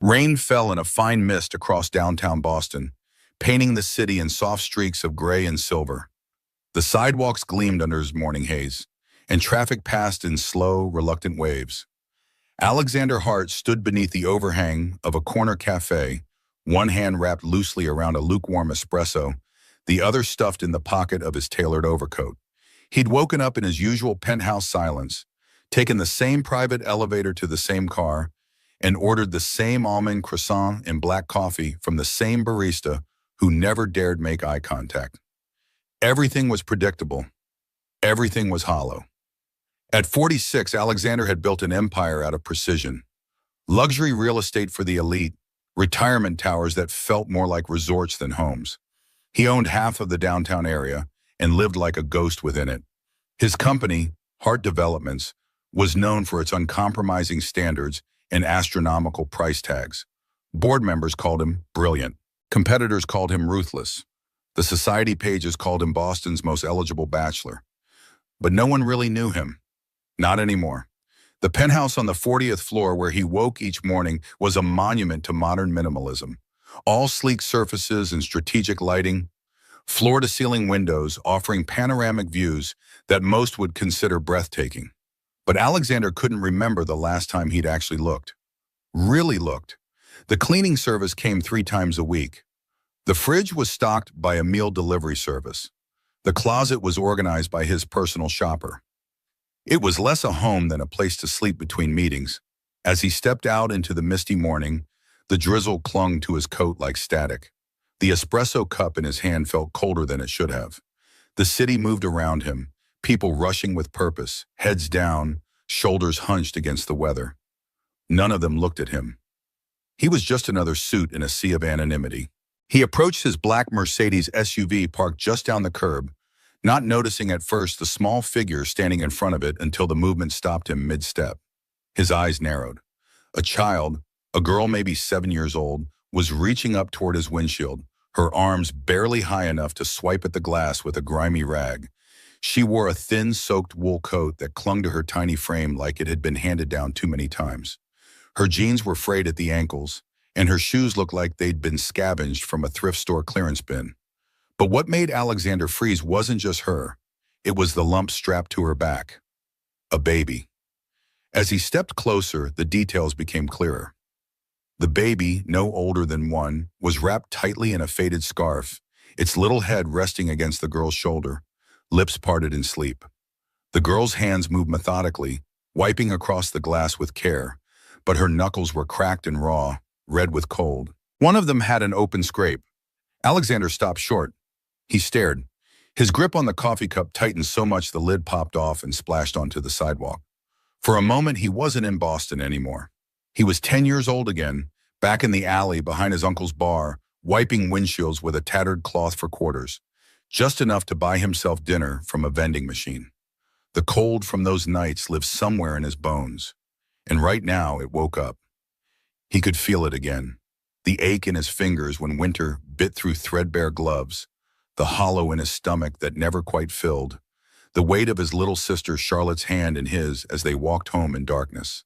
Rain fell in a fine mist across downtown Boston, painting the city in soft streaks of gray and silver. The sidewalks gleamed under his morning haze, and traffic passed in slow, reluctant waves. Alexander Hart stood beneath the overhang of a corner cafe, one hand wrapped loosely around a lukewarm espresso, the other stuffed in the pocket of his tailored overcoat. He'd woken up in his usual penthouse silence, taken the same private elevator to the same car, and ordered the same almond croissant and black coffee from the same barista who never dared make eye contact. Everything was predictable. Everything was hollow. At 46, Alexander had built an empire out of precision. Luxury real estate for the elite, retirement towers that felt more like resorts than homes. He owned half of the downtown area and lived like a ghost within it. His company, Hart Developments, was known for its uncompromising standards and astronomical price tags. Board members called him brilliant. Competitors called him ruthless. The society pages called him Boston's most eligible bachelor. But no one really knew him. Not anymore. The penthouse on the 40th floor where he woke each morning was a monument to modern minimalism. All sleek surfaces and strategic lighting, floor-to-ceiling windows offering panoramic views that most would consider breathtaking. But Alexander couldn't remember the last time he'd actually looked. Really looked. The cleaning service came 3 times a week. The fridge was stocked by a meal delivery service. The closet was organized by his personal shopper. It was less a home than a place to sleep between meetings. As he stepped out into the misty morning, the drizzle clung to his coat like static. The espresso cup in his hand felt colder than it should have. The city moved around him, people rushing with purpose, heads down, shoulders hunched against the weather. None of them looked at him. He was just another suit in a sea of anonymity. He approached his black Mercedes SUV parked just down the curb, not noticing at first the small figure standing in front of it until the movement stopped him mid-step. His eyes narrowed. A child, a girl maybe 7 years old, was reaching up toward his windshield, her arms barely high enough to swipe at the glass with a grimy rag. She wore a thin, soaked wool coat that clung to her tiny frame like it had been handed down too many times. Her jeans were frayed at the ankles, and her shoes looked like they'd been scavenged from a thrift store clearance bin. But what made Alexander freeze wasn't just her. It was the lump strapped to her back. A baby. As he stepped closer, the details became clearer. The baby, no older than 1, was wrapped tightly in a faded scarf, its little head resting against the girl's shoulder, lips parted in sleep. The girl's hands moved methodically, wiping across the glass with care, but her knuckles were cracked and raw, red with cold. One of them had an open scrape. Alexander stopped short. He stared. His grip on the coffee cup tightened so much the lid popped off and splashed onto the sidewalk. For a moment, he wasn't in Boston anymore. He was 10 years old again, back in the alley behind his uncle's bar, wiping windshields with a tattered cloth for quarters, just enough to buy himself dinner from a vending machine. The cold from those nights lived somewhere in his bones, and right now it woke up. He could feel it again, the ache in his fingers when winter bit through threadbare gloves, the hollow in his stomach that never quite filled, the weight of his little sister Charlotte's hand in his as they walked home in darkness.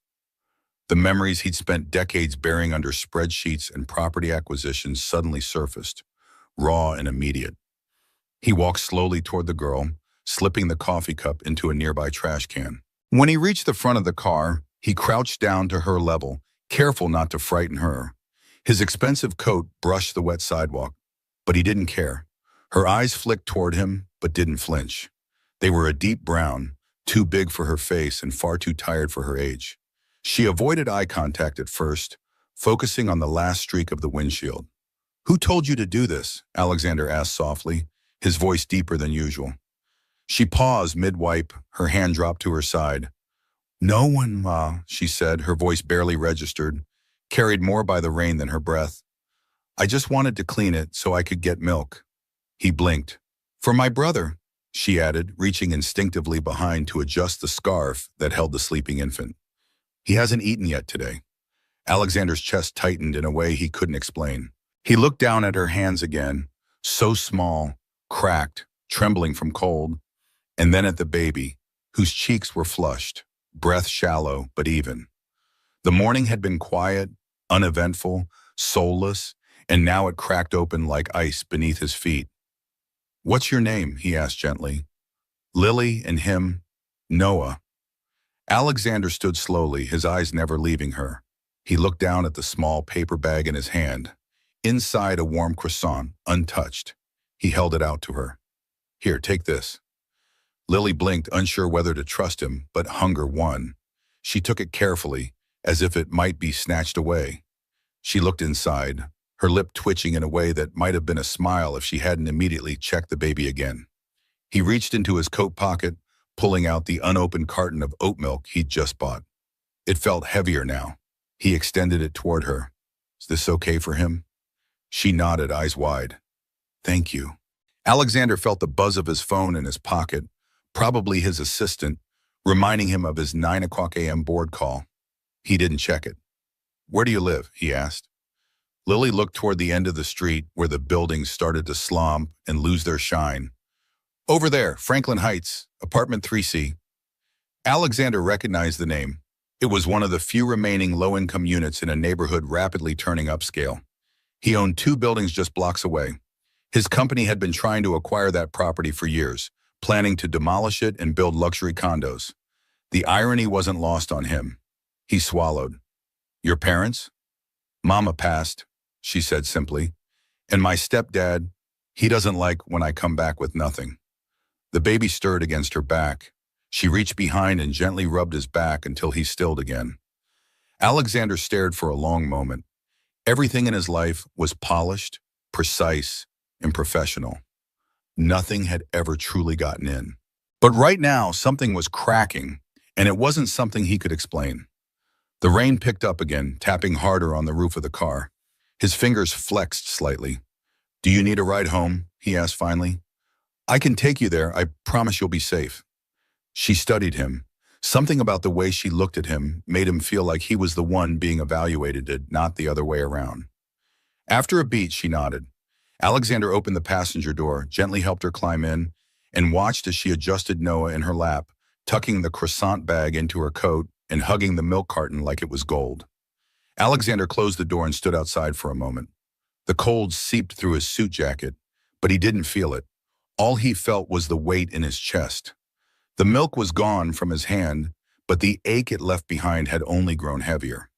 The memories he'd spent decades burying under spreadsheets and property acquisitions suddenly surfaced, raw and immediate. He walked slowly toward the girl, slipping the coffee cup into a nearby trash can. When he reached the front of the car, he crouched down to her level, careful not to frighten her. His expensive coat brushed the wet sidewalk, but he didn't care. Her eyes flicked toward him, but didn't flinch. They were a deep brown, too big for her face and far too tired for her age. She avoided eye contact at first, focusing on the last streak of the windshield. "Who told you to do this?" Alexander asked softly, his voice deeper than usual. She paused mid-wipe, her hand dropped to her side. "No one, Ma," she said, her voice barely registered, carried more by the rain than her breath. "I just wanted to clean it so I could get milk." He blinked. "For my brother," she added, reaching instinctively behind to adjust the scarf that held the sleeping infant. "He hasn't eaten yet today." Alexander's chest tightened in a way he couldn't explain. He looked down at her hands again, so small, cracked, trembling from cold, and then at the baby, whose cheeks were flushed, breath shallow but even. The morning had been quiet, uneventful, soulless, and now it cracked open like ice beneath his feet. "What's your name?" he asked gently. "Lily and him, Noah." Alexander stood slowly, his eyes never leaving her. He looked down at the small paper bag in his hand. Inside, a warm croissant, untouched. He held it out to her. "Here, take this." Lily blinked, unsure whether to trust him, but hunger won. She took it carefully, as if it might be snatched away. She looked inside, her lip twitching in a way that might have been a smile if she hadn't immediately checked the baby again. He reached into his coat pocket, pulling out the unopened carton of oat milk he'd just bought. It felt heavier now. He extended it toward her. "Is this okay for him?" She nodded, eyes wide. "Thank you." Alexander felt the buzz of his phone in his pocket, probably his assistant, reminding him of his 9 a.m. board call. He didn't check it. "Where do you live?" he asked. Lily looked toward the end of the street where the buildings started to slump and lose their shine. "Over there, Franklin Heights, apartment 3C. Alexander recognized the name. It was one of the few remaining low-income units in a neighborhood rapidly turning upscale. He owned 2 buildings just blocks away. His company had been trying to acquire that property for years, planning to demolish it and build luxury condos. The irony wasn't lost on him. He swallowed. "Your parents?" "Mama passed," she said simply. "And my stepdad, he doesn't like when I come back with nothing." The baby stirred against her back. She reached behind and gently rubbed his back until he stilled again. Alexander stared for a long moment. Everything in his life was polished, precise, and professional. Nothing had ever truly gotten in. But right now, something was cracking, and it wasn't something he could explain. The rain picked up again, tapping harder on the roof of the car. His fingers flexed slightly. "Do you need a ride home?" he asked finally. "I can take you there. I promise you'll be safe." She studied him. Something about the way she looked at him made him feel like he was the one being evaluated, not the other way around. After a beat, she nodded. Alexander opened the passenger door, gently helped her climb in, and watched as she adjusted Noah in her lap, tucking the croissant bag into her coat and hugging the milk carton like it was gold. Alexander closed the door and stood outside for a moment. The cold seeped through his suit jacket, but he didn't feel it. All he felt was the weight in his chest. The milk was gone from his hand, but the ache it left behind had only grown heavier.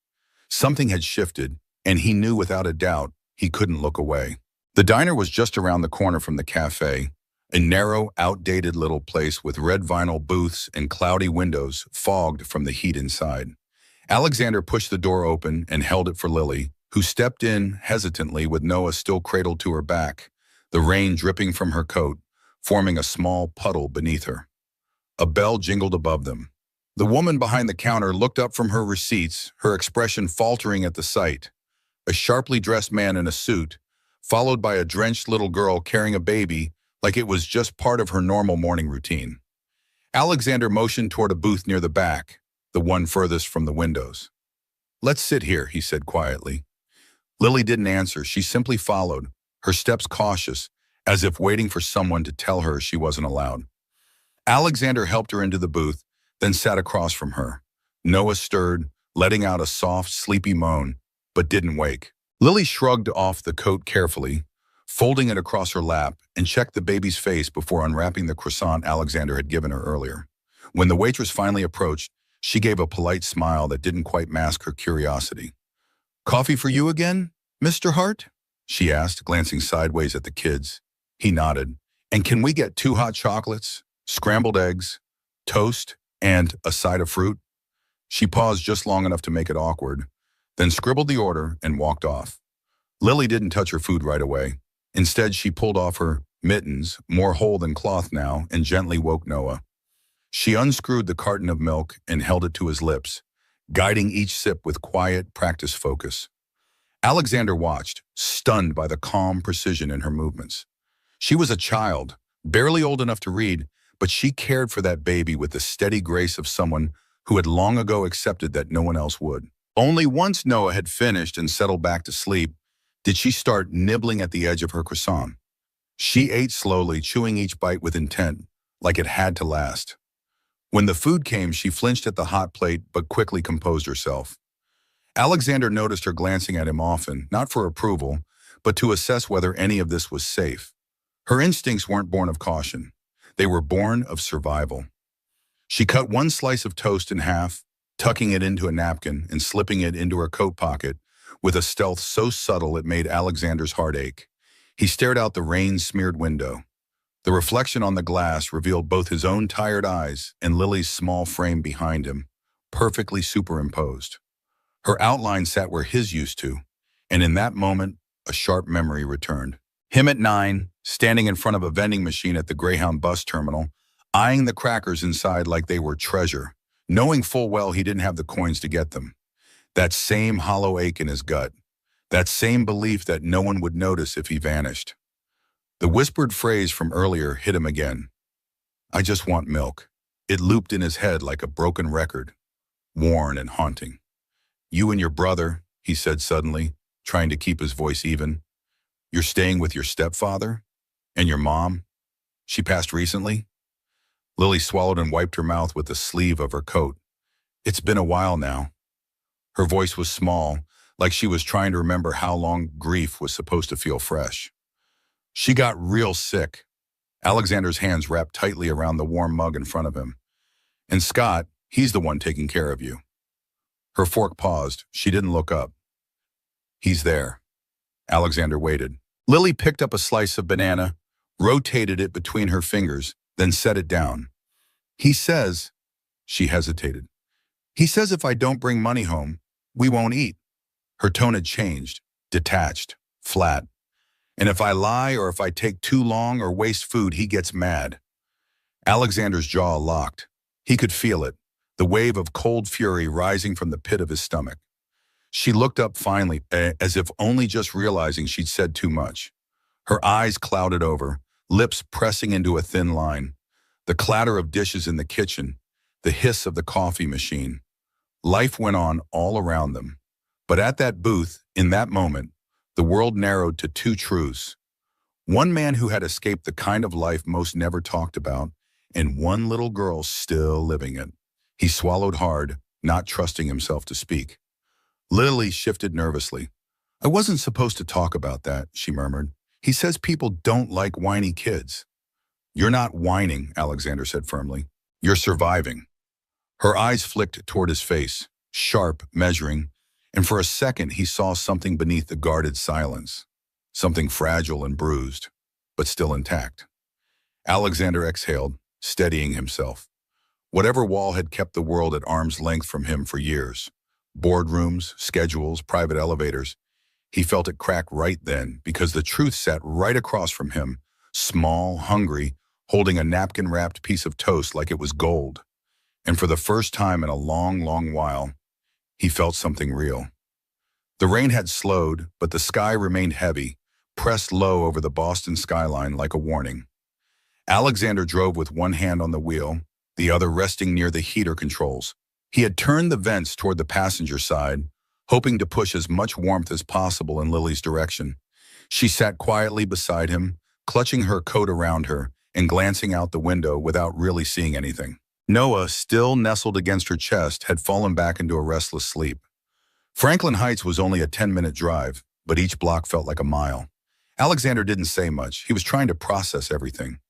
Something had shifted, and he knew without a doubt he couldn't look away. The diner was just around the corner from the cafe, a narrow, outdated little place with red vinyl booths and cloudy windows fogged from the heat inside. Alexander pushed the door open and held it for Lily, who stepped in hesitantly with Noah still cradled to her back, the rain dripping from her coat, forming a small puddle beneath her. A bell jingled above them. The woman behind the counter looked up from her receipts, her expression faltering at the sight. A sharply dressed man in a suit, followed by a drenched little girl carrying a baby like it was just part of her normal morning routine. Alexander motioned toward a booth near the back, the one furthest from the windows. "Let's sit here," he said quietly. Lily didn't answer. She simply followed, her steps cautious, as if waiting for someone to tell her she wasn't allowed. Alexander helped her into the booth, then sat across from her. Noah stirred, letting out a soft, sleepy moan, but didn't wake. Lily shrugged off the coat carefully, folding it across her lap, and checked the baby's face before unwrapping the croissant Alexander had given her earlier. When the waitress finally approached, she gave a polite smile that didn't quite mask her curiosity. "Coffee for you again, Mr. Hart?" she asked, glancing sideways at the kids. He nodded. "And can we get 2 hot chocolates, scrambled eggs, toast, and a side of fruit?" She paused just long enough to make it awkward, then scribbled the order and walked off. Lily didn't touch her food right away. Instead, she pulled off her mittens, more whole than cloth now, and gently woke Noah. She unscrewed the carton of milk and held it to his lips, guiding each sip with quiet, practiced focus. Alexander watched, stunned by the calm precision in her movements. She was a child, barely old enough to read, but she cared for that baby with the steady grace of someone who had long ago accepted that no one else would. Only once Noah had finished and settled back to sleep did she start nibbling at the edge of her croissant. She ate slowly, chewing each bite with intent, like it had to last. When the food came, she flinched at the hot plate but quickly composed herself. Alexander noticed her glancing at him often, not for approval, but to assess whether any of this was safe. Her instincts weren't born of caution. They were born of survival. She cut one slice of toast in half, tucking it into a napkin and slipping it into her coat pocket with a stealth so subtle it made Alexander's heart ache. He stared out the rain-smeared window. The reflection on the glass revealed both his own tired eyes and Lily's small frame behind him, perfectly superimposed. Her outline sat where his used to, and in that moment, a sharp memory returned. Him at 9, standing in front of a vending machine at the Greyhound bus terminal, eyeing the crackers inside like they were treasure, knowing full well he didn't have the coins to get them. That same hollow ache in his gut, that same belief that no one would notice if he vanished. The whispered phrase from earlier hit him again. "I just want milk." It looped in his head like a broken record, worn and haunting. "You and your brother," he said suddenly, trying to keep his voice even. "You're staying with your stepfather? And your mom? She passed recently?" Lily swallowed and wiped her mouth with the sleeve of her coat. "It's been a while now." Her voice was small, like she was trying to remember how long grief was supposed to feel fresh. "She got real sick." Alexander's hands wrapped tightly around the warm mug in front of him. "And Scott, he's the one taking care of you." Her fork paused. She didn't look up. "He's there." Alexander waited. Lily picked up a slice of banana, rotated it between her fingers, then set it down. "He says," she hesitated, "he says if I don't bring money home, we won't eat." Her tone had changed, detached, flat. "And if I lie or if I take too long or waste food, he gets mad." Alexander's jaw locked. He could feel it, the wave of cold fury rising from the pit of his stomach. She looked up finally, as if only just realizing she'd said too much. Her eyes clouded over, lips pressing into a thin line. The clatter of dishes in the kitchen, the hiss of the coffee machine. Life went on all around them. But at that booth, in that moment, the world narrowed to two truths. One man who had escaped the kind of life most never talked about, and one little girl still living it. He swallowed hard, not trusting himself to speak. Lily shifted nervously. "I wasn't supposed to talk about that," she murmured. "He says people don't like whiny kids." "You're not whining," Alexander said firmly. "You're surviving." Her eyes flicked toward his face, sharp, measuring, and for a second he saw something beneath the guarded silence. Something fragile and bruised, but still intact. Alexander exhaled, steadying himself. Whatever wall had kept the world at arm's length from him for years, boardrooms, schedules, private elevators, he felt it crack right then because the truth sat right across from him, small, hungry, holding a napkin-wrapped piece of toast like it was gold. And for the first time in a long, long while, he felt something real. The rain had slowed, but the sky remained heavy, pressed low over the Boston skyline like a warning. Alexander drove with one hand on the wheel, the other resting near the heater controls. He had turned the vents toward the passenger side, hoping to push as much warmth as possible in Lily's direction. She sat quietly beside him, clutching her coat around her and glancing out the window without really seeing anything. Noah, still nestled against her chest, had fallen back into a restless sleep. Franklin Heights was only a 10-minute drive, but each block felt like a mile. Alexander didn't say much. He was trying to process everything.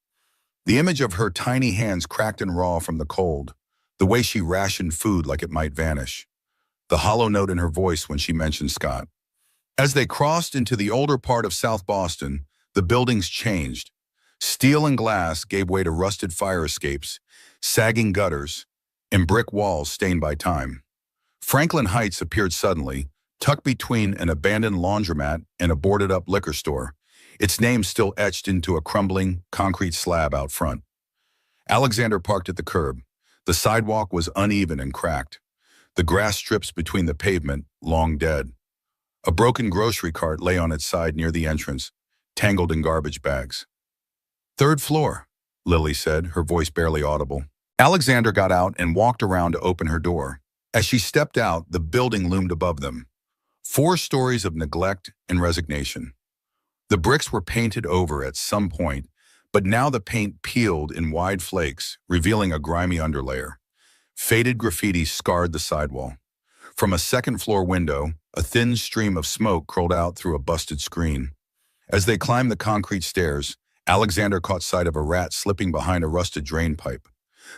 The image of her tiny hands cracked and raw from the cold, the way she rationed food like it might vanish, the hollow note in her voice when she mentioned Scott. As they crossed into the older part of South Boston, the buildings changed. Steel and glass gave way to rusted fire escapes, sagging gutters, and brick walls stained by time. Franklin Heights appeared suddenly, tucked between an abandoned laundromat and a boarded-up liquor store, its name still etched into a crumbling concrete slab out front. Alexander parked at the curb. The sidewalk was uneven and cracked, the grass strips between the pavement long dead. A broken grocery cart lay on its side near the entrance, tangled in garbage bags. "Third floor," Lily said, her voice barely audible. Alexander got out and walked around to open her door. As she stepped out, the building loomed above them. 4 stories of neglect and resignation. The bricks were painted over at some point, but now the paint peeled in wide flakes, revealing a grimy underlayer. Faded graffiti scarred the sidewall. From a second-floor window, a thin stream of smoke curled out through a busted screen. As they climbed the concrete stairs, Alexander caught sight of a rat slipping behind a rusted drain pipe.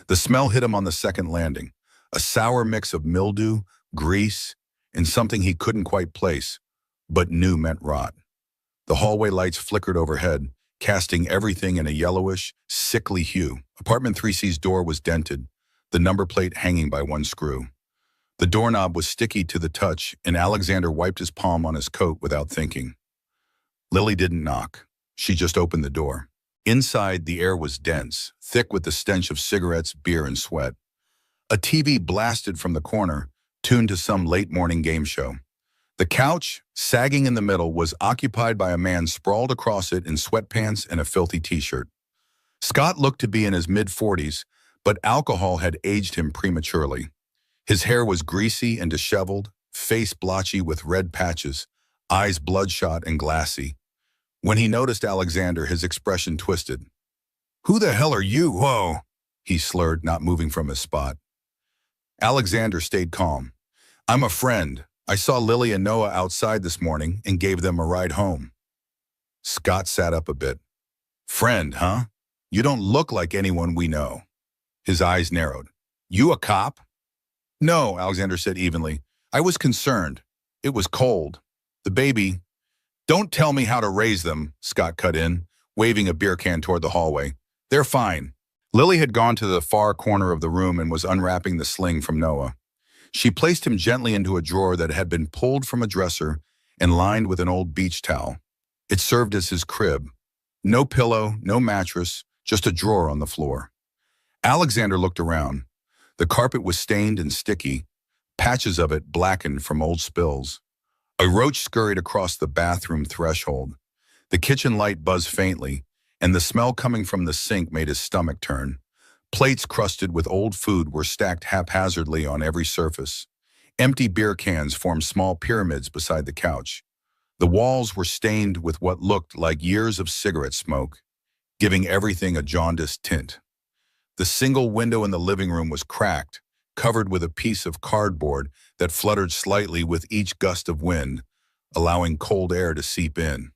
The smell hit him on the second landing, a sour mix of mildew, grease, and something he couldn't quite place, but knew meant rot. The hallway lights flickered overhead, casting everything in a yellowish, sickly hue. Apartment 3C's door was dented, the number plate hanging by one screw. The doorknob was sticky to the touch, and Alexander wiped his palm on his coat without thinking. Lily didn't knock. She just opened the door. Inside, the air was dense, thick with the stench of cigarettes, beer, and sweat. A TV blasted from the corner, tuned to some late-morning game show. The couch, sagging in the middle, was occupied by a man sprawled across it in sweatpants and a filthy t-shirt. Scott looked to be in his mid-40s, but alcohol had aged him prematurely. His hair was greasy and disheveled, face blotchy with red patches, eyes bloodshot and glassy. When he noticed Alexander, his expression twisted. "Who the hell are you? Whoa!" he slurred, not moving from his spot. Alexander stayed calm. "I'm a friend. I saw Lily and Noah outside this morning and gave them a ride home." Scott sat up a bit. "Friend, huh? You don't look like anyone we know." His eyes narrowed. "You a cop?" "No," Alexander said evenly. "I was concerned. It was cold. The baby—" "Don't tell me how to raise them," Scott cut in, waving a beer can toward the hallway. "They're fine." Lily had gone to the far corner of the room and was unwrapping the sling from Noah. She placed him gently into a drawer that had been pulled from a dresser and lined with an old beach towel. It served as his crib. No pillow, no mattress, just a drawer on the floor. Alexander looked around. The carpet was stained and sticky, patches of it blackened from old spills. A roach scurried across the bathroom threshold. The kitchen light buzzed faintly, and the smell coming from the sink made his stomach turn. Plates crusted with old food were stacked haphazardly on every surface. Empty beer cans formed small pyramids beside the couch. The walls were stained with what looked like years of cigarette smoke, giving everything a jaundiced tint. The single window in the living room was cracked, covered with a piece of cardboard that fluttered slightly with each gust of wind, allowing cold air to seep in.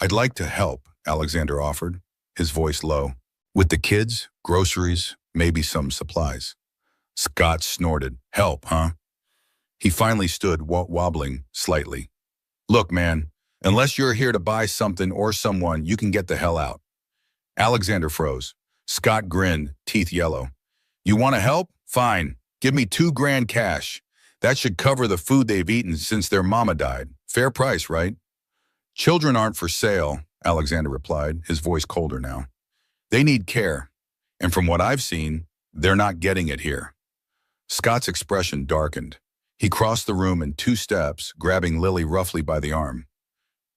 "I'd like to help," Alexander offered, his voice low. "With the kids, groceries, maybe some supplies." Scott snorted. "Help, huh?" He finally stood, wobbling slightly. "Look, man, unless you're here to buy something or someone, you can get the hell out." Alexander froze. Scott grinned, teeth yellow. "You want to help? Fine. Give me $2,000 cash. That should cover the food they've eaten since their mama died. Fair price, right?" "Children aren't for sale," Alexander replied, his voice colder now. "They need care. And from what I've seen, they're not getting it here." Scott's expression darkened. He crossed the room in 2 steps, grabbing Lily roughly by the arm.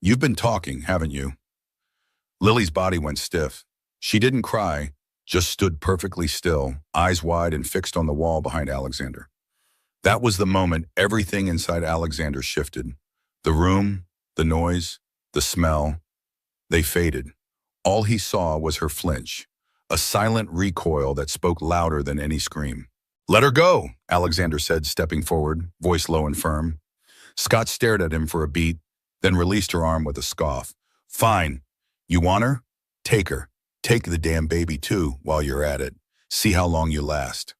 "You've been talking, haven't you?" Lily's body went stiff. She didn't cry, just stood perfectly still, eyes wide and fixed on the wall behind Alexander. That was the moment everything inside Alexander shifted. The room, the noise, the smell, they faded. All he saw was her flinch, a silent recoil that spoke louder than any scream. "Let her go," Alexander said, stepping forward, voice low and firm. Scott stared at him for a beat, then released her arm with a scoff. "Fine. You want her? Take her. Take the damn baby too, while you're at it. See how long you last."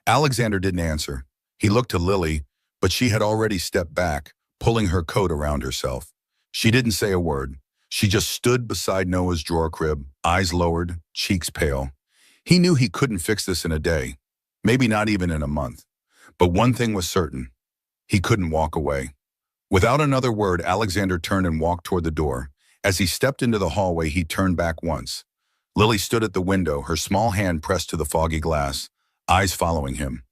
Alexander didn't answer. He looked to Lily, but she had already stepped back, pulling her coat around herself. She didn't say a word. She just stood beside Noah's drawer crib, eyes lowered, cheeks pale. He knew he couldn't fix this in a day, maybe not even in a month. But one thing was certain. He couldn't walk away. Without another word, Alexander turned and walked toward the door. As he stepped into the hallway, he turned back once. Lily stood at the window, her small hand pressed to the foggy glass, eyes following him.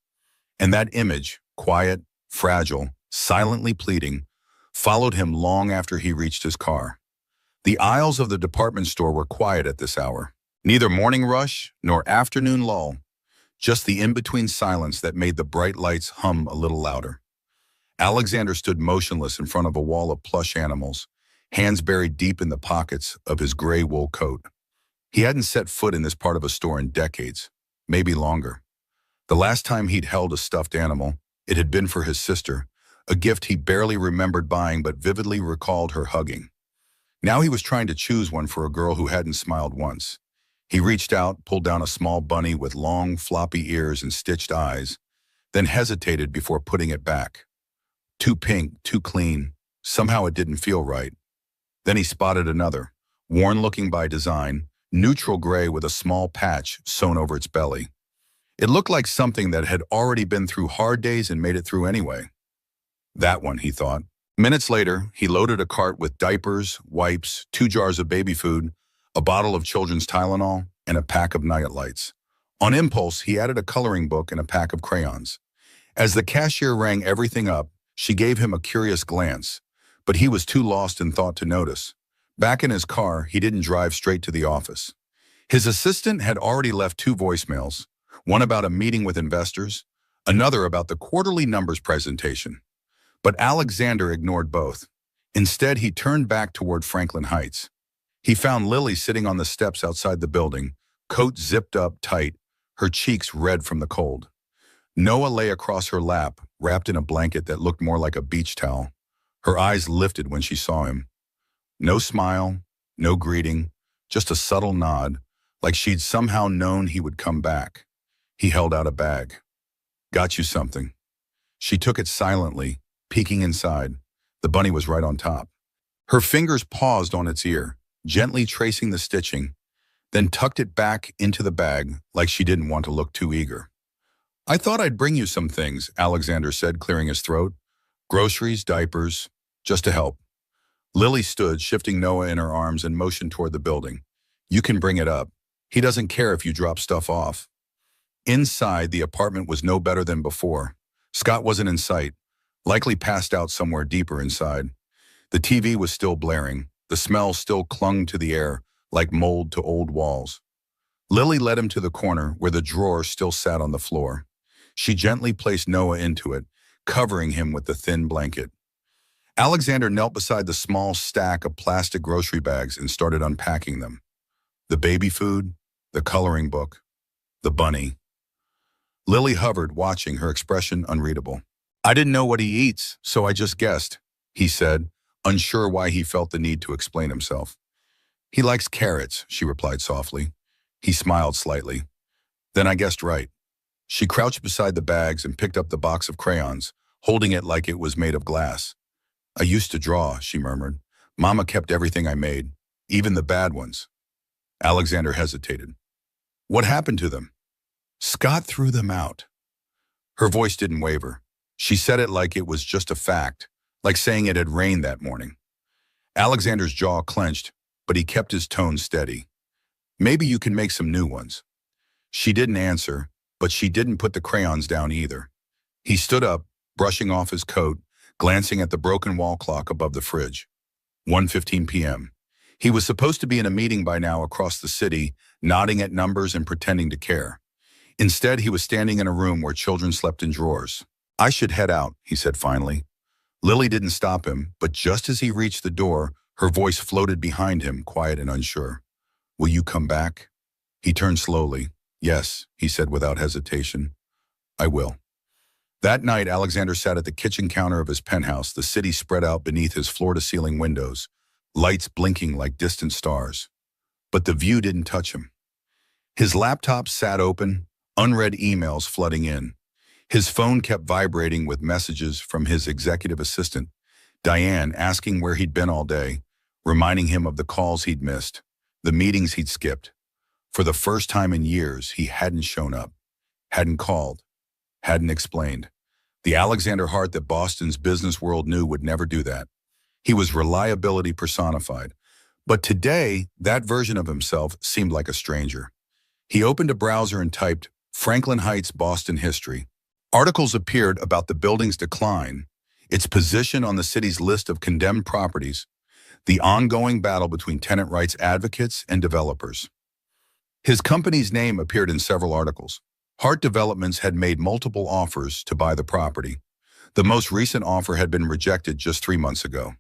And that image, quiet, fragile, silently pleading, followed him long after he reached his car. The aisles of the department store were quiet at this hour. Neither morning rush nor afternoon lull, just the in-between silence that made the bright lights hum a little louder. Alexander stood motionless in front of a wall of plush animals, hands buried deep in the pockets of his gray wool coat. He hadn't set foot in this part of a store in decades, maybe longer. The last time he'd held a stuffed animal, It had been for his sister, a gift he barely remembered buying but vividly recalled her hugging. Now he was trying to choose one for a girl who hadn't smiled once. He reached out, pulled down a small bunny with long, floppy ears and stitched eyes, then hesitated before putting it back. Too pink, too clean. Somehow it didn't feel right. Then he spotted another, worn-looking by design, neutral gray with a small patch sewn over its belly. It looked like something that had already been through hard days and made it through anyway. That one, he thought. Minutes later, he loaded a cart with diapers, wipes, 2 jars of baby food, a bottle of children's Tylenol, and a pack of night lights. On impulse, he added a coloring book and a pack of crayons. As the cashier rang everything up, she gave him a curious glance, but he was too lost in thought to notice. Back in his car, he didn't drive straight to the office. His assistant had already left 2 voicemails, one about a meeting with investors, another about the quarterly numbers presentation. But Alexander ignored both. Instead, he turned back toward Franklin Heights. He found Lily sitting on the steps outside the building, coat zipped up tight, her cheeks red from the cold. Noah lay across her lap, wrapped in a blanket that looked more like a beach towel. Her eyes lifted when she saw him. No smile, no greeting, just a subtle nod, like she'd somehow known he would come back. He held out a bag. "Got you something." She took it silently, peeking inside. The bunny was right on top. Her fingers paused on its ear, gently tracing the stitching, then tucked it back into the bag like she didn't want to look too eager. "I thought I'd bring you some things," Alexander said, clearing his throat. "Groceries, diapers, just to help." Lily stood, shifting Noah in her arms and motioned toward the building. "You can bring it up. He doesn't care if you drop stuff off." Inside, the apartment was no better than before. Scott wasn't in sight, likely passed out somewhere deeper inside. The TV was still blaring. The smell still clung to the air, like mold to old walls. Lily led him to the corner where the drawer still sat on the floor. She gently placed Noah into it, covering him with the thin blanket. Alexander knelt beside the small stack of plastic grocery bags and started unpacking them. The baby food, the coloring book, the bunny. Lily hovered, watching, her expression unreadable. "I didn't know what he eats, so I just guessed," he said, unsure why he felt the need to explain himself. "He likes carrots," she replied softly. He smiled slightly. "Then I guessed right." She crouched beside the bags and picked up the box of crayons, holding it like it was made of glass. "I used to draw," she murmured. "Mama kept everything I made, even the bad ones." Alexander hesitated. "What happened to them?" "Scott threw them out." Her voice didn't waver. She said it like it was just a fact, like saying it had rained that morning. Alexander's jaw clenched, but he kept his tone steady. "Maybe you can make some new ones." She didn't answer, but she didn't put the crayons down either. He stood up, brushing off his coat, glancing at the broken wall clock above the fridge. 1:15 p.m. He was supposed to be in a meeting by now across the city, nodding at numbers and pretending to care. Instead, he was standing in a room where children slept in drawers. "I should head out," he said finally. Lily didn't stop him, but just as he reached the door, her voice floated behind him, quiet and unsure. "Will you come back?" He turned slowly. "Yes," he said without hesitation. "I will." That night, Alexander sat at the kitchen counter of his penthouse, the city spread out beneath his floor-to-ceiling windows, lights blinking like distant stars. But the view didn't touch him. His laptop sat open, unread emails flooding in. His phone kept vibrating with messages from his executive assistant, Diane, asking where he'd been all day, reminding him of the calls he'd missed, the meetings he'd skipped. For the first time in years, he hadn't shown up, hadn't called, hadn't explained. The Alexander Hart that Boston's business world knew would never do that. He was reliability personified. But today, that version of himself seemed like a stranger. He opened a browser and typed Franklin Heights, Boston history. Articles appeared about the building's decline, its position on the city's list of condemned properties, the ongoing battle between tenant rights advocates and developers. His company's name appeared in several articles. Hart Developments had made multiple offers to buy the property. The most recent offer had been rejected just 3 months ago.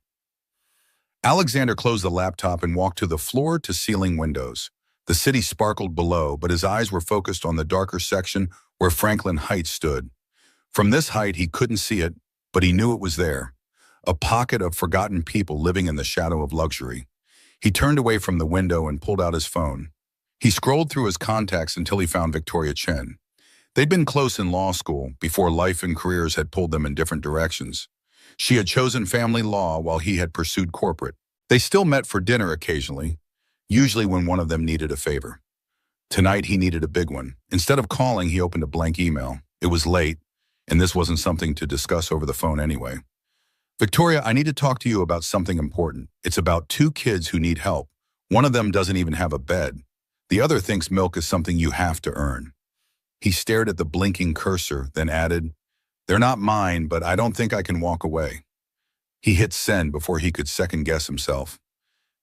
Alexander closed the laptop and walked to the floor-to-ceiling windows. The city sparkled below, but his eyes were focused on the darker section where Franklin Heights stood. From this height, he couldn't see it, but he knew it was there. A pocket of forgotten people living in the shadow of luxury. He turned away from the window and pulled out his phone. He scrolled through his contacts until he found Victoria Chen. They'd been close in law school before life and careers had pulled them in different directions. She had chosen family law while he had pursued corporate. They still met for dinner occasionally, usually when one of them needed a favor. Tonight, he needed a big one. Instead of calling, he opened a blank email. It was late, and this wasn't something to discuss over the phone anyway. Victoria, I need to talk to you about something important. It's about two kids who need help. One of them doesn't even have a bed. The other thinks milk is something you have to earn. He stared at the blinking cursor, then added, "They're not mine, but I don't think I can walk away." He hit send before he could second-guess himself.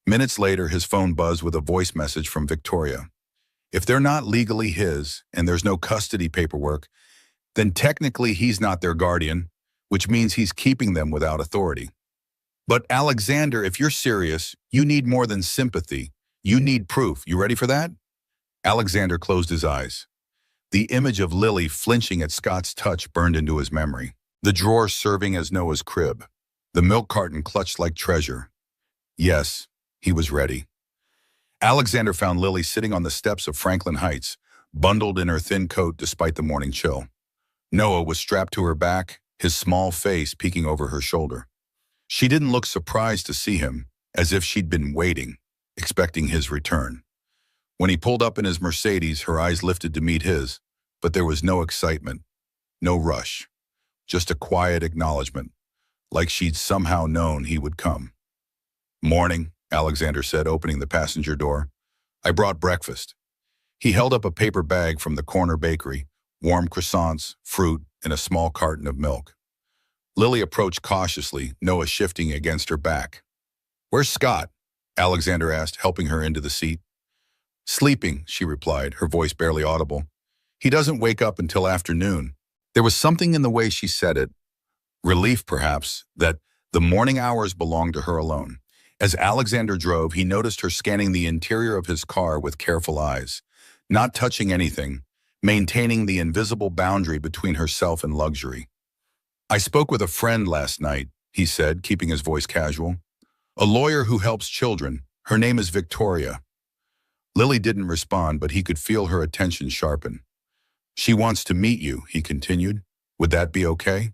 Minutes later, his phone buzzed with a voice message from Victoria. If they're not legally his, and there's no custody paperwork, then technically he's not their guardian, which means he's keeping them without authority. But Alexander, if you're serious, you need more than sympathy. You need proof. You ready for that? Alexander closed his eyes. The image of Lily flinching at Scott's touch burned into his memory. The drawer serving as Noah's crib. The milk carton clutched like treasure. Yes, he was ready. Alexander found Lily sitting on the steps of Franklin Heights, bundled in her thin coat despite the morning chill. Noah was strapped to her back, his small face peeking over her shoulder. She didn't look surprised to see him, as if she'd been waiting, expecting his return. When he pulled up in his Mercedes, her eyes lifted to meet his, but there was no excitement, no rush, just a quiet acknowledgement, like she'd somehow known he would come. "Morning," Alexander said, opening the passenger door. "I brought breakfast." He held up a paper bag from the corner bakery, warm croissants, fruit, and a small carton of milk. Lily approached cautiously, Noah shifting against her back. "Where's Scott?" Alexander asked, helping her into the seat. "Sleeping," she replied, her voice barely audible. "He doesn't wake up until afternoon." There was something in the way she said it, relief perhaps, that the morning hours belonged to her alone. As Alexander drove, he noticed her scanning the interior of his car with careful eyes, not touching anything, maintaining the invisible boundary between herself and luxury. "I spoke with a friend last night," he said, keeping his voice casual. "A lawyer who helps children. Her name is Victoria." Lily didn't respond, but he could feel her attention sharpen. "She wants to meet you," he continued. "Would that be okay?"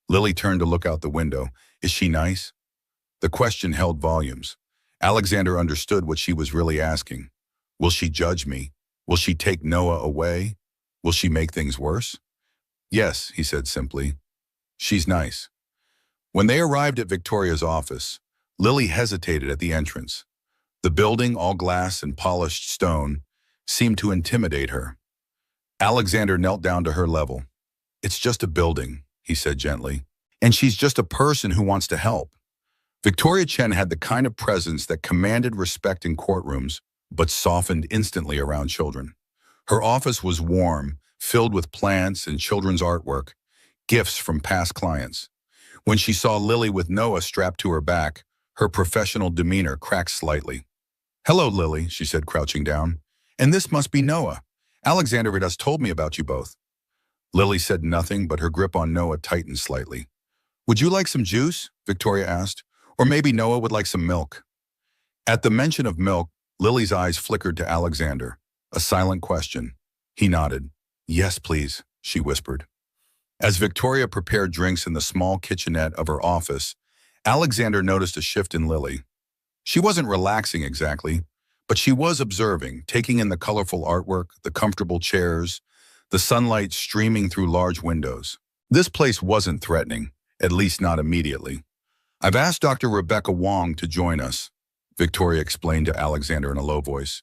Lily turned to look out the window. "Is she nice?" The question held volumes. Alexander understood what she was really asking. Will she judge me? Will she take Noah away? Will she make things worse? "Yes," he said simply. "She's nice." When they arrived at Victoria's office, Lily hesitated at the entrance. The building, all glass and polished stone, seemed to intimidate her. Alexander knelt down to her level. "It's just a building," he said gently. "And she's just a person who wants to help." Victoria Chen had the kind of presence that commanded respect in courtrooms, but softened instantly around children. Her office was warm, filled with plants and children's artwork, gifts from past clients. When she saw Lily with Noah strapped to her back, her professional demeanor cracked slightly. "Hello, Lily," she said, crouching down. "And this must be Noah. Alexander has told me about you both." Lily said nothing, but her grip on Noah tightened slightly. "Would you like some juice?" Victoria asked. "Or maybe Noah would like some milk." At the mention of milk, Lily's eyes flickered to Alexander. A silent question. He nodded. "Yes, please," she whispered. As Victoria prepared drinks in the small kitchenette of her office, Alexander noticed a shift in Lily. She wasn't relaxing exactly, but she was observing, taking in the colorful artwork, the comfortable chairs, the sunlight streaming through large windows. This place wasn't threatening, at least not immediately. "I've asked Dr. Rebecca Wong to join us," Victoria explained to Alexander in a low voice.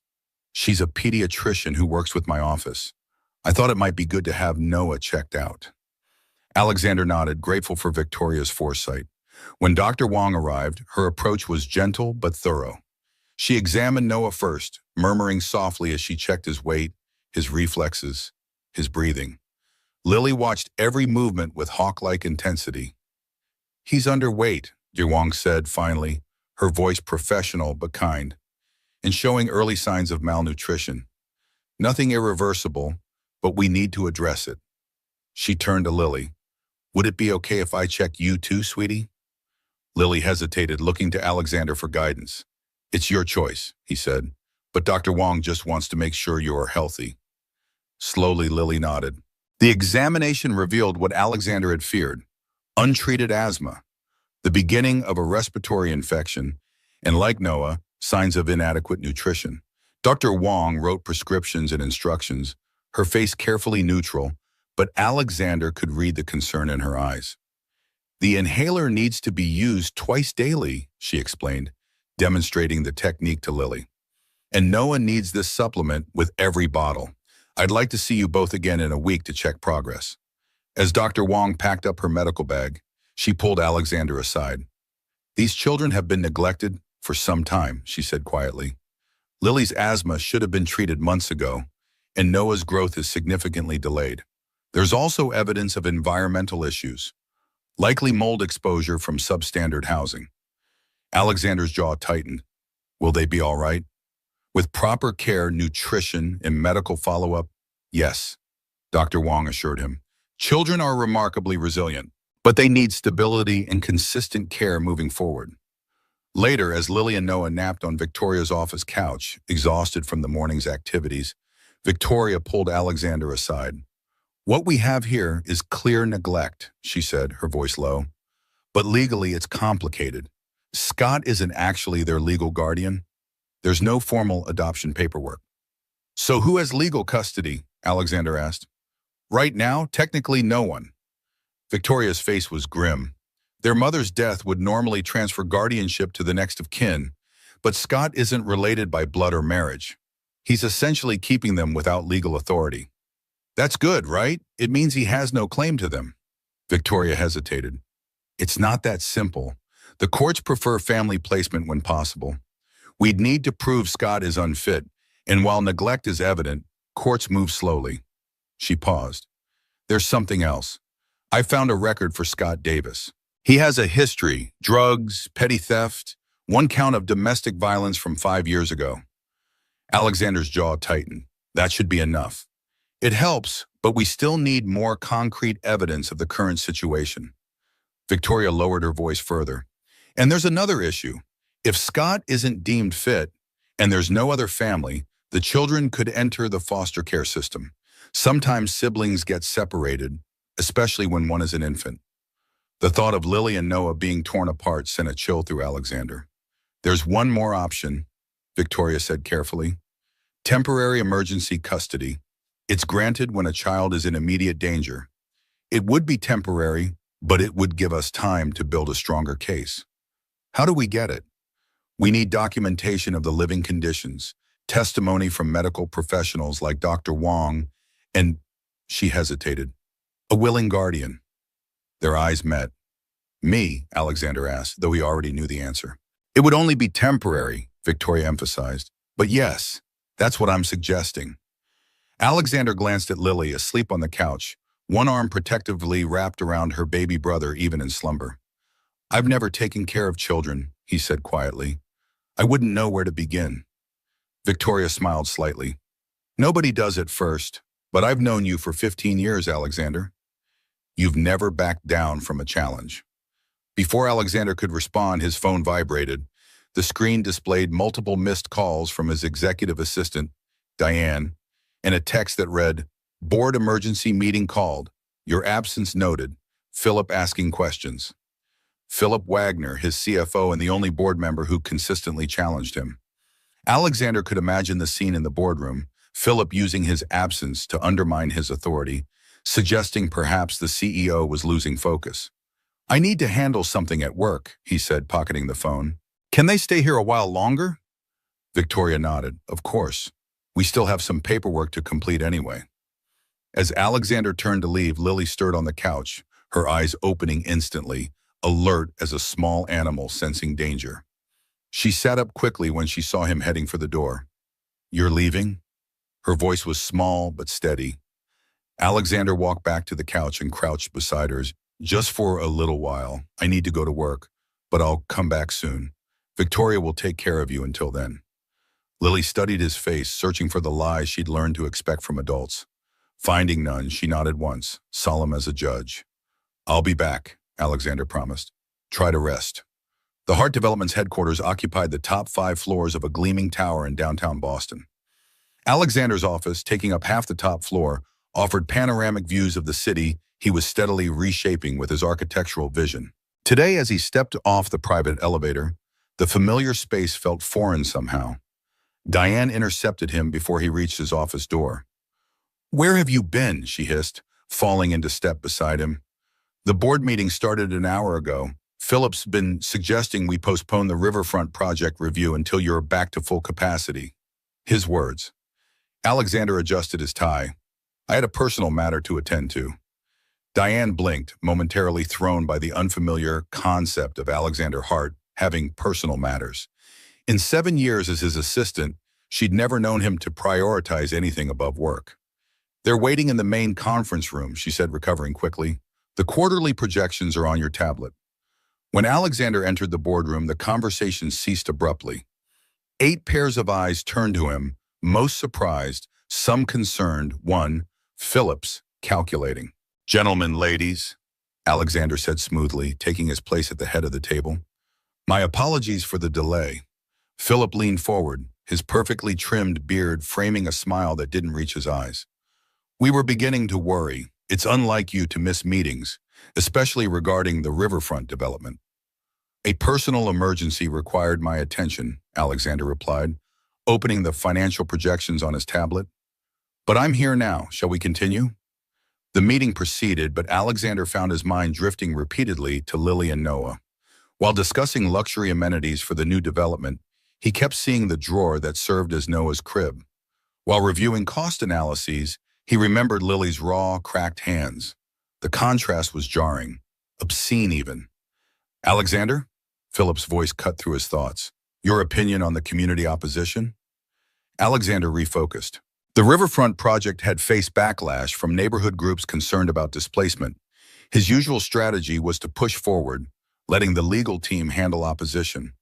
"She's a pediatrician who works with my office. I thought it might be good to have Noah checked out." Alexander nodded, grateful for Victoria's foresight. When Dr. Wong arrived, her approach was gentle but thorough. She examined Noah first, murmuring softly as she checked his weight, his reflexes, his breathing. Lily watched every movement with hawk-like intensity. "He's underweight," Wong said finally, her voice professional but kind, and showing early signs of malnutrition. "Nothing irreversible, but we need to address it." She turned to Lily. Would it be okay if I check you too, sweetie? Lily hesitated, looking to Alexander for guidance. It's your choice, he said, but Dr. Wong just wants to make sure you are healthy. Slowly, Lily nodded. The examination revealed what Alexander had feared: untreated asthma, the beginning of a respiratory infection, and like Noah, signs of inadequate nutrition. Dr. Wong wrote prescriptions and instructions, her face carefully neutral, but Alexander could read the concern in her eyes. The inhaler needs to be used twice daily, she explained, demonstrating the technique to Lily. And Noah needs this supplement with every bottle. I'd like to see you both again in a week to check progress. As Dr. Wong packed up her medical bag, she pulled Alexander aside. These children have been neglected for some time, she said quietly. Lily's asthma should have been treated months ago, and Noah's growth is significantly delayed. There's also evidence of environmental issues, likely mold exposure from substandard housing. Alexander's jaw tightened. Will they be all right? With proper care, nutrition, and medical follow-up, yes, Dr. Wong assured him. Children are remarkably resilient, but they need stability and consistent care moving forward. Later, as Lily and Noah napped on Victoria's office couch, exhausted from the morning's activities, Victoria pulled Alexander aside. What we have here is clear neglect, she said, her voice low. But legally, it's complicated. Scott isn't actually their legal guardian. There's no formal adoption paperwork. So who has legal custody? Alexander asked. Right now, technically no one. Victoria's face was grim. Their mother's death would normally transfer guardianship to the next of kin, but Scott isn't related by blood or marriage. He's essentially keeping them without legal authority. That's good, right? It means he has no claim to them. Victoria hesitated. It's not that simple. The courts prefer family placement when possible. We'd need to prove Scott is unfit, and while neglect is evident, courts move slowly. She paused. There's something else. I found a record for Scott Davis. He has a history: drugs, petty theft, one count of domestic violence from 5 years ago. Alexander's jaw tightened. That should be enough. It helps, but we still need more concrete evidence of the current situation. Victoria lowered her voice further. And there's another issue. If Scott isn't deemed fit, and there's no other family, the children could enter the foster care system. Sometimes siblings get separated, especially when one is an infant. The thought of Lily and Noah being torn apart sent a chill through Alexander. There's one more option, Victoria said carefully. Temporary emergency custody. It's granted when a child is in immediate danger. It would be temporary, but it would give us time to build a stronger case. How do we get it? We need documentation of the living conditions, testimony from medical professionals like Dr. Wong, and, she hesitated, a willing guardian. Their eyes met. Me, Alexander asked, though he already knew the answer. It would only be temporary, Victoria emphasized. But yes, that's what I'm suggesting. Alexander glanced at Lily, asleep on the couch, one arm protectively wrapped around her baby brother even in slumber. I've never taken care of children, he said quietly. I wouldn't know where to begin. Victoria smiled slightly. Nobody does at first, but I've known you for 15 years, Alexander. You've never backed down from a challenge. Before Alexander could respond, his phone vibrated. The screen displayed multiple missed calls from his executive assistant, Diane, and a text that read, Board emergency meeting called. Your absence noted. Philip asking questions. Philip Wagner, his CFO and the only board member who consistently challenged him. Alexander could imagine the scene in the boardroom, Philip using his absence to undermine his authority, suggesting perhaps the CEO was losing focus. I need to handle something at work, he said, pocketing the phone. Can they stay here a while longer? Victoria nodded. Of course. We still have some paperwork to complete anyway. As Alexander turned to leave, Lily stirred on the couch, her eyes opening instantly, alert as a small animal sensing danger. She sat up quickly when she saw him heading for the door. You're leaving? Her voice was small but steady. Alexander walked back to the couch and crouched beside her. Just for a little while. I need to go to work, but I'll come back soon. Victoria will take care of you until then. Lily studied his face, searching for the lies she'd learned to expect from adults. Finding none, she nodded once, solemn as a judge. I'll be back, Alexander promised. Try to rest. The Hart Development's headquarters occupied the top 5 floors of a gleaming tower in downtown Boston. Alexander's office, taking up half the top floor, offered panoramic views of the city he was steadily reshaping with his architectural vision. Today, as he stepped off the private elevator, the familiar space felt foreign somehow. Diane intercepted him before he reached his office door. "Where have you been?" she hissed, falling into step beside him. "The board meeting started an hour ago. Philip's been suggesting we postpone the riverfront project review until you're back to full capacity." His words. Alexander adjusted his tie. "I had a personal matter to attend to." Diane blinked, momentarily thrown by the unfamiliar concept of Alexander Hart having personal matters. In 7 years as his assistant, she'd never known him to prioritize anything above work. "They're waiting in the main conference room," she said, recovering quickly. "The quarterly projections are on your tablet." When Alexander entered the boardroom, the conversation ceased abruptly. 8 pairs of eyes turned to him, most surprised, some concerned, one, Phillips, calculating. "Gentlemen, ladies," Alexander said smoothly, taking his place at the head of the table. "My apologies for the delay." Philip leaned forward, his perfectly trimmed beard framing a smile that didn't reach his eyes. "We were beginning to worry. It's unlike you to miss meetings, especially regarding the riverfront development." "A personal emergency required my attention," Alexander replied, opening the financial projections on his tablet. "But I'm here now. Shall we continue?" The meeting proceeded, but Alexander found his mind drifting repeatedly to Lily and Noah. While discussing luxury amenities for the new development, he kept seeing the drawer that served as Noah's crib. While reviewing cost analyses, he remembered Lily's raw, cracked hands. The contrast was jarring, obscene even. "Alexander?" Philip's voice cut through his thoughts. "Your opinion on the community opposition?" Alexander refocused. The riverfront project had faced backlash from neighborhood groups concerned about displacement. His usual strategy was to push forward, letting the legal team handle opposition.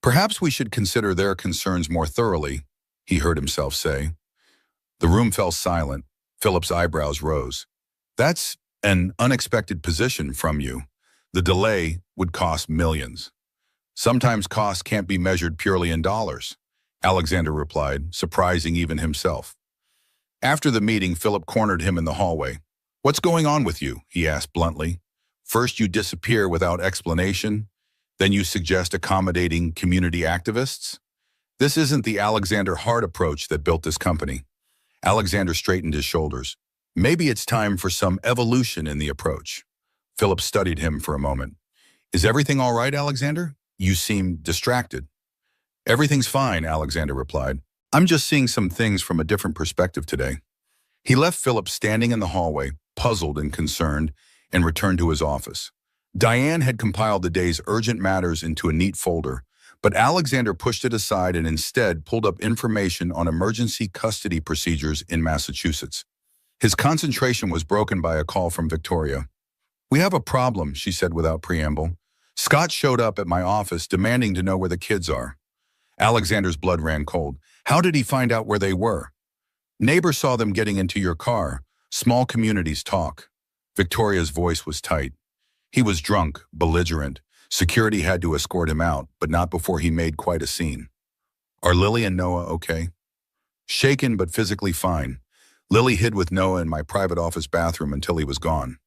"Perhaps we should consider their concerns more thoroughly," he heard himself say. The room fell silent. Philip's eyebrows rose. "That's an unexpected position from you. The delay would cost millions." "Sometimes costs can't be measured purely in dollars," Alexander replied, surprising even himself. After the meeting, Philip cornered him in the hallway. "What's going on with you?" he asked bluntly. "First you disappear without explanation, then you suggest accommodating community activists? This isn't the Alexander Hart approach that built this company." Alexander straightened his shoulders. "Maybe it's time for some evolution in the approach." Philip studied him for a moment. "Is everything all right, Alexander? You seem distracted." "Everything's fine," Alexander replied. "I'm just seeing some things from a different perspective today." He left Philip standing in the hallway, puzzled and concerned, and returned to his office. Diane had compiled the day's urgent matters into a neat folder, but Alexander pushed it aside and instead pulled up information on emergency custody procedures in Massachusetts. His concentration was broken by a call from Victoria. "We have a problem," she said without preamble. "Scott showed up at my office demanding to know where the kids are." Alexander's blood ran cold. "How did he find out where they were?" "Neighbors saw them getting into your car. Small communities talk." Victoria's voice was tight. "He was drunk, belligerent. Security had to escort him out, but not before he made quite a scene." "Are Lily and Noah okay?" "Shaken but physically fine. Lily hid with Noah in my private office bathroom until he was gone."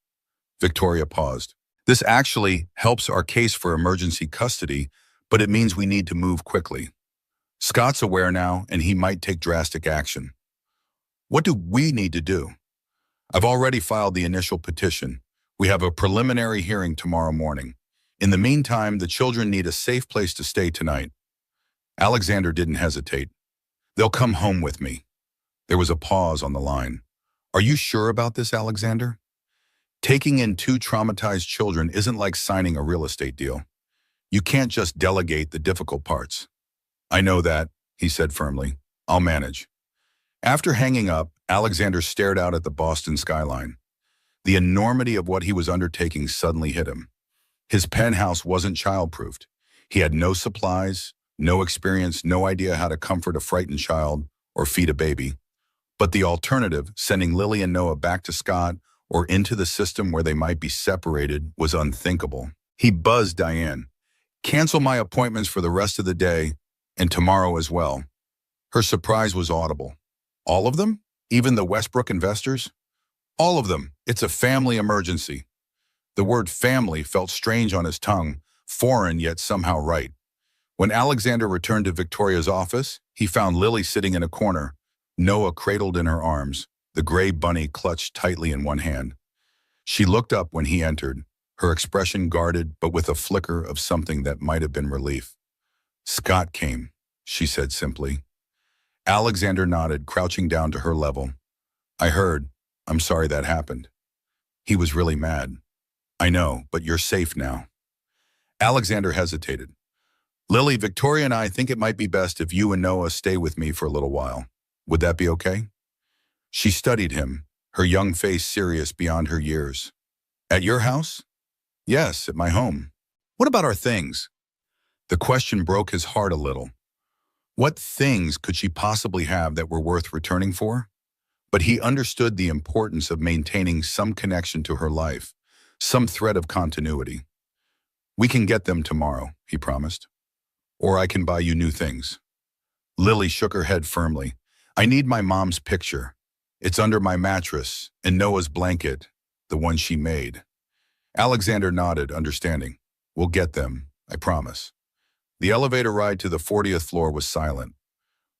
Victoria paused. "This actually helps our case for emergency custody, but it means we need to move quickly. Scott's aware now, and he might take drastic action." "What do we need to do?" "I've already filed the initial petition. We have a preliminary hearing tomorrow morning. In the meantime, the children need a safe place to stay tonight." Alexander didn't hesitate. "They'll come home with me." There was a pause on the line. "Are you sure about this, Alexander? Taking in 2 traumatized children isn't like signing a real estate deal. You can't just delegate the difficult parts." "I know that," he said firmly. "I'll manage." After hanging up, Alexander stared out at the Boston skyline. The enormity of what he was undertaking suddenly hit him. His penthouse wasn't child-proofed. He had no supplies, no experience, no idea how to comfort a frightened child or feed a baby. But the alternative, sending Lily and Noah back to Scott or into the system where they might be separated, was unthinkable. He buzzed Diane. Cancel my appointments for the rest of the day and tomorrow as well. Her surprise was audible. All of them? Even the Westbrook investors? All of them. It's a family emergency. The word family felt strange on his tongue, foreign yet somehow right. When Alexander returned to Victoria's office, he found Lily sitting in a corner, Noah cradled in her arms, the gray bunny clutched tightly in one hand. She looked up when he entered, her expression guarded but with a flicker of something that might have been relief. Scott came, she said simply. Alexander nodded, crouching down to her level. I heard. I'm sorry that happened. He was really mad. I know, but you're safe now. Alexander hesitated. Lily, Victoria and I think it might be best if you and Noah stay with me for a little while. Would that be okay? She studied him, her young face serious beyond her years. At your house? Yes, at my home. What about our things? The question broke his heart a little. What things could she possibly have that were worth returning for? But he understood the importance of maintaining some connection to her life, some thread of continuity. We can get them tomorrow, he promised. Or I can buy you new things. Lily shook her head firmly. I need my mom's picture. It's under my mattress and Noah's blanket, the one she made. Alexander nodded, understanding. We'll get them, I promise. The elevator ride to the 40th floor was silent.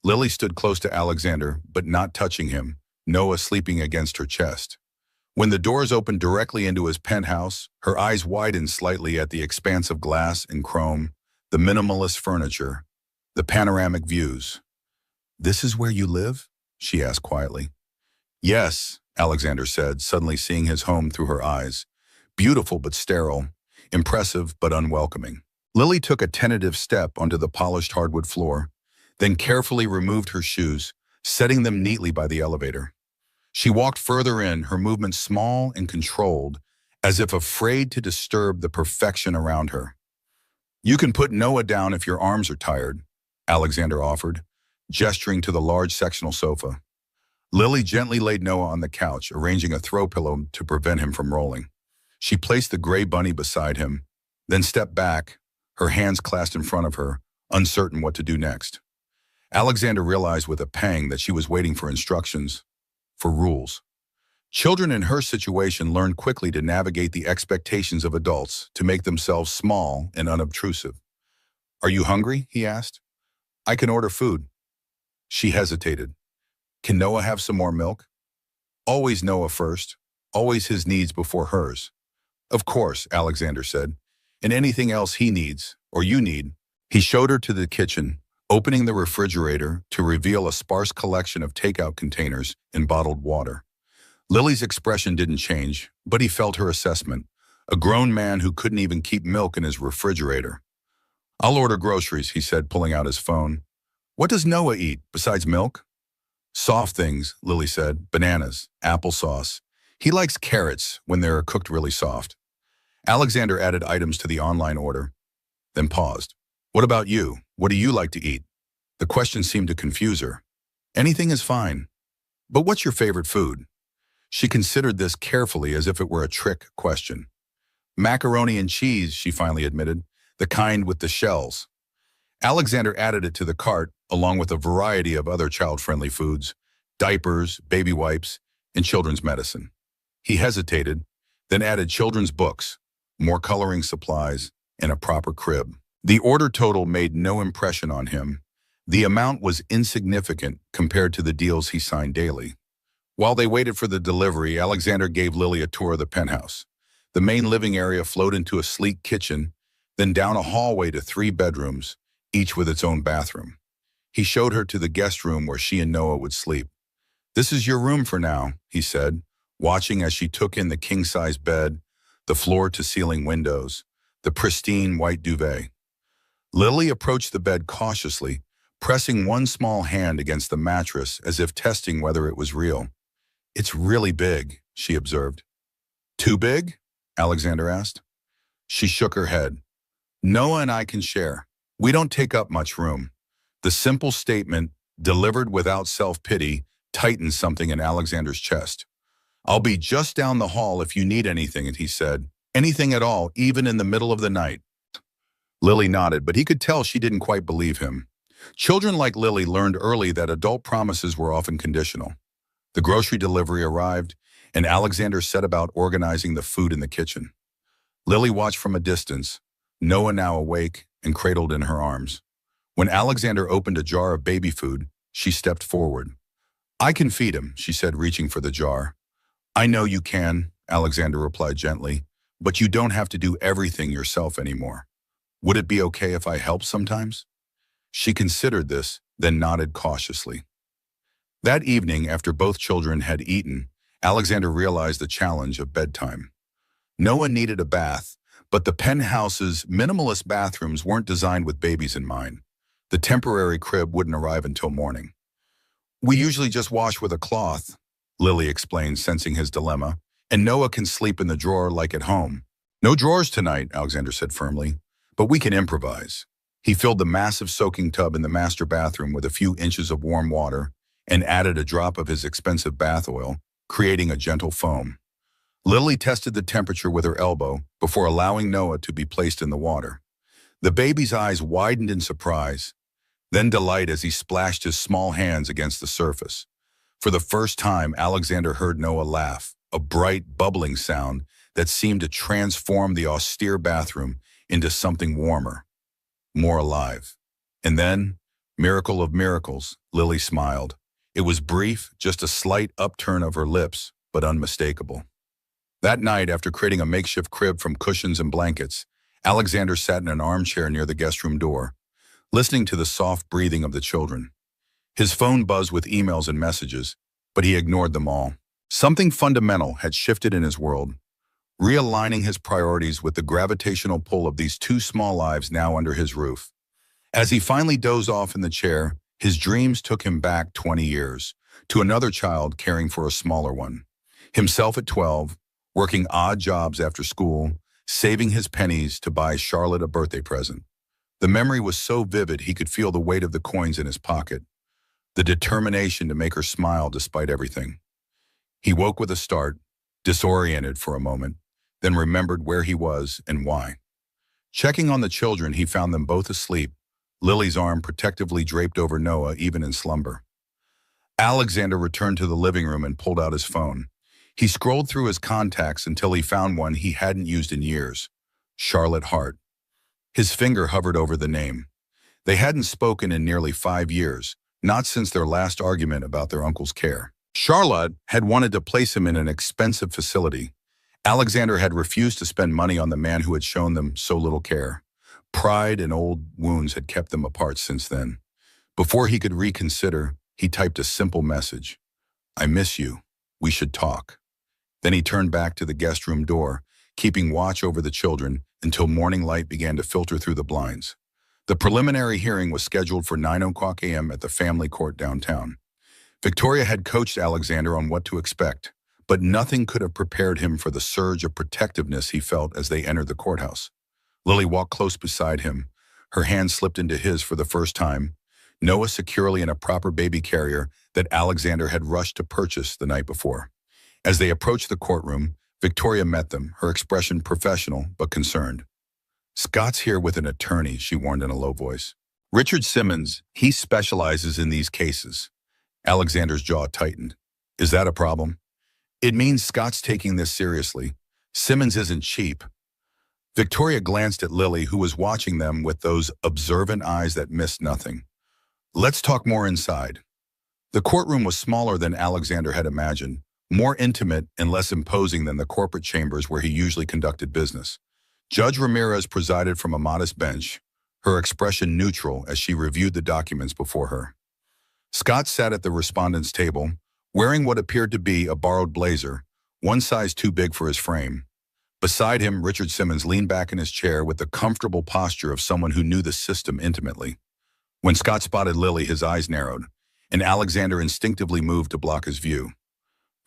Lily stood close to Alexander, but not touching him, Noah sleeping against her chest. When the doors opened directly into his penthouse, her eyes widened slightly at the expanse of glass and chrome, the minimalist furniture, the panoramic views. This is where you live? She asked quietly. Yes, Alexander said, suddenly seeing his home through her eyes. Beautiful but sterile, impressive but unwelcoming. Lily took a tentative step onto the polished hardwood floor, then carefully removed her shoes, setting them neatly by the elevator. She walked further in, her movements small and controlled, as if afraid to disturb the perfection around her. You can put Noah down if your arms are tired, Alexander offered, gesturing to the large sectional sofa. Lily gently laid Noah on the couch, arranging a throw pillow to prevent him from rolling. She placed the gray bunny beside him, then stepped back, her hands clasped in front of her, uncertain what to do next. Alexander realized with a pang that she was waiting for instructions, for rules. Children in her situation learn quickly to navigate the expectations of adults, to make themselves small and unobtrusive. Are you hungry? He asked. I can order food. She hesitated. Can Noah have some more milk? Always Noah first, always his needs before hers. Of course, Alexander said, and anything else he needs, or you need. He showed her to the kitchen, opening the refrigerator to reveal a sparse collection of takeout containers and bottled water. Lily's expression didn't change, but he felt her assessment, a grown man who couldn't even keep milk in his refrigerator. I'll order groceries, he said, pulling out his phone. What does Noah eat, besides milk? Soft things, Lily said, bananas, applesauce. He likes carrots when they're cooked really soft. Alexander added items to the online order, then paused. What about you? What do you like to eat? The question seemed to confuse her. Anything is fine. But what's your favorite food? She considered this carefully as if it were a trick question. Macaroni and cheese, she finally admitted, the kind with the shells. Alexander added it to the cart, along with a variety of other child-friendly foods, diapers, baby wipes, and children's medicine. He hesitated, then added children's books, more coloring supplies, and a proper crib. The order total made no impression on him. The amount was insignificant compared to the deals he signed daily. While they waited for the delivery, Alexander gave Lily a tour of the penthouse. The main living area flowed into a sleek kitchen, then down a hallway to 3 bedrooms, each with its own bathroom. He showed her to the guest room where she and Noah would sleep. This is your room for now, he said, watching as she took in the king-size bed, the floor-to-ceiling windows, the pristine white duvet. Lily approached the bed cautiously, pressing one small hand against the mattress as if testing whether it was real. It's really big, she observed. Too big? Alexander asked. She shook her head. Noah and I can share. We don't take up much room. The simple statement, delivered without self-pity, tightened something in Alexander's chest. "I'll be just down the hall if you need anything," he said. "Anything at all, even in the middle of the night." Lily nodded, but he could tell she didn't quite believe him. Children like Lily learned early that adult promises were often conditional. The grocery delivery arrived, and Alexander set about organizing the food in the kitchen. Lily watched from a distance, Noah now awake and cradled in her arms. When Alexander opened a jar of baby food, she stepped forward. "I can feed him," she said, reaching for the jar. "I know you can," Alexander replied gently, "but you don't have to do everything yourself anymore. Would it be okay if I helped sometimes?" She considered this, then nodded cautiously. That evening, after both children had eaten, Alexander realized the challenge of bedtime. Noah needed a bath, but the penthouse's minimalist bathrooms weren't designed with babies in mind. The temporary crib wouldn't arrive until morning. "We usually just wash with a cloth," Lily explained, sensing his dilemma, "and Noah can sleep in the drawer like at home." "No drawers tonight," Alexander said firmly, "but we can improvise." He filled the massive soaking tub in the master bathroom with a few inches of warm water and added a drop of his expensive bath oil, creating a gentle foam. Lily tested the temperature with her elbow before allowing Noah to be placed in the water. The baby's eyes widened in surprise, then delight as he splashed his small hands against the surface. For the first time, Alexander heard Noah laugh, a bright, bubbling sound that seemed to transform the austere bathroom into something warmer, more alive. And then, miracle of miracles, Lily smiled. It was brief, just a slight upturn of her lips, but unmistakable. That night, after creating a makeshift crib from cushions and blankets, Alexander sat in an armchair near the guest room door, listening to the soft breathing of the children. His phone buzzed with emails and messages, but he ignored them all. Something fundamental had shifted in his world, realigning his priorities with the gravitational pull of these two small lives now under his roof. As he finally dozed off in the chair, his dreams took him back 20 years, to another child caring for a smaller one. Himself at 12, working odd jobs after school, saving his pennies to buy Charlotte a birthday present. The memory was so vivid he could feel the weight of the coins in his pocket, the determination to make her smile despite everything. He woke with a start, disoriented for a moment, then remembered where he was and why. Checking on the children, he found them both asleep, Lily's arm protectively draped over Noah even in slumber. Alexander returned to the living room and pulled out his phone. He scrolled through his contacts until he found one he hadn't used in years, Charlotte Hart. His finger hovered over the name. They hadn't spoken in nearly 5 years, not since their last argument about their uncle's care. Charlotte had wanted to place him in an expensive facility. Alexander had refused to spend money on the man who had shown them so little care. Pride and old wounds had kept them apart since then. Before he could reconsider, he typed a simple message. "I miss you. We should talk." Then he turned back to the guest room door, keeping watch over the children until morning light began to filter through the blinds. The preliminary hearing was scheduled for 9 a.m. at the family court downtown. Victoria had coached Alexander on what to expect, but nothing could have prepared him for the surge of protectiveness he felt as they entered the courthouse. Lily walked close beside him. Her hand slipped into his for the first time, Noah securely in a proper baby carrier that Alexander had rushed to purchase the night before. As they approached the courtroom, Victoria met them, her expression professional but concerned. "Scott's here with an attorney," she warned in a low voice. "Richard Simmons, he specializes in these cases." Alexander's jaw tightened. "Is that a problem?" "It means Scott's taking this seriously. Simmons isn't cheap." Victoria glanced at Lily, who was watching them with those observant eyes that missed nothing. "Let's talk more inside." The courtroom was smaller than Alexander had imagined, more intimate and less imposing than the corporate chambers where he usually conducted business. Judge Ramirez presided from a modest bench, her expression neutral as she reviewed the documents before her. Scott sat at the respondent's table, wearing what appeared to be a borrowed blazer, one size too big for his frame. Beside him, Richard Simmons leaned back in his chair with the comfortable posture of someone who knew the system intimately. When Scott spotted Lily, his eyes narrowed, and Alexander instinctively moved to block his view.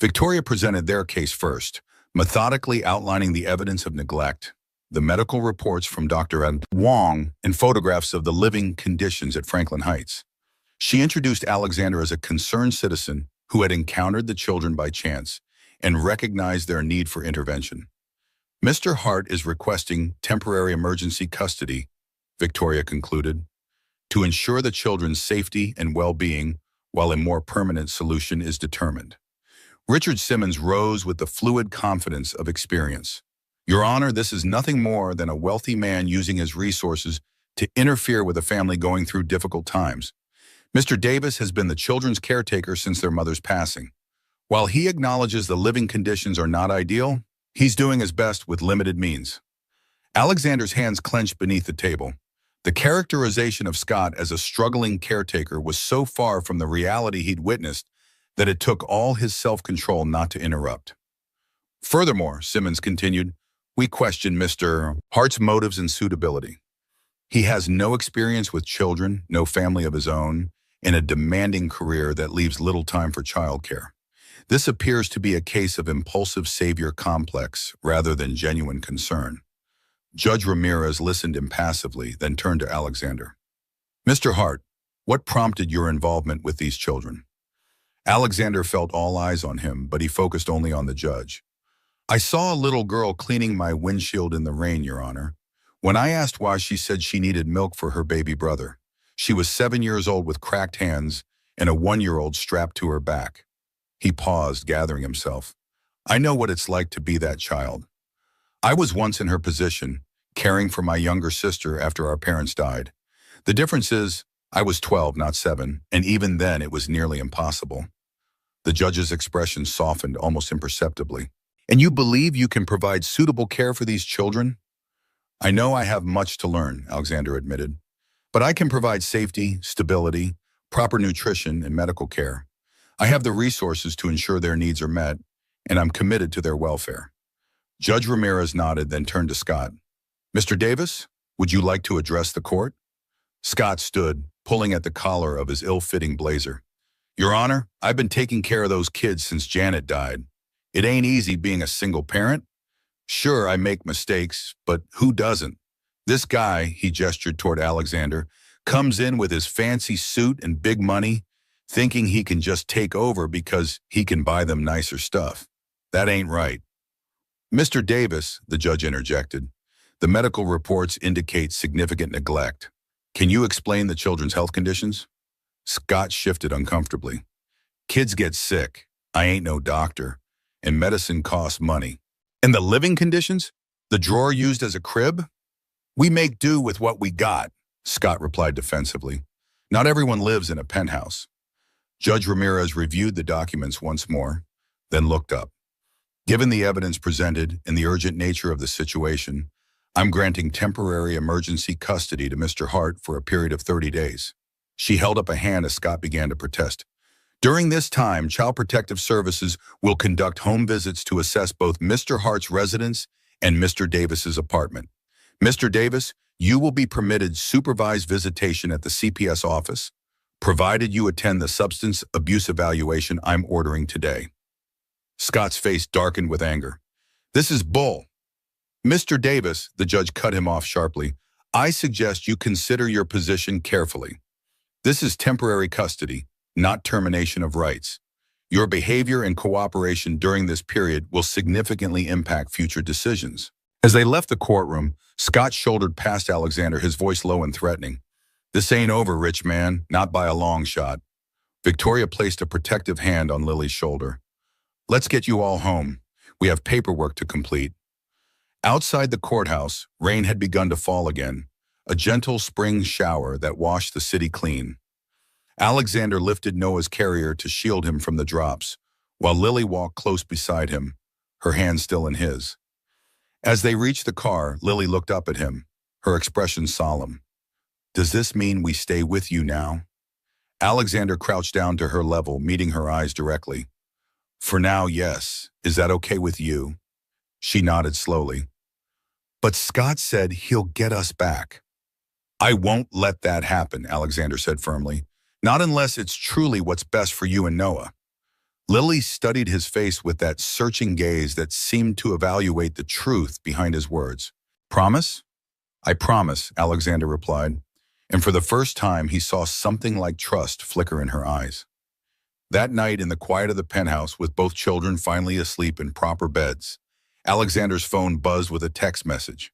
Victoria presented their case first, methodically outlining the evidence of neglect, the medical reports from Dr. Ed Wong, and photographs of the living conditions at Franklin Heights. She introduced Alexander as a concerned citizen who had encountered the children by chance and recognized their need for intervention. Mr. Hart is requesting temporary emergency custody, Victoria concluded, to ensure the children's safety and well-being while a more permanent solution is determined. Richard Simmons rose with the fluid confidence of experience. Your Honor, this is nothing more than a wealthy man using his resources to interfere with a family going through difficult times. Mr. Davis has been the children's caretaker since their mother's passing. While he acknowledges the living conditions are not ideal, he's doing his best with limited means. Alexander's hands clenched beneath the table. The characterization of Scott as a struggling caretaker was so far from the reality he'd witnessed that it took all his self-control not to interrupt. Furthermore, Simmons continued, we question Mr. Hart's motives and suitability. He has no experience with children, no family of his own, and a demanding career that leaves little time for childcare. This appears to be a case of impulsive savior complex rather than genuine concern. Judge Ramirez listened impassively, then turned to Alexander. Mr. Hart, what prompted your involvement with these children? Alexander felt all eyes on him, but he focused only on the judge. I saw a little girl cleaning my windshield in the rain, Your Honor. When I asked why, she said she needed milk for her baby brother. She was 7 years old with cracked hands and a 1-year-old strapped to her back. He paused, gathering himself. I know what it's like to be that child. I was once in her position, caring for my younger sister after our parents died. The difference is, I was 12, not 7, and even then it was nearly impossible. The judge's expression softened almost imperceptibly. And you believe you can provide suitable care for these children? I know I have much to learn, Alexander admitted, but I can provide safety, stability, proper nutrition, and medical care. I have the resources to ensure their needs are met, and I'm committed to their welfare. Judge Ramirez nodded, then turned to Scott. Mr. Davis, would you like to address the court? Scott stood, pulling at the collar of his ill-fitting blazer. Your Honor, I've been taking care of those kids since Janet died. It ain't easy being a single parent. Sure, I make mistakes, but who doesn't? This guy, he gestured toward Alexander, comes in with his fancy suit and big money, thinking he can just take over because he can buy them nicer stuff. That ain't right. Mr. Davis, the judge interjected, the medical reports indicate significant neglect. Can you explain the children's health conditions? Scott shifted uncomfortably. Kids get sick. I ain't no doctor. And medicine costs money. And the living conditions? The drawer used as a crib? We make do with what we got, Scott replied defensively. Not everyone lives in a penthouse. Judge Ramirez reviewed the documents once more, then looked up. Given the evidence presented and the urgent nature of the situation, I'm granting temporary emergency custody to Mr. Hart for a period of 30 days. She held up a hand as Scott began to protest. During this time, Child Protective Services will conduct home visits to assess both Mr. Hart's residence and Mr. Davis's apartment. Mr. Davis, you will be permitted supervised visitation at the CPS office, provided you attend the substance abuse evaluation I'm ordering today. Scott's face darkened with anger. This is bull. Mr. Davis, the judge cut him off sharply, I suggest you consider your position carefully. This is temporary custody, not termination of rights. Your behavior and cooperation during this period will significantly impact future decisions. As they left the courtroom, Scott shouldered past Alexander, his voice low and threatening. This ain't over, rich man, not by a long shot. Victoria placed a protective hand on Lily's shoulder. Let's get you all home. We have paperwork to complete. Outside the courthouse, rain had begun to fall again, a gentle spring shower that washed the city clean. Alexander lifted Noah's carrier to shield him from the drops, while Lily walked close beside him, her hand still in his. As they reached the car, Lily looked up at him, her expression solemn. Does this mean we stay with you now? Alexander crouched down to her level, meeting her eyes directly. For now, yes. Is that okay with you? She nodded slowly. But Scott said he'll get us back. I won't let that happen, Alexander said firmly. Not unless it's truly what's best for you and Noah. Lily studied his face with that searching gaze that seemed to evaluate the truth behind his words. Promise? I promise, Alexander replied, and for the first time he saw something like trust flicker in her eyes. That night, in the quiet of the penthouse, with both children finally asleep in proper beds, Alexander's phone buzzed with a text message.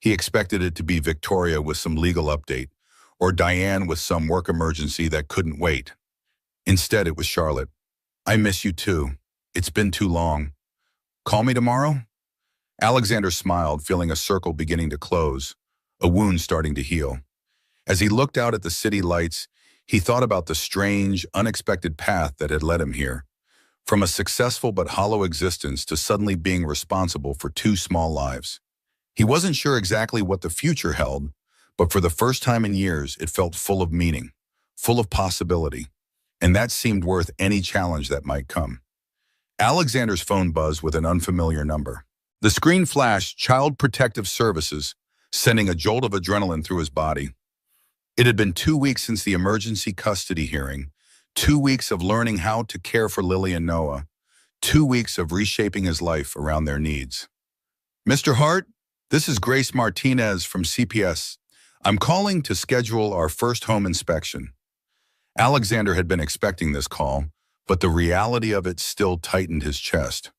He expected it to be Victoria with some legal update, or Diane with some work emergency that couldn't wait. Instead, it was Charlotte. "I miss you too. It's been too long. Call me tomorrow?" Alexander smiled, feeling a circle beginning to close, a wound starting to heal. As he looked out at the city lights, he thought about the strange, unexpected path that had led him here. From a successful but hollow existence to suddenly being responsible for two small lives. He wasn't sure exactly what the future held, but for the first time in years, it felt full of meaning, full of possibility, and that seemed worth any challenge that might come. Alexander's phone buzzed with an unfamiliar number. The screen flashed Child Protective Services, sending a jolt of adrenaline through his body. It had been 2 weeks since the emergency custody hearing, 2 weeks of learning how to care for Lily and Noah, 2 weeks of reshaping his life around their needs. "Mr. Hart, this is Grace Martinez from CPS. I'm calling to schedule our first home inspection." Alexander had been expecting this call, but the reality of it still tightened his chest.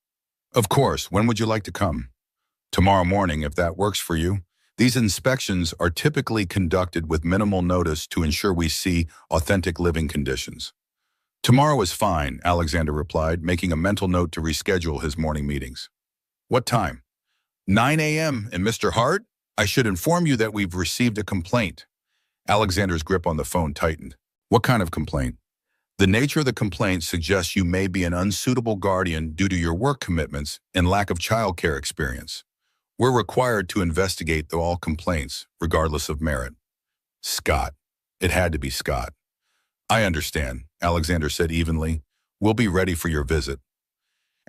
"Of course, when would you like to come?" "Tomorrow morning, if that works for you. These inspections are typically conducted with minimal notice to ensure we see authentic living conditions." "Tomorrow is fine," Alexander replied, making a mental note to reschedule his morning meetings. "What time?" 9 a.m. And Mr. Hart, I should inform you that we've received a complaint." Alexander's grip on the phone tightened. "What kind of complaint?" "The nature of the complaint suggests you may be an unsuitable guardian due to your work commitments and lack of childcare experience. We're required to investigate all complaints, regardless of merit." Scott. It had to be Scott. "I understand," Alexander said evenly. "We'll be ready for your visit."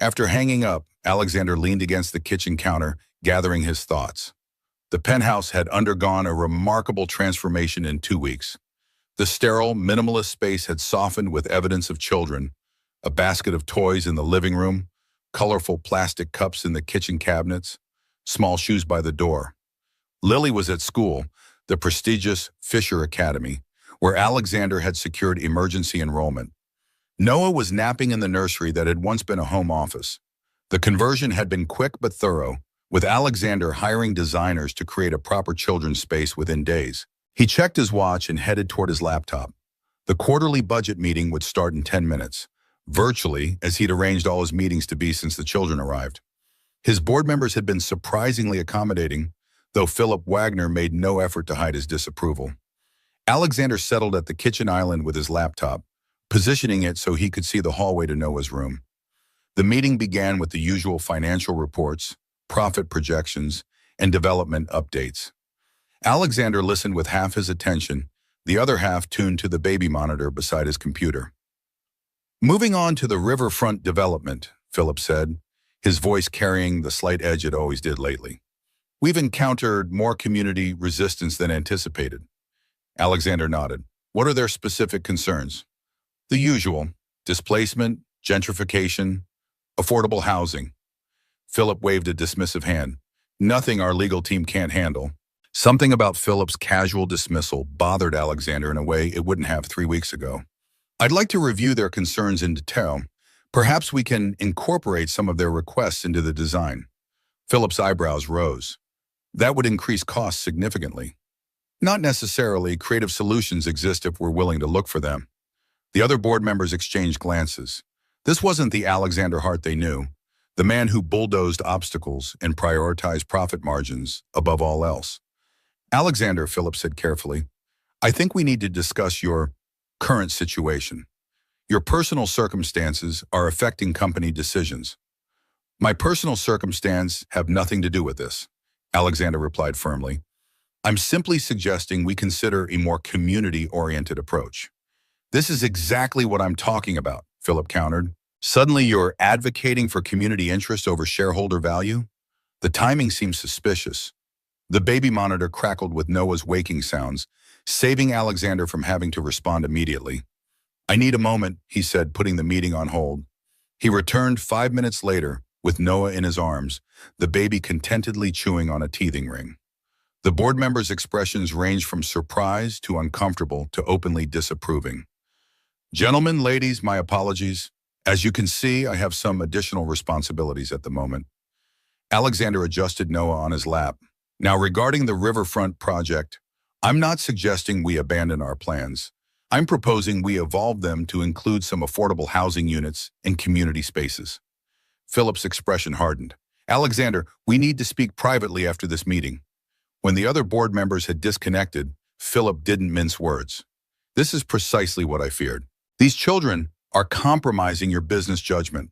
After hanging up, Alexander leaned against the kitchen counter, gathering his thoughts. The penthouse had undergone a remarkable transformation in 2 weeks. The sterile, minimalist space had softened with evidence of children, a basket of toys in the living room, colorful plastic cups in the kitchen cabinets, small shoes by the door. Lily was at school, the prestigious Fisher Academy, where Alexander had secured emergency enrollment. Noah was napping in the nursery that had once been a home office. The conversion had been quick but thorough, with Alexander hiring designers to create a proper children's space within days. He checked his watch and headed toward his laptop. The quarterly budget meeting would start in 10 minutes, virtually, as he'd arranged all his meetings to be since the children arrived. His board members had been surprisingly accommodating, though Philip Wagner made no effort to hide his disapproval. Alexander settled at the kitchen island with his laptop, positioning it so he could see the hallway to Noah's room. The meeting began with the usual financial reports, profit projections, and development updates. Alexander listened with half his attention, the other half tuned to the baby monitor beside his computer. "Moving on to the riverfront development," Philip said, his voice carrying the slight edge it always did lately. "We've encountered more community resistance than anticipated." Alexander nodded. "What are their specific concerns?" "The usual: displacement, gentrification, affordable housing." Philip waved a dismissive hand. "Nothing our legal team can't handle." Something about Philip's casual dismissal bothered Alexander in a way it wouldn't have 3 weeks ago. "I'd like to review their concerns in detail. Perhaps we can incorporate some of their requests into the design." Philip's eyebrows rose. "That would increase costs significantly." "Not necessarily. Creative solutions exist if we're willing to look for them." The other board members exchanged glances. This wasn't the Alexander Hart they knew, the man who bulldozed obstacles and prioritized profit margins above all else. "Alexander," Philip said carefully, "I think we need to discuss your current situation. Your personal circumstances are affecting company decisions." "My personal circumstance have nothing to do with this," Alexander replied firmly. "I'm simply suggesting we consider a more community-oriented approach." "This is exactly what I'm talking about," Philip countered. "Suddenly you're advocating for community interest over shareholder value? The timing seems suspicious." The baby monitor crackled with Noah's waking sounds, saving Alexander from having to respond immediately. "I need a moment," he said, putting the meeting on hold. He returned 5 minutes later, with Noah in his arms, the baby contentedly chewing on a teething ring. The board members' expressions ranged from surprise to uncomfortable to openly disapproving. Gentlemen, ladies, my apologies. As you can see, I have some additional responsibilities at the moment. Alexander adjusted Noah on his lap. Now, regarding the riverfront project, I'm not suggesting we abandon our plans. I'm proposing we evolve them to include some affordable housing units and community spaces. Philip's expression hardened. Alexander, we need to speak privately after this meeting. When the other board members had disconnected, Philip didn't mince words. This is precisely what I feared. These children are compromising your business judgment.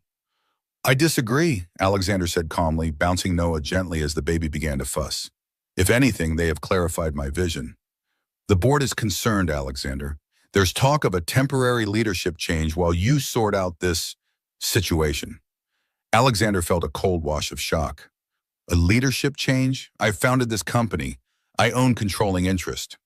I disagree, Alexander said calmly, bouncing Noah gently as the baby began to fuss. If anything, they have clarified my vision. The board is concerned, Alexander. There's talk of a temporary leadership change while you sort out this situation. Alexander felt a cold wash of shock. A leadership change? I've founded this company. I own controlling interest.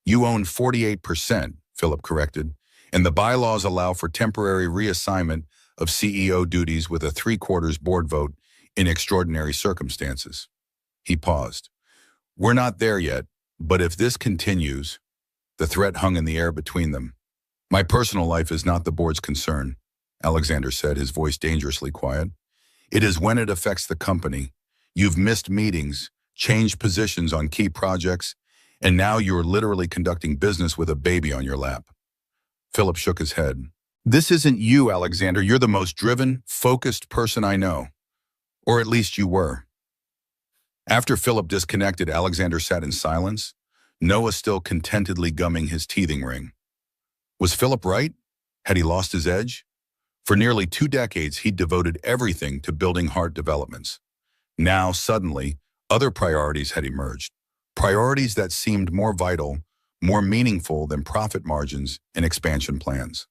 You own 48%, Philip corrected, and the bylaws allow for temporary reassignment of CEO duties with a 3/4 board vote in extraordinary circumstances. He paused. We're not there yet, but if this continues, the threat hung in the air between them. My personal life is not the board's concern, Alexander said, his voice dangerously quiet. It is when it affects the company. You've missed meetings, changed positions on key projects, and now you're literally conducting business with a baby on your lap. Philip shook his head. This isn't you, Alexander. You're the most driven, focused person I know. Or at least you were. After Philip disconnected, Alexander sat in silence, Noah still contentedly gumming his teething ring. Was Philip right? Had he lost his edge? For nearly 2 decades, he'd devoted everything to building heart developments. Now, suddenly, other priorities had emerged. Priorities that seemed more vital, more meaningful than profit margins and expansion plans.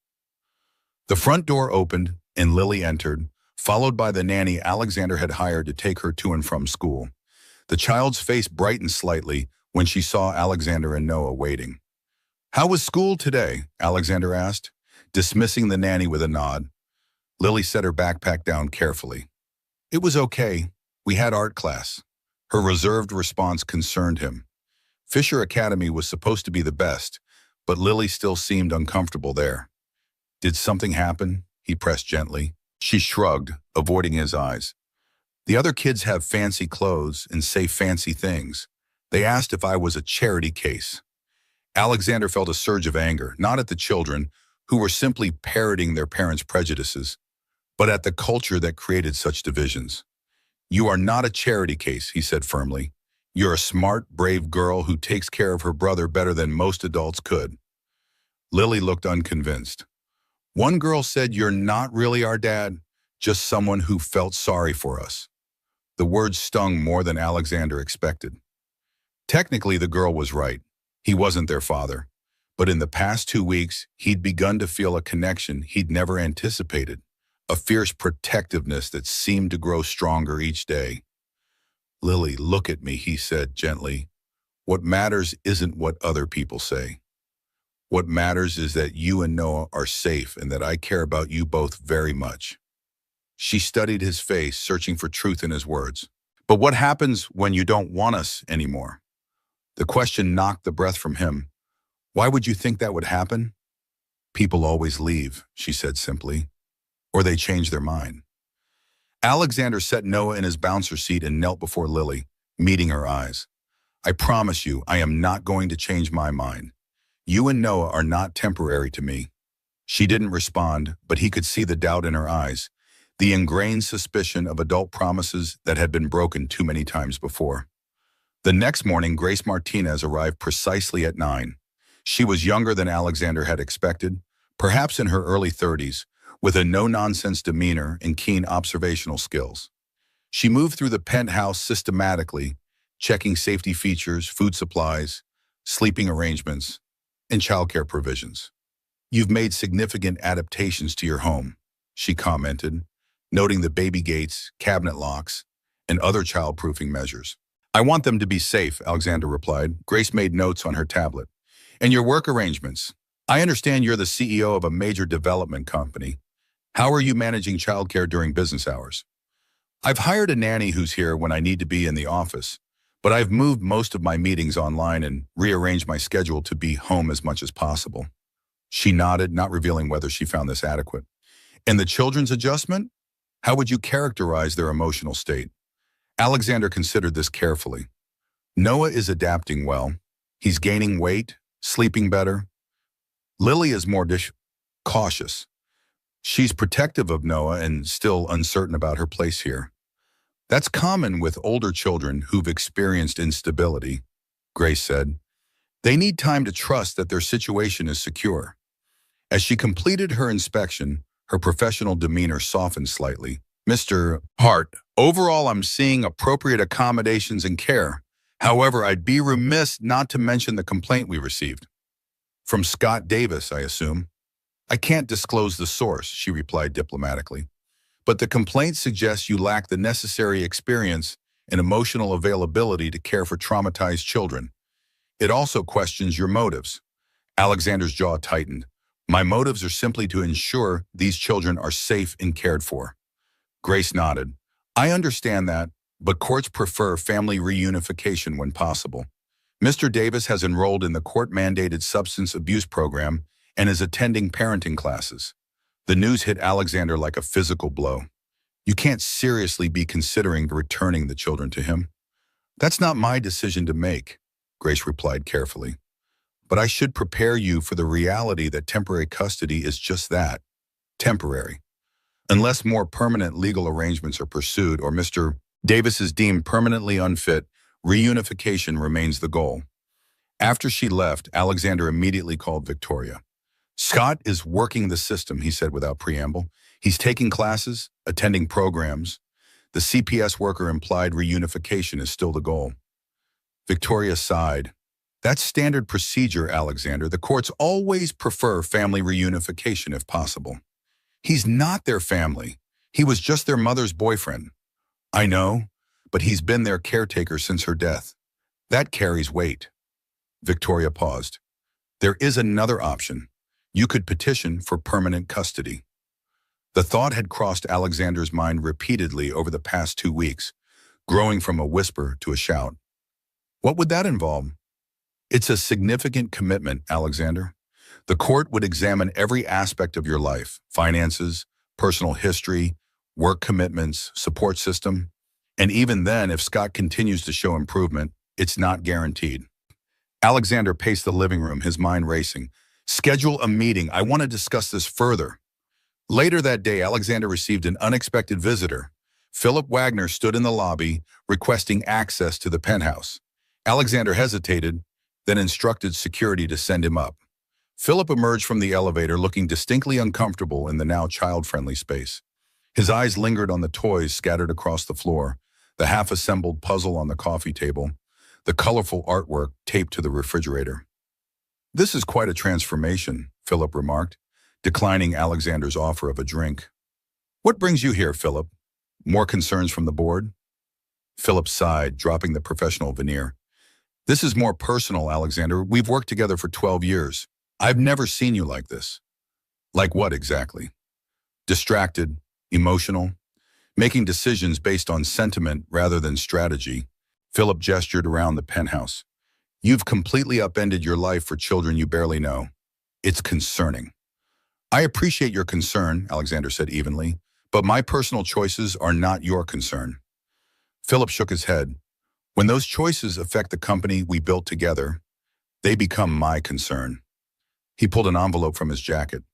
The front door opened and Lily entered, followed by the nanny Alexander had hired to take her to and from school. The child's face brightened slightly when she saw Alexander and Noah waiting. How was school today? Alexander asked, dismissing the nanny with a nod. Lily set her backpack down carefully. It was okay. We had art class. Her reserved response concerned him. Fisher Academy was supposed to be the best, but Lily still seemed uncomfortable there. Did something happen? He pressed gently. She shrugged, avoiding his eyes. The other kids have fancy clothes and say fancy things. They asked if I was a charity case. Alexander felt a surge of anger, not at the children, who were simply parroting their parents' prejudices, but at the culture that created such divisions. You are not a charity case, he said firmly. You're a smart, brave girl who takes care of her brother better than most adults could. Lily looked unconvinced. One girl said, you're not really our dad, just someone who felt sorry for us. The words stung more than Alexander expected. Technically, the girl was right. He wasn't their father. But in the past 2 weeks, he'd begun to feel a connection he'd never anticipated, a fierce protectiveness that seemed to grow stronger each day. Lily, look at me, he said gently. What matters isn't what other people say. What matters is that you and Noah are safe and that I care about you both very much. She studied his face, searching for truth in his words. But what happens when you don't want us anymore? The question knocked the breath from him. Why would you think that would happen? People always leave, she said simply, or they change their mind. Alexander set Noah in his bouncer seat and knelt before Lily, meeting her eyes. I promise you, I am not going to change my mind. You and Noah are not temporary to me. She didn't respond, but he could see the doubt in her eyes, the ingrained suspicion of adult promises that had been broken too many times before. The next morning, Grace Martinez arrived precisely at 9. She was younger than Alexander had expected, perhaps in her early 30s, with a no-nonsense demeanor and keen observational skills. She moved through the penthouse systematically, checking safety features, food supplies, sleeping arrangements, and childcare provisions. You've made significant adaptations to your home, she commented, noting the baby gates, cabinet locks, and other child-proofing measures. I want them to be safe, Alexander replied. Grace made notes on her tablet. And your work arrangements. I understand you're the CEO of a major development company. How are you managing childcare during business hours? I've hired a nanny who's here when I need to be in the office, but I've moved most of my meetings online and rearranged my schedule to be home as much as possible. She nodded, not revealing whether she found this adequate. And the children's adjustment? How would you characterize their emotional state? Alexander considered this carefully. Noah is adapting well. He's gaining weight, sleeping better. Lily is more cautious. She's protective of Noah and still uncertain about her place here. That's common with older children who've experienced instability, Grace said. They need time to trust that their situation is secure. As she completed her inspection, her professional demeanor softened slightly. Mr. Hart, overall I'm seeing appropriate accommodations and care. However, I'd be remiss not to mention the complaint we received. From Scott Davis, I assume. I can't disclose the source, she replied diplomatically. But the complaint suggests you lack the necessary experience and emotional availability to care for traumatized children. It also questions your motives. Alexander's jaw tightened. My motives are simply to ensure these children are safe and cared for. Grace nodded. I understand that, but courts prefer family reunification when possible. Mr. Davis has enrolled in the court-mandated substance abuse program and is attending parenting classes. The news hit Alexander like a physical blow. You can't seriously be considering returning the children to him. That's not my decision to make, Grace replied carefully. But I should prepare you for the reality that temporary custody is just that, temporary. Unless more permanent legal arrangements are pursued or Mr. Davis is deemed permanently unfit, reunification remains the goal. After she left, Alexander immediately called Victoria. Scott is working the system, he said without preamble. He's taking classes, attending programs. The CPS worker implied reunification is still the goal. Victoria sighed. That's standard procedure, Alexander. The courts always prefer family reunification if possible. He's not their family. He was just their mother's boyfriend. I know, but he's been their caretaker since her death. That carries weight. Victoria paused. There is another option. You could petition for permanent custody. The thought had crossed Alexander's mind repeatedly over the past 2 weeks, growing from a whisper to a shout. What would that involve? It's a significant commitment, Alexander. The court would examine every aspect of your life, finances, personal history, work commitments, support system. And even then, if Scott continues to show improvement, it's not guaranteed. Alexander paced the living room, his mind racing. Schedule a meeting. I want to discuss this further. Later that day, Alexander received an unexpected visitor. Philip Wagner stood in the lobby, requesting access to the penthouse. Alexander hesitated, then instructed security to send him up. Philip emerged from the elevator looking distinctly uncomfortable in the now child-friendly space. His eyes lingered on the toys scattered across the floor, the half-assembled puzzle on the coffee table, the colorful artwork taped to the refrigerator. This is quite a transformation, Philip remarked, declining Alexander's offer of a drink. What brings you here, Philip? More concerns from the board? Philip sighed, dropping the professional veneer. This is more personal, Alexander. We've worked together for 12 years. I've never seen you like this. Like what exactly? Distracted, emotional, making decisions based on sentiment rather than strategy. Philip gestured around the penthouse. You've completely upended your life for children you barely know. It's concerning. I appreciate your concern, Alexander said evenly, but my personal choices are not your concern. Philip shook his head. When those choices affect the company we built together, they become my concern. He pulled an envelope from his jacket.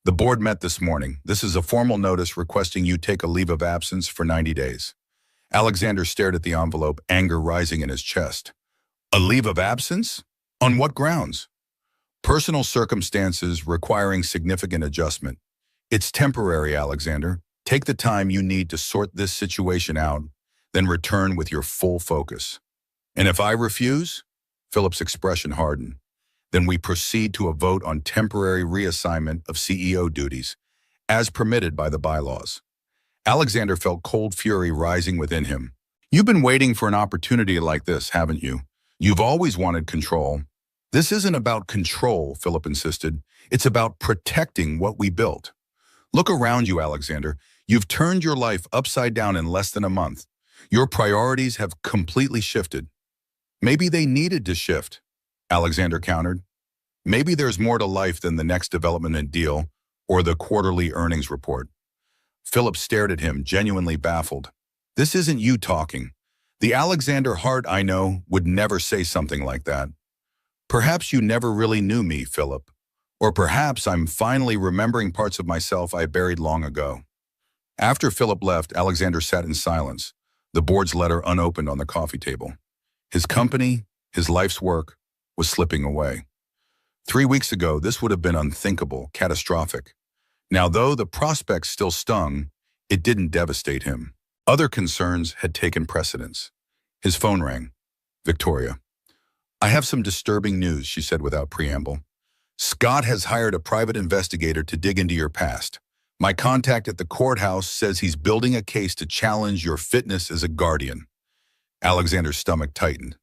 The board met this morning. This is a formal notice requesting you take a leave of absence for 90 days. Alexander stared at the envelope, anger rising in his chest. A leave of absence? On what grounds? Personal circumstances requiring significant adjustment. It's temporary, Alexander. Take the time you need to sort this situation out, then return with your full focus. And if I refuse? Philip's expression hardened. Then we proceed to a vote on temporary reassignment of CEO duties, as permitted by the bylaws. Alexander felt cold fury rising within him. You've been waiting for an opportunity like this, haven't you? You've always wanted control. This isn't about control, Philip insisted. It's about protecting what we built. Look around you, Alexander. You've turned your life upside down in less than a month. Your priorities have completely shifted. Maybe they needed to shift, Alexander countered. Maybe there's more to life than the next development deal or the quarterly earnings report. Philip stared at him, genuinely baffled. This isn't you talking. The Alexander Hart I know would never say something like that. Perhaps you never really knew me, Philip. Or perhaps I'm finally remembering parts of myself I buried long ago. After Philip left, Alexander sat in silence, the board's letter unopened on the coffee table. His company, his life's work, was slipping away. 3 weeks ago, this would have been unthinkable, catastrophic. Now, though the prospect still stung, it didn't devastate him. Other concerns had taken precedence. His phone rang. Victoria. I have some disturbing news, she said without preamble. Scott has hired a private investigator to dig into your past. My contact at the courthouse says he's building a case to challenge your fitness as a guardian. Alexander's stomach tightened.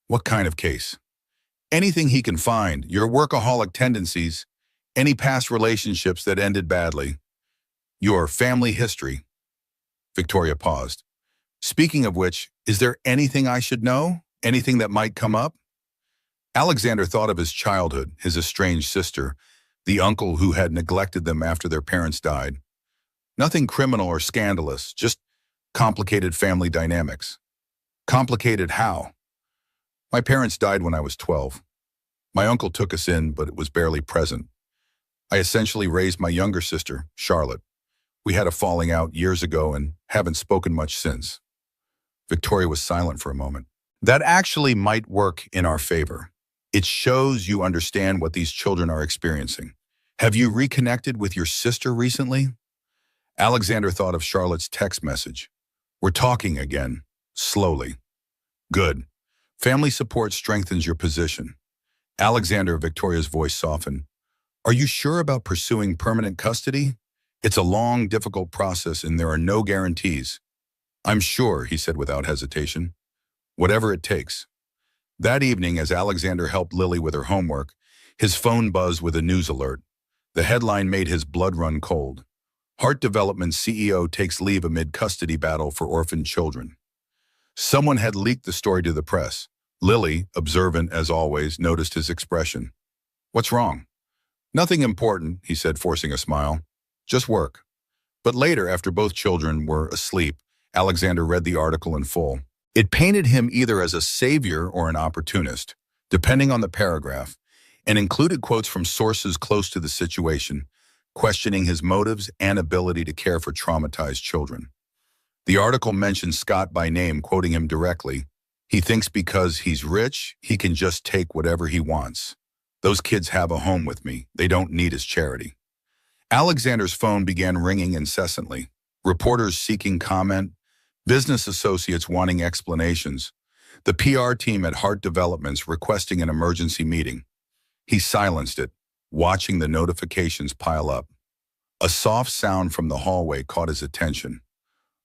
What kind of case? Anything he can find, your workaholic tendencies, any past relationships that ended badly, your family history. Victoria paused. Speaking of which, is there anything I should know? Anything that might come up? Alexander thought of his childhood, his estranged sister, the uncle who had neglected them after their parents died. Nothing criminal or scandalous, just complicated family dynamics. Complicated how? My parents died when I was 12. My uncle took us in, but it was barely present. I essentially raised my younger sister, Charlotte. We had a falling out years ago and haven't spoken much since. Victoria was silent for a moment. That actually might work in our favor. It shows you understand what these children are experiencing. Have you reconnected with your sister recently? Alexander thought of Charlotte's text message. We're talking again, slowly. Good. Family support strengthens your position. Alexander, Victoria's voice softened. Are you sure about pursuing permanent custody? It's a long, difficult process and there are no guarantees. I'm sure, he said without hesitation. Whatever it takes. That evening, as Alexander helped Lily with her homework, his phone buzzed with a news alert. The headline made his blood run cold. Hart Development CEO takes leave amid custody battle for orphaned children. Someone had leaked the story to the press. Lily, observant as always, noticed his expression. What's wrong? Nothing important, he said, forcing a smile. Just work. But later, after both children were asleep, Alexander read the article in full. It painted him either as a savior or an opportunist, depending on the paragraph, and included quotes from sources close to the situation, questioning his motives and ability to care for traumatized children. The article mentioned Scott by name, quoting him directly. He thinks because he's rich, he can just take whatever he wants. Those kids have a home with me. They don't need his charity. Alexander's phone began ringing incessantly. Reporters seeking comment, business associates wanting explanations, the PR team at Hart Developments requesting an emergency meeting. He silenced it, watching the notifications pile up. A soft sound from the hallway caught his attention.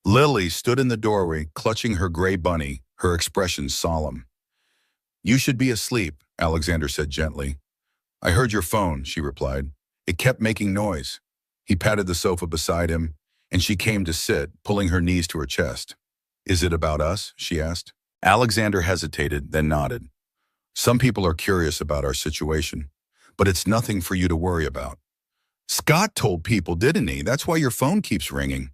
Lily stood in the doorway, clutching her gray bunny, her expression solemn. You should be asleep, Alexander said gently. I heard your phone, she replied. It kept making noise. He patted the sofa beside him, and she came to sit, pulling her knees to her chest. Is it about us? She asked. Alexander hesitated, then nodded. Some people are curious about our situation, but it's nothing for you to worry about. Scott told people, didn't he? That's why your phone keeps ringing.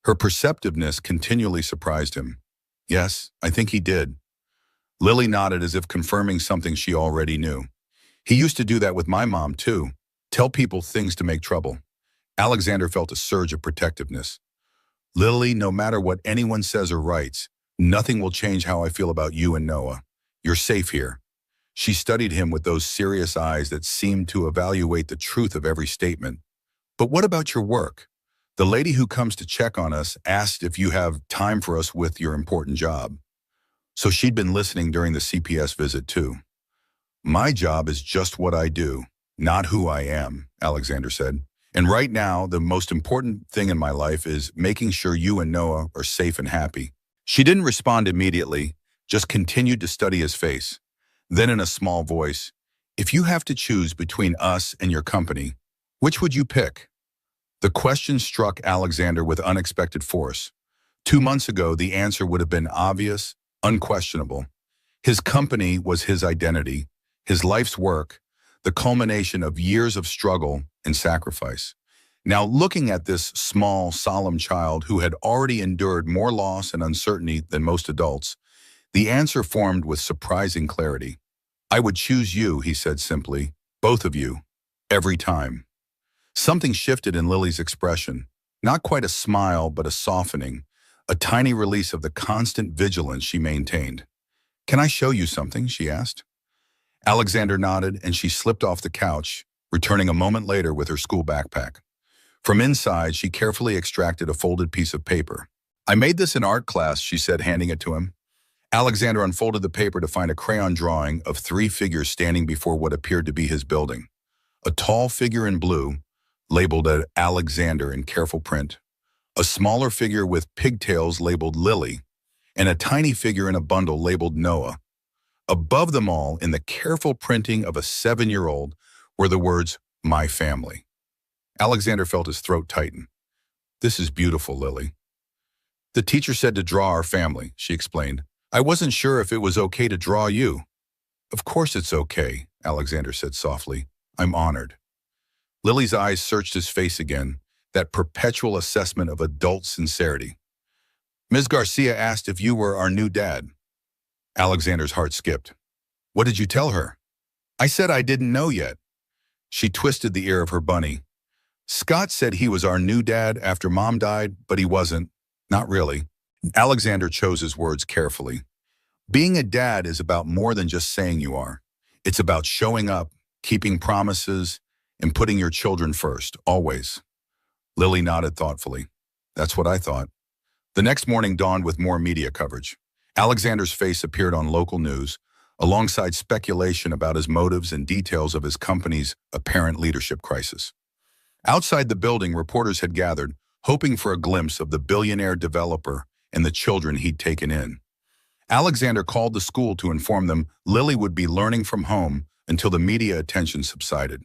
Her perceptiveness continually surprised him. Yes, I think he did. Lily nodded as if confirming something she already knew. He used to do that with my mom, too. Tell people things to make trouble. Alexander felt a surge of protectiveness. Lily, no matter what anyone says or writes, nothing will change how I feel about you and Noah. You're safe here. She studied him with those serious eyes that seemed to evaluate the truth of every statement. But what about your work? The lady who comes to check on us asked if you have time for us with your important job. So she'd been listening during the CPS visit too. My job is just what I do, not who I am, Alexander said. And right now, the most important thing in my life is making sure you and Noah are safe and happy. She didn't respond immediately, just continued to study his face. Then in a small voice, if you have to choose between us and your company, which would you pick? The question struck Alexander with unexpected force. 2 months ago, the answer would have been obvious, unquestionable. His company was his identity, his life's work, the culmination of years of struggle and sacrifice. Now, looking at this small, solemn child who had already endured more loss and uncertainty than most adults, the answer formed with surprising clarity. "I would choose you," he said simply, "both of you, every time." Something shifted in Lily's expression, not quite a smile, but a softening, a tiny release of the constant vigilance she maintained. "Can I show you something?" she asked. Alexander nodded, and she slipped off the couch, returning a moment later with her school backpack. From inside, she carefully extracted a folded piece of paper. "I made this in art class," she said, handing it to him. Alexander unfolded the paper to find a crayon drawing of three figures standing before what appeared to be his building. A tall figure in blue, labeled Alexander in careful print, a smaller figure with pigtails labeled Lily, and a tiny figure in a bundle labeled Noah. Above them all, in the careful printing of a 7-year-old, were the words, "My family." Alexander felt his throat tighten. "This is beautiful, Lily." "The teacher said to draw our family," she explained. "I wasn't sure if it was okay to draw you." "Of course it's okay," Alexander said softly. "I'm honored." Lily's eyes searched his face again, that perpetual assessment of adult sincerity. "Ms. Garcia asked if you were our new dad." Alexander's heart skipped. "What did you tell her?" "I said I didn't know yet." She twisted the ear of her bunny. "Scott said he was our new dad after Mom died, but he wasn't. Not really." Alexander chose his words carefully. "Being a dad is about more than just saying you are. It's about showing up, keeping promises, and putting your children first, always." Lily nodded thoughtfully. "That's what I thought." The next morning dawned with more media coverage. Alexander's face appeared on local news, alongside speculation about his motives and details of his company's apparent leadership crisis. Outside the building, reporters had gathered, hoping for a glimpse of the billionaire developer and the children he'd taken in. Alexander called the school to inform them Lily would be learning from home until the media attention subsided.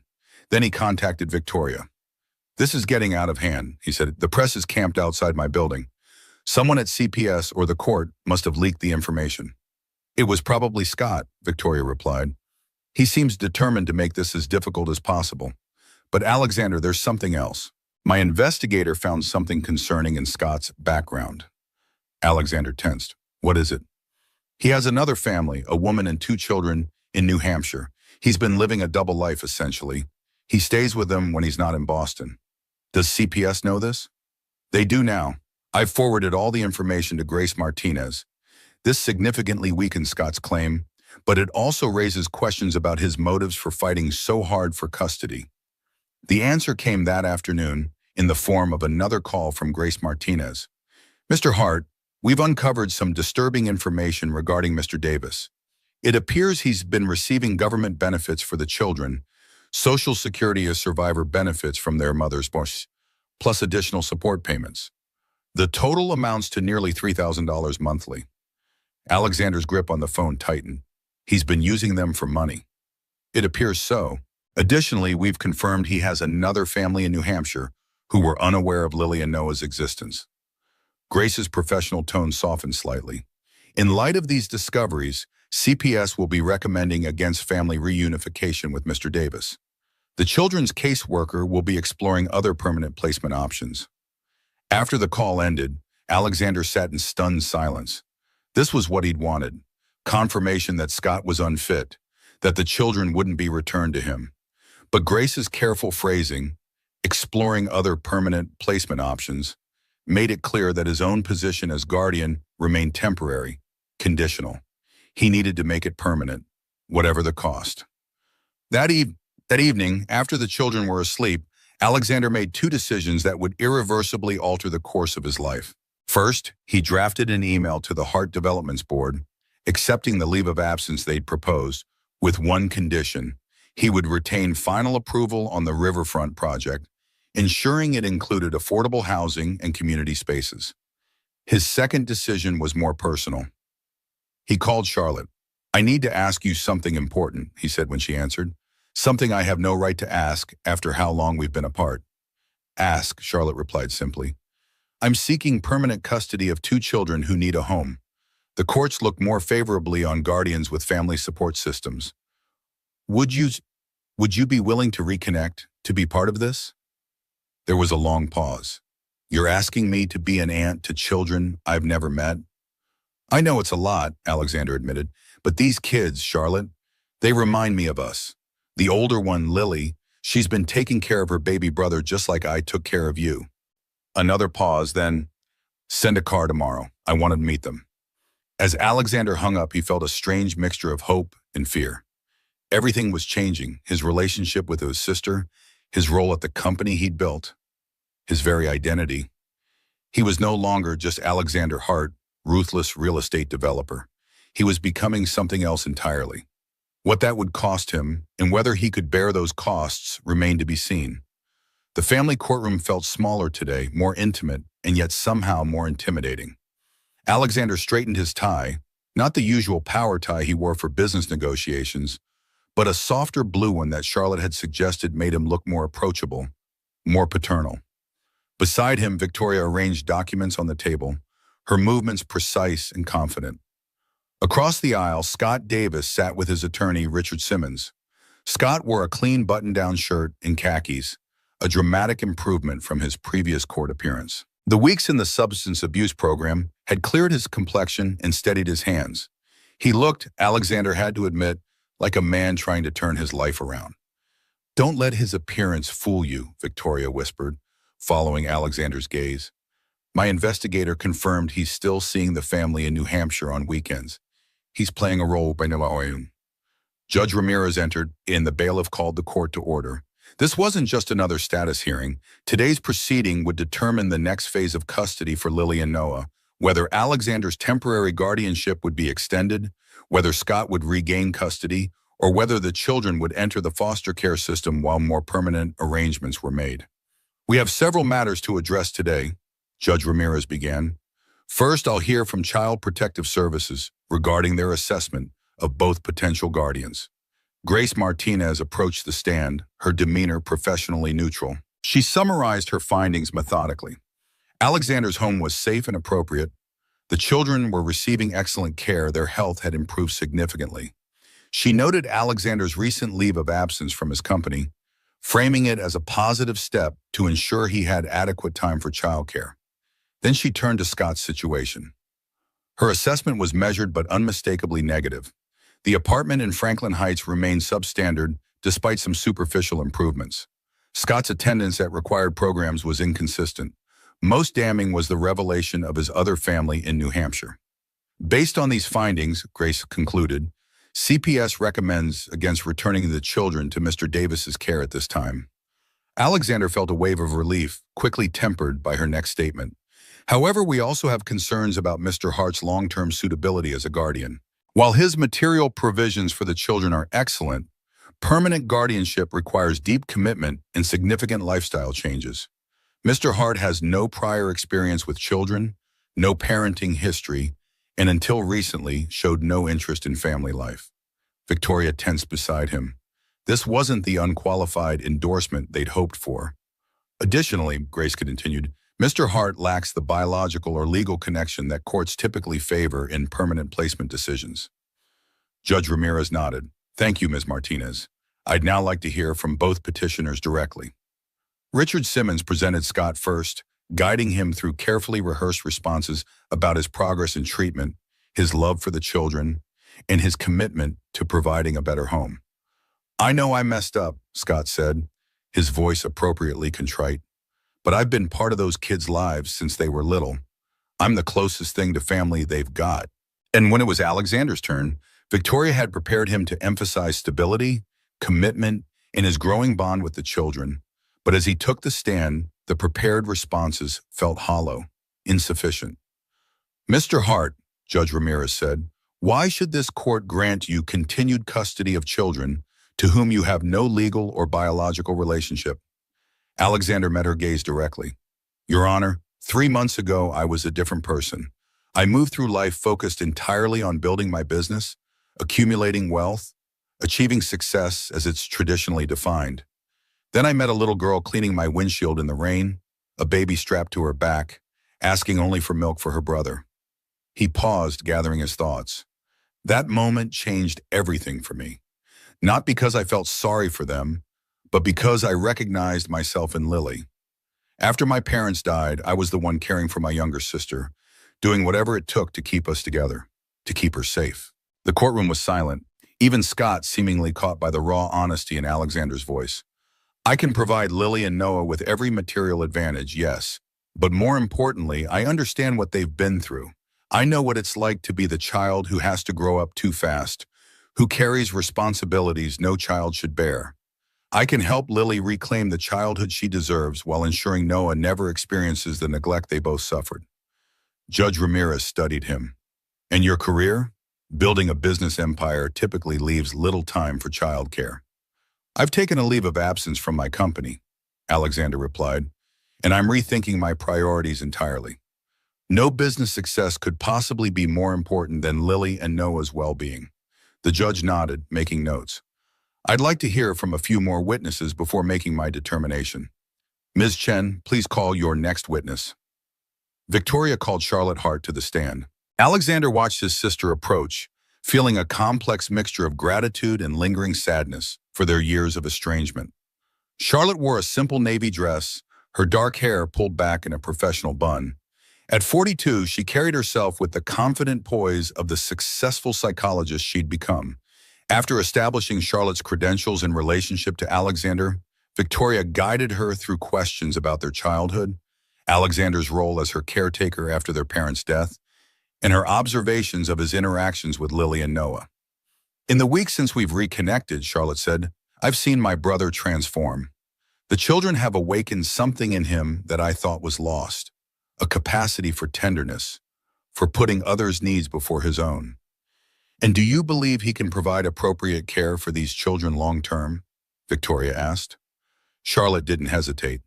Then he contacted Victoria. "This is getting out of hand," he said. "The press is camped outside my building. Someone at CPS or the court must have leaked the information." "It was probably Scott," Victoria replied. "He seems determined to make this as difficult as possible. But Alexander, there's something else. My investigator found something concerning in Scott's background." Alexander tensed. "What is it?" "He has another family, a woman and 2 children, in New Hampshire. He's been living a double life, essentially. He stays with them when he's not in Boston." "Does CPS know this?" "They do now. I've forwarded all the information to Grace Martinez. This significantly weakens Scott's claim, but it also raises questions about his motives for fighting so hard for custody." The answer came that afternoon in the form of another call from Grace Martinez. "Mr. Hart, we've uncovered some disturbing information regarding Mr. Davis. It appears he's been receiving government benefits for the children, Social Security as survivor benefits from their mothers, plus additional support payments. The total amounts to nearly $3,000 monthly." Alexander's grip on the phone tightened. "He's been using them for money." "It appears so. Additionally, we've confirmed he has another family in New Hampshire who were unaware of Lily and Noah's existence." Grace's professional tone softened slightly. "In light of these discoveries, CPS will be recommending against family reunification with Mr. Davis. The children's caseworker will be exploring other permanent placement options." After the call ended, Alexander sat in stunned silence. This was what he'd wanted. Confirmation that Scott was unfit, that the children wouldn't be returned to him. But Grace's careful phrasing, exploring other permanent placement options, made it clear that his own position as guardian remained temporary, conditional. He needed to make it permanent, whatever the cost. That evening, after the children were asleep, Alexander made 2 decisions that would irreversibly alter the course of his life. First, he drafted an email to the Hart Developments Board, accepting the leave of absence they'd proposed, with one condition: he would retain final approval on the riverfront project, ensuring it included affordable housing and community spaces. His second decision was more personal. He called Charlotte. "I need to ask you something important," he said when she answered. "Something I have no right to ask after how long we've been apart." "Ask," Charlotte replied simply. "I'm seeking permanent custody of 2 children who need a home. The courts look more favorably on guardians with family support systems. Would you..." Would you be willing to reconnect, to be part of this? There was a long pause. You're asking me to be an aunt to children I've never met? I know it's a lot, Alexander admitted, but these kids, Charlotte, they remind me of us. The older one, Lily, she's been taking care of her baby brother just like I took care of you. Another pause, then, send a car tomorrow. I want to meet them. As Alexander hung up, he felt a strange mixture of hope and fear. Everything was changing, his relationship with his sister, his role at the company he'd built, his very identity. He was no longer just Alexander Hart, ruthless real estate developer. He was becoming something else entirely. What that would cost him, and whether he could bear those costs, remained to be seen. The family courtroom felt smaller today, more intimate, and yet somehow more intimidating. Alexander straightened his tie, not the usual power tie he wore for business negotiations, but a softer blue one that Charlotte had suggested made him look more approachable, more paternal. Beside him, Victoria arranged documents on the table, her movements precise and confident. Across the aisle, Scott Davis sat with his attorney, Richard Simmons. Scott wore a clean button-down shirt and khakis, a dramatic improvement from his previous court appearance. The weeks in the substance abuse program had cleared his complexion and steadied his hands. He looked, Alexander had to admit, like a man trying to turn his life around. "Don't let his appearance fool you," Victoria whispered, following Alexander's gaze. "My investigator confirmed he's still seeing the family in New Hampshire on weekends. He's playing a role by Noah." Judge Ramirez entered, and the bailiff called the court to order. This wasn't just another status hearing. Today's proceeding would determine the next phase of custody for Lily and Noah, whether Alexander's temporary guardianship would be extended, whether Scott would regain custody, or whether the children would enter the foster care system while more permanent arrangements were made. "We have several matters to address today," Judge Ramirez began. "First, I'll hear from Child Protective Services regarding their assessment of both potential guardians." Grace Martinez approached the stand, her demeanor professionally neutral. She summarized her findings methodically. Alexander's home was safe and appropriate. The children were receiving excellent care. Their health had improved significantly. She noted Alexander's recent leave of absence from his company, framing it as a positive step to ensure he had adequate time for childcare. Then she turned to Scott's situation. Her assessment was measured but unmistakably negative. The apartment in Franklin Heights remained substandard despite some superficial improvements. Scott's attendance at required programs was inconsistent. Most damning was the revelation of his other family in New Hampshire. Based on these findings, Grace concluded, CPS recommends against returning the children to Mr. Davis's care at this time. Alexander felt a wave of relief, quickly tempered by her next statement. However, we also have concerns about Mr. Hart's long-term suitability as a guardian. While his material provisions for the children are excellent, permanent guardianship requires deep commitment and significant lifestyle changes. Mr. Hart has no prior experience with children, no parenting history, and until recently showed no interest in family life. Victoria tensed beside him. This wasn't the unqualified endorsement they'd hoped for. Additionally, Grace continued, Mr. Hart lacks the biological or legal connection that courts typically favor in permanent placement decisions. Judge Ramirez nodded. Thank you, Ms. Martinez. I'd now like to hear from both petitioners directly. Richard Simmons presented Scott first, guiding him through carefully rehearsed responses about his progress in treatment, his love for the children, and his commitment to providing a better home. I know I messed up, Scott said, his voice appropriately contrite. But I've been part of those kids' lives since they were little. I'm the closest thing to family they've got. And when it was Alexander's turn, Victoria had prepared him to emphasize stability, commitment, and his growing bond with the children. But as he took the stand, the prepared responses felt hollow, insufficient. Mr. Hart, Judge Ramirez said, why should this court grant you continued custody of children to whom you have no legal or biological relationship? Alexander met her gaze directly. Your Honor, 3 months ago, I was a different person. I moved through life focused entirely on building my business, accumulating wealth, achieving success as it's traditionally defined. Then I met a little girl cleaning my windshield in the rain, a baby strapped to her back, asking only for milk for her brother. He paused, gathering his thoughts. That moment changed everything for me. Not because I felt sorry for them, but because I recognized myself in Lily. After my parents died, I was the one caring for my younger sister, doing whatever it took to keep us together, to keep her safe. The courtroom was silent, even Scott seemingly caught by the raw honesty in Alexander's voice. I can provide Lily and Noah with every material advantage, yes. But more importantly, I understand what they've been through. I know what it's like to be the child who has to grow up too fast, who carries responsibilities no child should bear. I can help Lily reclaim the childhood she deserves while ensuring Noah never experiences the neglect they both suffered. Judge Ramirez studied him. And your career? Building a business empire typically leaves little time for childcare. I've taken a leave of absence from my company, Alexander replied, and I'm rethinking my priorities entirely. No business success could possibly be more important than Lily and Noah's well-being. The judge nodded, making notes. I'd like to hear from a few more witnesses before making my determination. Ms. Chen, please call your next witness. Victoria called Charlotte Hart to the stand. Alexander watched his sister approach, feeling a complex mixture of gratitude and lingering sadness for their years of estrangement. Charlotte wore a simple navy dress, her dark hair pulled back in a professional bun. At 42, she carried herself with the confident poise of the successful psychologist she'd become. After establishing Charlotte's credentials in relationship to Alexander, Victoria guided her through questions about their childhood, Alexander's role as her caretaker after their parents' death, and her observations of his interactions with Lily and Noah. In the weeks since we've reconnected, Charlotte said, I've seen my brother transform. The children have awakened something in him that I thought was lost, a capacity for tenderness, for putting others' needs before his own. And do you believe he can provide appropriate care for these children long-term? Victoria asked. Charlotte didn't hesitate.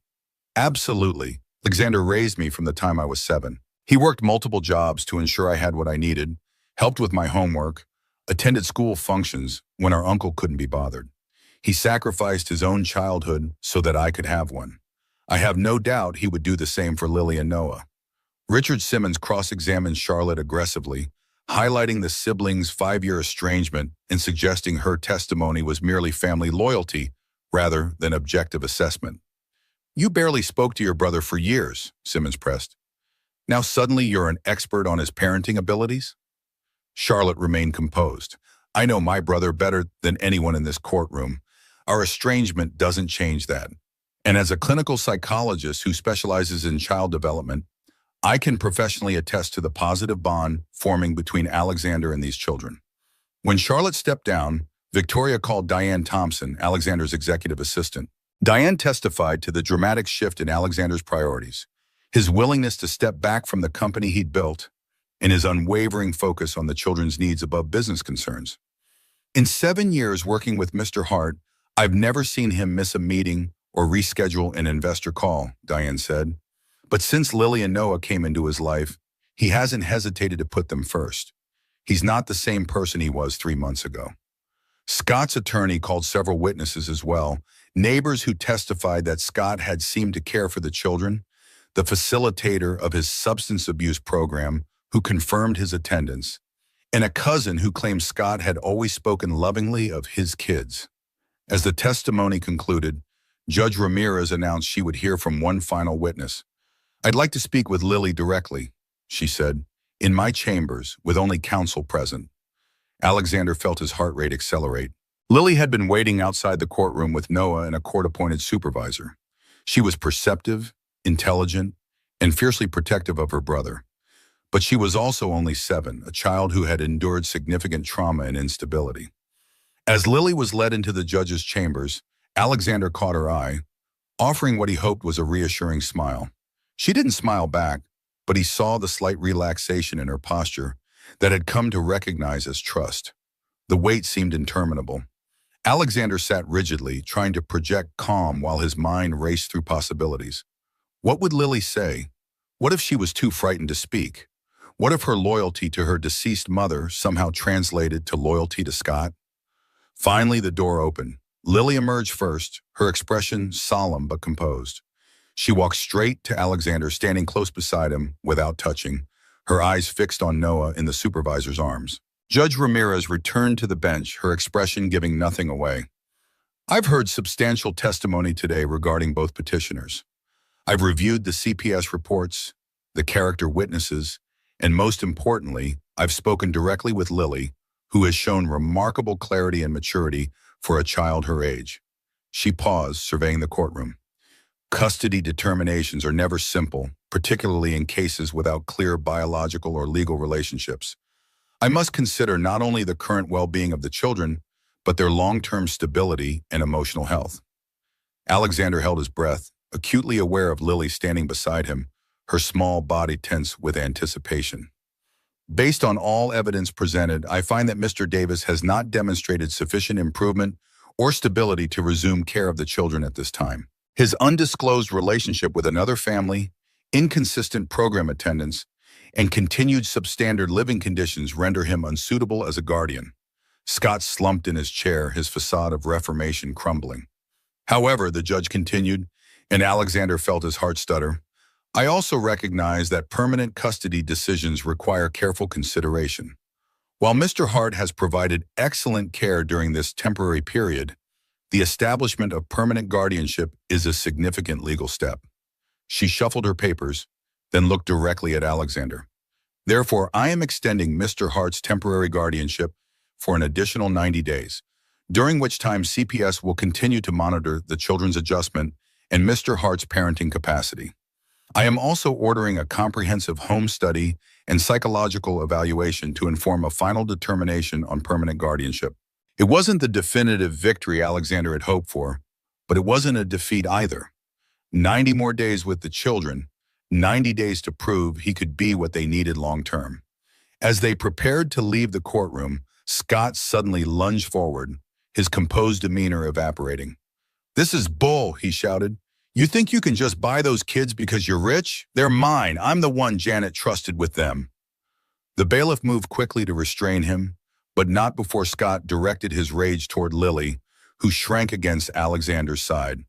Absolutely. Alexander raised me from the time I was 7. He worked multiple jobs to ensure I had what I needed, helped with my homework, attended school functions when our uncle couldn't be bothered. He sacrificed his own childhood so that I could have one. I have no doubt he would do the same for Lily and Noah. Richard Simmons cross-examined Charlotte aggressively, highlighting the siblings' 5-year estrangement and suggesting her testimony was merely family loyalty rather than objective assessment. You barely spoke to your brother for years, Simmons pressed. Now suddenly you're an expert on his parenting abilities? Charlotte remained composed. I know my brother better than anyone in this courtroom. Our estrangement doesn't change that. And as a clinical psychologist who specializes in child development, I can professionally attest to the positive bond forming between Alexander and these children. When Charlotte stepped down, Victoria called Diane Thompson, Alexander's executive assistant. Diane testified to the dramatic shift in Alexander's priorities, his willingness to step back from the company he'd built, and his unwavering focus on the children's needs above business concerns. In 7 years working with Mr. Hart, I've never seen him miss a meeting or reschedule an investor call, Diane said. But since Lily and Noah came into his life, he hasn't hesitated to put them first. He's not the same person he was 3 months ago. Scott's attorney called several witnesses as well, neighbors who testified that Scott had seemed to care for the children, the facilitator of his substance abuse program who confirmed his attendance, and a cousin who claimed Scott had always spoken lovingly of his kids. As the testimony concluded, Judge Ramirez announced she would hear from one final witness. I'd like to speak with Lily directly, she said, in my chambers with only counsel present. Alexander felt his heart rate accelerate. Lily had been waiting outside the courtroom with Noah and a court-appointed supervisor. She was perceptive, intelligent, and fiercely protective of her brother. But she was also only 7, a child who had endured significant trauma and instability. As Lily was led into the judge's chambers, Alexander caught her eye, offering what he hoped was a reassuring smile. She didn't smile back, but he saw the slight relaxation in her posture that had come to recognize as trust. The wait seemed interminable. Alexander sat rigidly, trying to project calm while his mind raced through possibilities. What would Lily say? What if she was too frightened to speak? What if her loyalty to her deceased mother somehow translated to loyalty to Scott? Finally, the door opened. Lily emerged first, her expression solemn but composed. She walked straight to Alexander, standing close beside him without touching, her eyes fixed on Noah in the supervisor's arms. Judge Ramirez returned to the bench, her expression giving nothing away. I've heard substantial testimony today regarding both petitioners. I've reviewed the CPS reports, the character witnesses, and most importantly, I've spoken directly with Lily, who has shown remarkable clarity and maturity for a child her age. She paused, surveying the courtroom. Custody determinations are never simple, particularly in cases without clear biological or legal relationships. I must consider not only the current well-being of the children, but their long-term stability and emotional health. Alexander held his breath, acutely aware of Lily standing beside him, her small body tense with anticipation. Based on all evidence presented, I find that Mr. Davis has not demonstrated sufficient improvement or stability to resume care of the children at this time. His undisclosed relationship with another family, inconsistent program attendance, and continued substandard living conditions render him unsuitable as a guardian. Scott slumped in his chair, his facade of reformation crumbling. However, the judge continued, and Alexander felt his heart stutter, I also recognize that permanent custody decisions require careful consideration. While Mr. Hart has provided excellent care during this temporary period, the establishment of permanent guardianship is a significant legal step. She shuffled her papers, then looked directly at Alexander. Therefore, I am extending Mr. Hart's temporary guardianship for an additional 90 days, during which time CPS will continue to monitor the children's adjustment and Mr. Hart's parenting capacity. I am also ordering a comprehensive home study and psychological evaluation to inform a final determination on permanent guardianship. It wasn't the definitive victory Alexander had hoped for, but it wasn't a defeat either. 90 more days with the children, 90 days to prove he could be what they needed long-term. As they prepared to leave the courtroom, Scott suddenly lunged forward, his composed demeanor evaporating. "This is bull," he shouted. "You think you can just buy those kids because you're rich? They're mine. I'm the one Janet trusted with them." The bailiff moved quickly to restrain him, but not before Scott directed his rage toward Lily, who shrank against Alexander's side.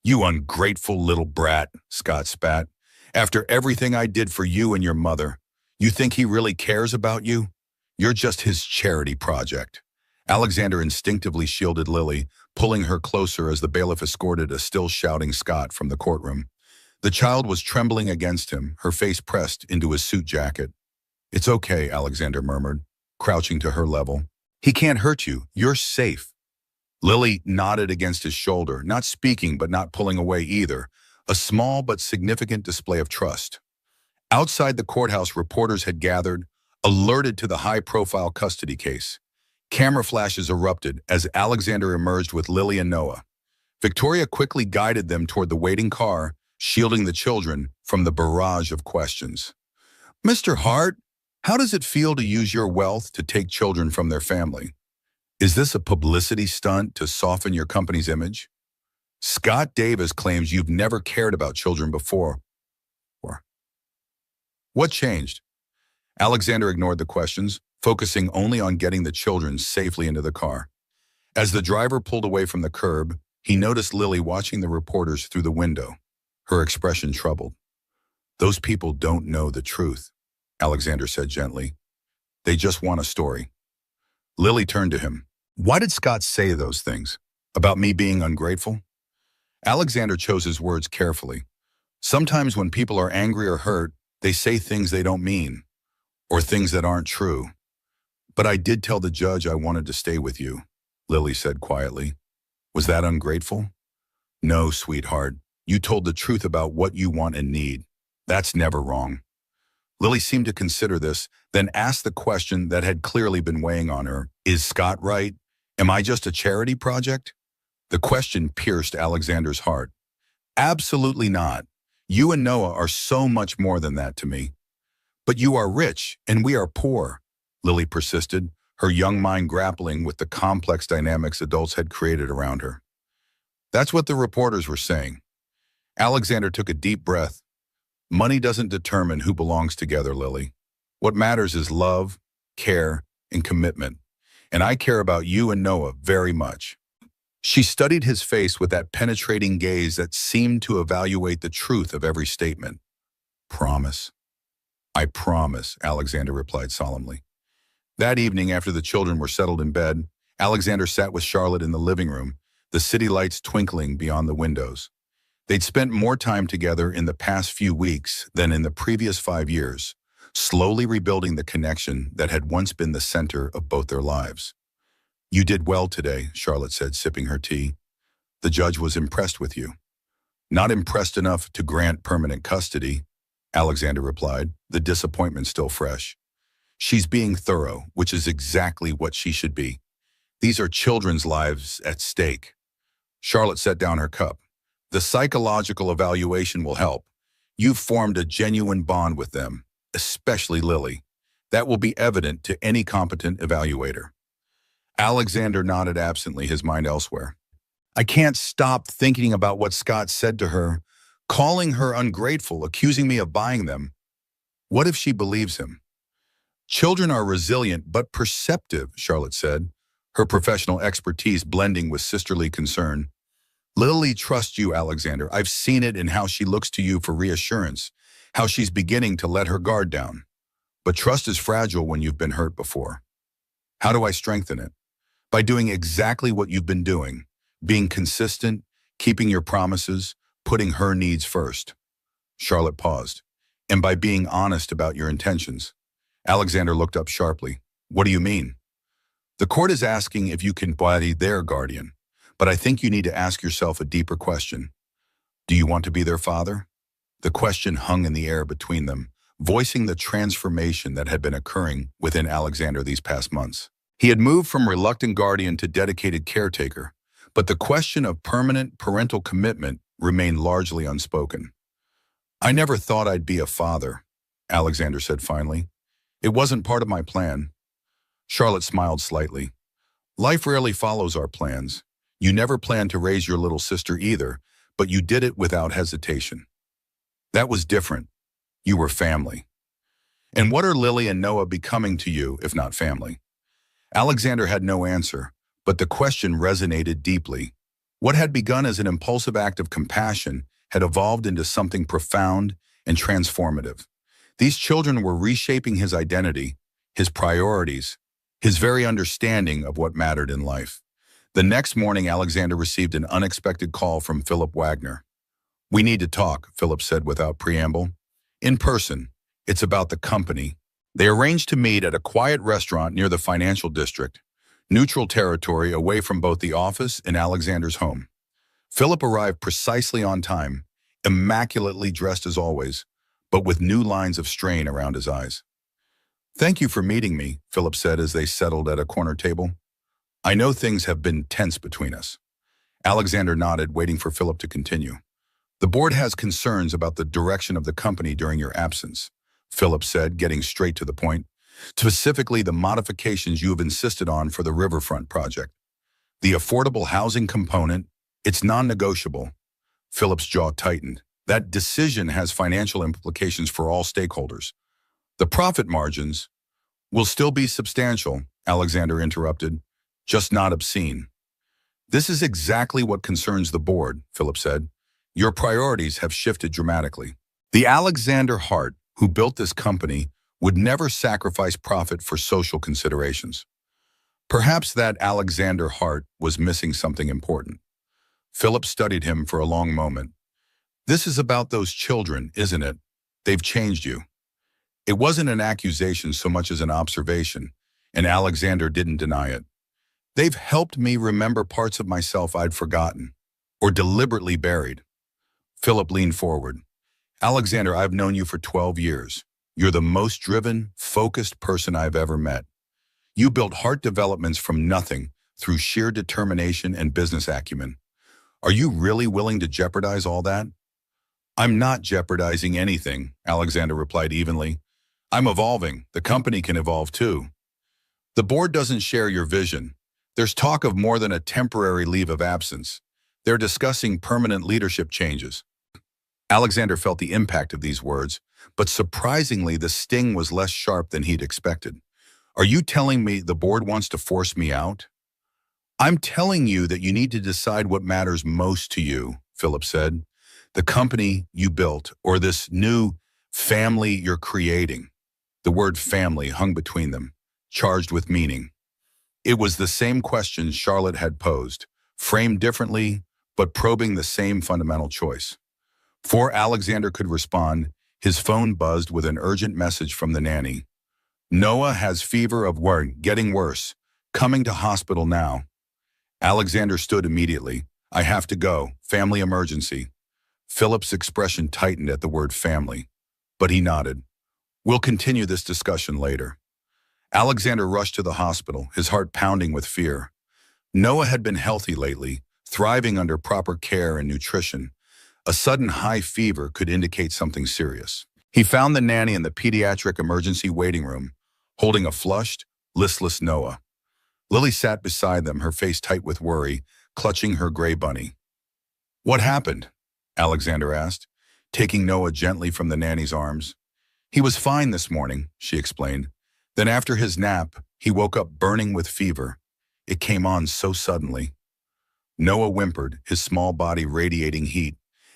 "You ungrateful little brat," Scott spat. "After everything I did for you and your mother, you think he really cares about you? You're just his charity project." Alexander instinctively shielded Lily, pulling her closer as the bailiff escorted a still shouting Scott from the courtroom. The child was trembling against him, her face pressed into his suit jacket. "It's okay," Alexander murmured, crouching to her level. "He can't hurt you. You're safe." Lily nodded against his shoulder, not speaking but not pulling away either, a small but significant display of trust. Outside the courthouse, reporters had gathered, alerted to the high-profile custody case. Camera flashes erupted as Alexander emerged with Lily and Noah. Victoria quickly guided them toward the waiting car, shielding the children from the barrage of questions. "Mr. Hart, how does it feel to use your wealth to take children from their family? Is this a publicity stunt to soften your company's image? Scott Davis claims you've never cared about children before. What changed?" Alexander ignored the questions, focusing only on getting the children safely into the car. As the driver pulled away from the curb, he noticed Lily watching the reporters through the window, her expression troubled. "Those people don't know the truth," Alexander said gently. "They just want a story." Lily turned to him. "Why did Scott say those things? About me being ungrateful?" Alexander chose his words carefully. Sometimes when people are angry or hurt, they say things they don't mean, or things that aren't true. "But I did tell the judge I wanted to stay with you," Lily said quietly. "Was that ungrateful?" "No, sweetheart. You told the truth about what you want and need. That's never wrong." Lily seemed to consider this, then asked the question that had clearly been weighing on her. "Is Scott right? Am I just a charity project?" The question pierced Alexander's heart. "Absolutely not. You and Noah are so much more than that to me." "But you are rich, and we are poor," Lily persisted, her young mind grappling with the complex dynamics adults had created around her. That's what the reporters were saying. Alexander took a deep breath. "Money doesn't determine who belongs together, Lily. What matters is love, care, and commitment. And I care about you and Noah very much." She studied his face with that penetrating gaze that seemed to evaluate the truth of every statement. "Promise?" "I promise," Alexander replied solemnly. That evening, after the children were settled in bed, Alexander sat with Charlotte in the living room, the city lights twinkling beyond the windows. They'd spent more time together in the past few weeks than in the previous 5 years, slowly rebuilding the connection that had once been the center of both their lives. "You did well today," Charlotte said, sipping her tea. "The judge was impressed with you." "Not impressed enough to grant permanent custody," Alexander replied, the disappointment still fresh. "She's being thorough, which is exactly what she should be. These are children's lives at stake." Charlotte set down her cup. "The psychological evaluation will help. You've formed a genuine bond with them, especially Lily. That will be evident to any competent evaluator." Alexander nodded absently, his mind elsewhere. "I can't stop thinking about what Scott said to her, calling her ungrateful, accusing me of buying them. What if she believes him?" "Children are resilient but perceptive," Charlotte said, her professional expertise blending with sisterly concern. "Lily trusts you, Alexander. I've seen it in how she looks to you for reassurance, how she's beginning to let her guard down. But trust is fragile when you've been hurt before." "How do I strengthen it?" "By doing exactly what you've been doing, being consistent, keeping your promises, putting her needs first." Charlotte paused. "And by being honest about your intentions." Alexander looked up sharply. "What do you mean?" "The court is asking if you can be their guardian, but I think you need to ask yourself a deeper question. Do you want to be their father?" The question hung in the air between them, voicing the transformation that had been occurring within Alexander these past months. He had moved from reluctant guardian to dedicated caretaker, but the question of permanent parental commitment remained largely unspoken. "I never thought I'd be a father," Alexander said finally. "It wasn't part of my plan." Charlotte smiled slightly. "Life rarely follows our plans. You never planned to raise your little sister either, but you did it without hesitation. That was different. You were family." "And what are Lily and Noah becoming to you, if not family?" Alexander had no answer, but the question resonated deeply. What had begun as an impulsive act of compassion had evolved into something profound and transformative. These children were reshaping his identity, his priorities, his very understanding of what mattered in life. The next morning, Alexander received an unexpected call from Philip Wagner. "We need to talk," Philip said without preamble. "In person. It's about the company." They arranged to meet at a quiet restaurant near the financial district, neutral territory away from both the office and Alexander's home. Philip arrived precisely on time, immaculately dressed as always, but with new lines of strain around his eyes. "Thank you for meeting me," Philip said as they settled at a corner table. "I know things have been tense between us." Alexander nodded, waiting for Philip to continue. "The board has concerns about the direction of the company during your absence," Philip said, getting straight to the point. "Specifically the modifications you have insisted on for the riverfront project. The affordable housing component, it's non-negotiable." Philip's jaw tightened. "That decision has financial implications for all stakeholders. The profit margins will still be substantial," Alexander interrupted, "just not obscene." "This is exactly what concerns the board," Philip said. "Your priorities have shifted dramatically. The Alexander Hart, who built this company, would never sacrifice profit for social considerations." Perhaps that Alexander Hart was missing something important. Philip studied him for a long moment. "This is about those children, isn't it? They've changed you." It wasn't an accusation so much as an observation, and Alexander didn't deny it. "They've helped me remember parts of myself I'd forgotten, or deliberately buried." Philip leaned forward. "Alexander, I've known you for 12 years. You're the most driven, focused person I've ever met. You built Hart Developments from nothing through sheer determination and business acumen. Are you really willing to jeopardize all that?" "I'm not jeopardizing anything," Alexander replied evenly. "I'm evolving. The company can evolve too." "The board doesn't share your vision. There's talk of more than a temporary leave of absence. They're discussing permanent leadership changes." Alexander felt the impact of these words, but surprisingly the sting was less sharp than he'd expected. "Are you telling me the board wants to force me out?" "I'm telling you that you need to decide what matters most to you," Philip said. "The company you built, or this new family you're creating." The word family hung between them. charged with meaning. It was the same questions Charlotte had posed, framed differently, but probing the same fundamental choice. Before Alexander could respond, his phone buzzed with an urgent message from the nanny. Noah has fever of getting worse. Coming to hospital now. Alexander stood immediately. I have to go. Family emergency. Philip's expression tightened at the word family, but he nodded. We'll continue this discussion later. Alexander rushed to the hospital, his heart pounding with fear. Noah had been healthy lately, thriving under proper care and nutrition. A sudden high fever could indicate something serious. He found the nanny in the pediatric emergency waiting room, holding a flushed, listless Noah. Lily sat beside them, her face tight with worry, clutching her gray bunny. What happened? Alexander asked, taking Noah gently from the nanny's arms. He was fine this morning, she explained. Then after his nap, he woke up burning with fever. It came on so suddenly. Noah whimpered, his small body radiating heat.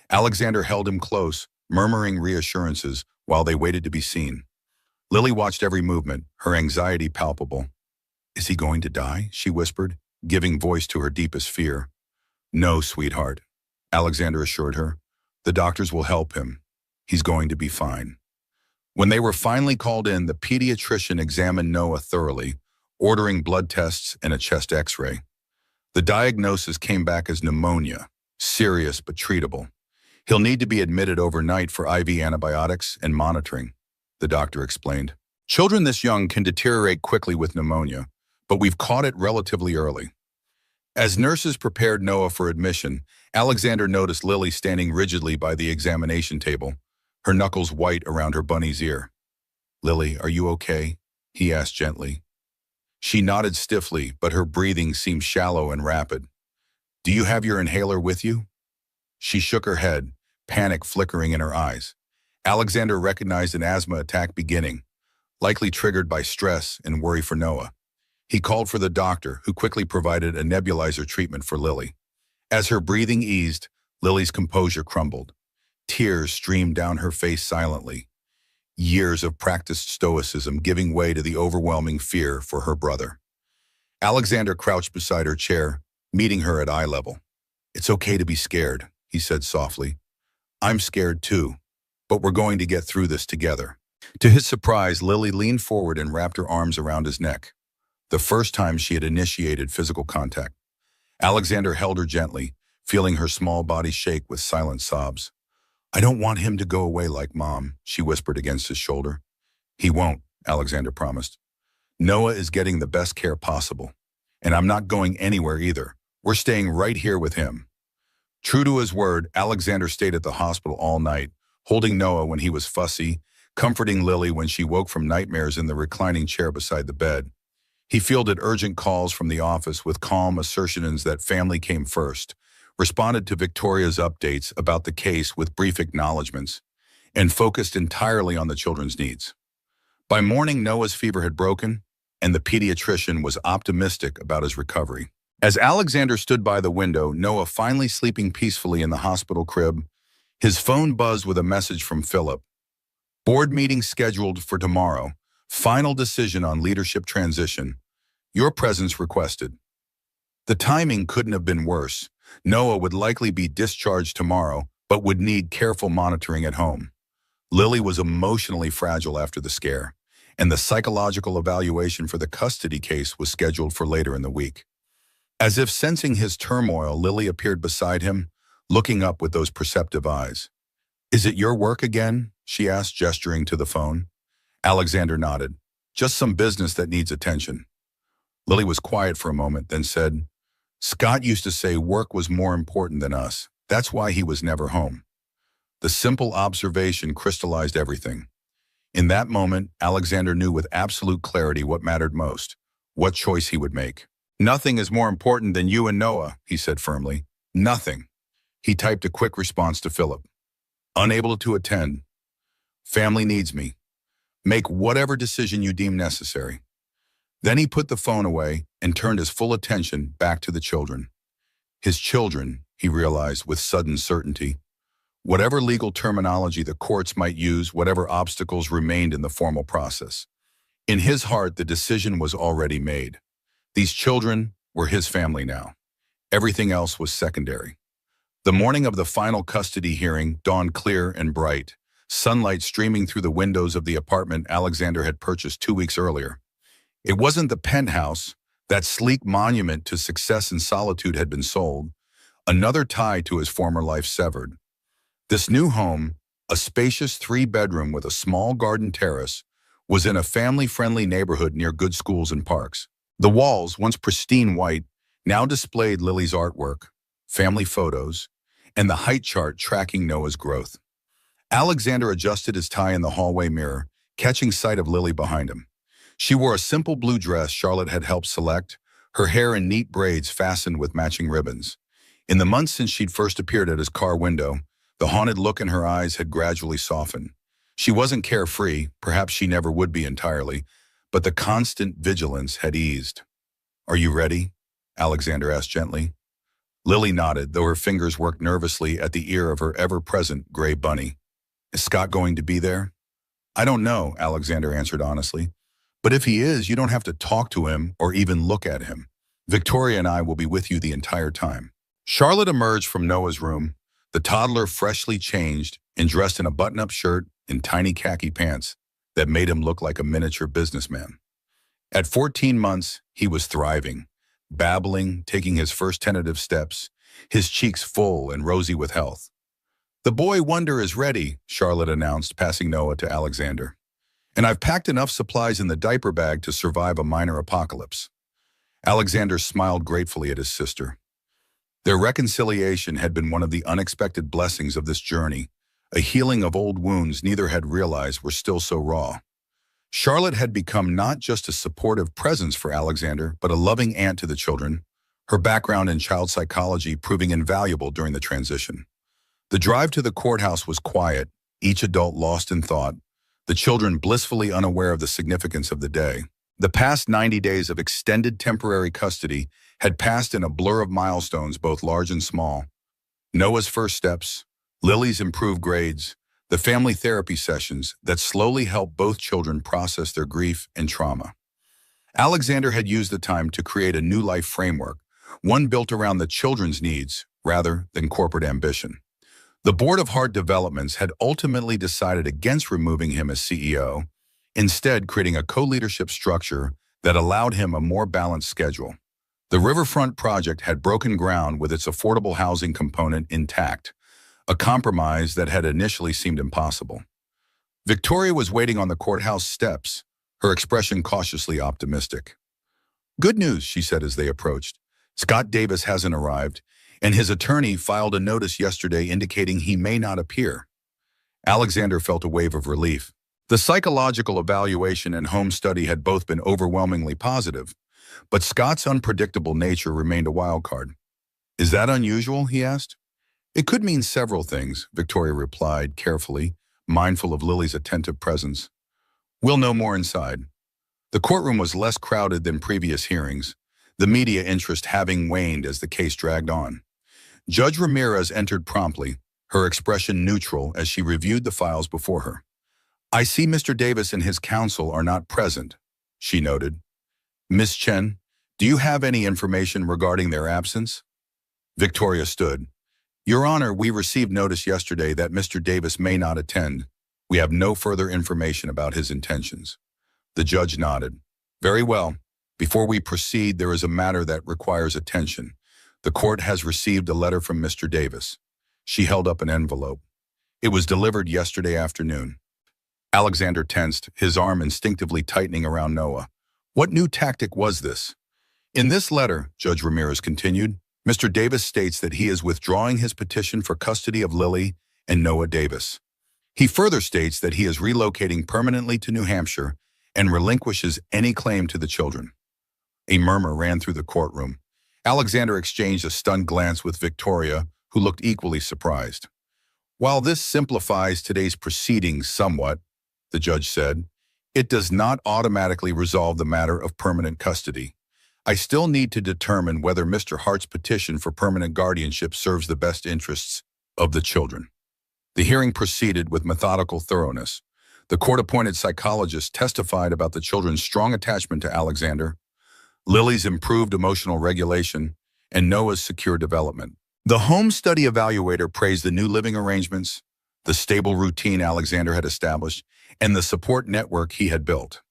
Alexander held him close, murmuring reassurances while they waited to be seen. Lily watched every movement, her anxiety palpable. Is he going to die? She whispered, giving voice to her deepest fear. No, sweetheart, Alexander assured her. The doctors will help him. He's going to be fine. When they were finally called in, the pediatrician examined Noah thoroughly, ordering blood tests and a chest x-ray. The diagnosis came back as pneumonia, serious but treatable. He'll need to be admitted overnight for IV antibiotics and monitoring, the doctor explained. Children this young can deteriorate quickly with pneumonia, but we've caught it relatively early. As nurses prepared Noah for admission, Alexander noticed Lily standing rigidly by the examination table, her knuckles white around her bunny's ear. Lily, are you okay? He asked gently. She nodded stiffly, but her breathing seemed shallow and rapid. Do you have your inhaler with you? She shook her head, panic flickering in her eyes. Alexander recognized an asthma attack beginning, likely triggered by stress and worry for Noah. He called for the doctor, who quickly provided a nebulizer treatment for Lily. As her breathing eased, Lily's composure crumbled. Tears streamed down her face silently. Years of practiced stoicism giving way to the overwhelming fear for her brother. Alexander crouched beside her chair, meeting her at eye level. It's okay to be scared, he said softly. I'm scared too, but we're going to get through this together. To his surprise, Lily leaned forward and wrapped her arms around his neck. The first time she had initiated physical contact. Alexander held her gently, feeling her small body shake with silent sobs. I don't want him to go away like Mom, she whispered against his shoulder. He won't, Alexander promised. Noah is getting the best care possible. And I'm not going anywhere either. We're staying right here with him. True to his word, Alexander stayed at the hospital all night, holding Noah when he was fussy, comforting Lily when she woke from nightmares in the reclining chair beside the bed. He fielded urgent calls from the office with calm assertions that family came first, responded to Victoria's updates about the case with brief acknowledgments, and focused entirely on the children's needs. By morning, Noah's fever had broken, and the pediatrician was optimistic about his recovery. As Alexander stood by the window, Noah finally sleeping peacefully in the hospital crib, his phone buzzed with a message from Philip. Board meeting scheduled for tomorrow. Final decision on leadership transition. Your presence requested. The timing couldn't have been worse. Noah would likely be discharged tomorrow, but would need careful monitoring at home. Lily was emotionally fragile after the scare, and the psychological evaluation for the custody case was scheduled for later in the week. As if sensing his turmoil, Lily appeared beside him, looking up with those perceptive eyes. Is it your work again? She asked, gesturing to the phone. Alexander nodded. Just some business that needs attention. Lily was quiet for a moment, then said, Scott used to say work was more important than us. That's why he was never home. The simple observation crystallized everything. In that moment, Alexander knew with absolute clarity what mattered most, what choice he would make. Nothing is more important than you and Noah, he said firmly. Nothing. He typed a quick response to Philip. Unable to attend. Family needs me. Make whatever decision you deem necessary. Then he put the phone away and turned his full attention back to the children. His children, he realized with sudden certainty. Whatever legal terminology the courts might use, whatever obstacles remained in the formal process. In his heart, the decision was already made. These children were his family now. Everything else was secondary. The morning of the final custody hearing dawned clear and bright, sunlight streaming through the windows of the apartment Alexander had purchased 2 weeks earlier. It wasn't the penthouse. That sleek monument to success and solitude had been sold, another tie to his former life severed. This new home, a spacious 3-bedroom with a small garden terrace, was in a family-friendly neighborhood near good schools and parks. The walls, once pristine white, now displayed Lily's artwork, family photos, and the height chart tracking Noah's growth. Alexander adjusted his tie in the hallway mirror, catching sight of Lily behind him. She wore a simple blue dress Charlotte had helped select, her hair in neat braids fastened with matching ribbons. In the months since she'd first appeared at his car window, the haunted look in her eyes had gradually softened. She wasn't carefree, perhaps she never would be entirely, but the constant vigilance had eased. "Are you ready?" Alexander asked gently. Lily nodded, though her fingers worked nervously at the ear of her ever-present gray bunny. "Is Scott going to be there?" "I don't know," Alexander answered honestly. "But if he is, you don't have to talk to him or even look at him. Victoria and I will be with you the entire time." Charlotte emerged from Noah's room, the toddler freshly changed and dressed in a button-up shirt and tiny khaki pants that made him look like a miniature businessman. At 14 months, he was thriving, babbling, taking his first tentative steps, his cheeks full and rosy with health. "The boy wonder is ready," Charlotte announced, passing Noah to Alexander. "And I've packed enough supplies in the diaper bag to survive a minor apocalypse." Alexander smiled gratefully at his sister. Their reconciliation had been one of the unexpected blessings of this journey, a healing of old wounds neither had realized were still so raw. Charlotte had become not just a supportive presence for Alexander, but a loving aunt to the children, her background in child psychology proving invaluable during the transition. The drive to the courthouse was quiet, each adult lost in thought, the children blissfully unaware of the significance of the day. The past 90 days of extended temporary custody had passed in a blur of milestones both large and small. Noah's first steps, Lily's improved grades, the family therapy sessions that slowly helped both children process their grief and trauma. Alexander had used the time to create a new life framework, one built around the children's needs rather than corporate ambition. The Board of Heart Developments had ultimately decided against removing him as CEO, instead creating a co-leadership structure that allowed him a more balanced schedule. The Riverfront project had broken ground with its affordable housing component intact, a compromise that had initially seemed impossible. Victoria was waiting on the courthouse steps, her expression cautiously optimistic. "Good news," she said as they approached. "Scott Davis hasn't arrived, and his attorney filed a notice yesterday indicating he may not appear." Alexander felt a wave of relief. The psychological evaluation and home study had both been overwhelmingly positive, but Scott's unpredictable nature remained a wild card. "Is that unusual?" he asked. "It could mean several things," Victoria replied carefully, mindful of Lily's attentive presence. "We'll know more inside." The courtroom was less crowded than previous hearings, the media interest having waned as the case dragged on. Judge Ramirez entered promptly, her expression neutral as she reviewed the files before her. "I see Mr. Davis and his counsel are not present," she noted. "Ms. Chen, do you have any information regarding their absence?" Victoria stood. "Your Honor, we received notice yesterday that Mr. Davis may not attend. We have no further information about his intentions." The judge nodded. "Very well. Before we proceed, there is a matter that requires attention. The court has received a letter from Mr. Davis." She held up an envelope. "It was delivered yesterday afternoon." Alexander tensed, his arm instinctively tightening around Noah. What new tactic was this? "In this letter," Judge Ramirez continued, "Mr. Davis states that he is withdrawing his petition for custody of Lily and Noah Davis. He further states that he is relocating permanently to New Hampshire and relinquishes any claim to the children." A murmur ran through the courtroom. Alexander exchanged a stunned glance with Victoria, who looked equally surprised. "While this simplifies today's proceedings somewhat," the judge said, "it does not automatically resolve the matter of permanent custody. I still need to determine whether Mr. Hart's petition for permanent guardianship serves the best interests of the children." The hearing proceeded with methodical thoroughness. The court-appointed psychologist testified about the children's strong attachment to Alexander, Lily's improved emotional regulation, and Noah's secure development. The home study evaluator praised the new living arrangements, the stable routine Alexander had established, and the support network he had built.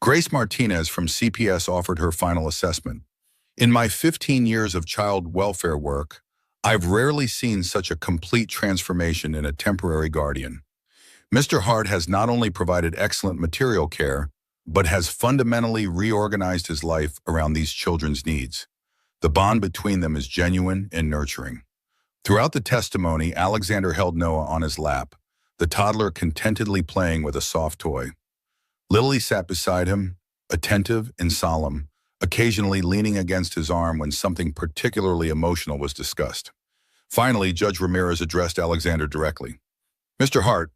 Grace Martinez from CPS offered her final assessment. In my 15 years of child welfare work, I've rarely seen such a complete transformation in a temporary guardian. Mr. Hart has not only provided excellent material care, but has fundamentally reorganized his life around these children's needs. The bond between them is genuine and nurturing. Throughout the testimony, Alexander held Noah on his lap, the toddler contentedly playing with a soft toy. Lily sat beside him, attentive and solemn, occasionally leaning against his arm when something particularly emotional was discussed. Finally, Judge Ramirez addressed Alexander directly. Mr. Hart,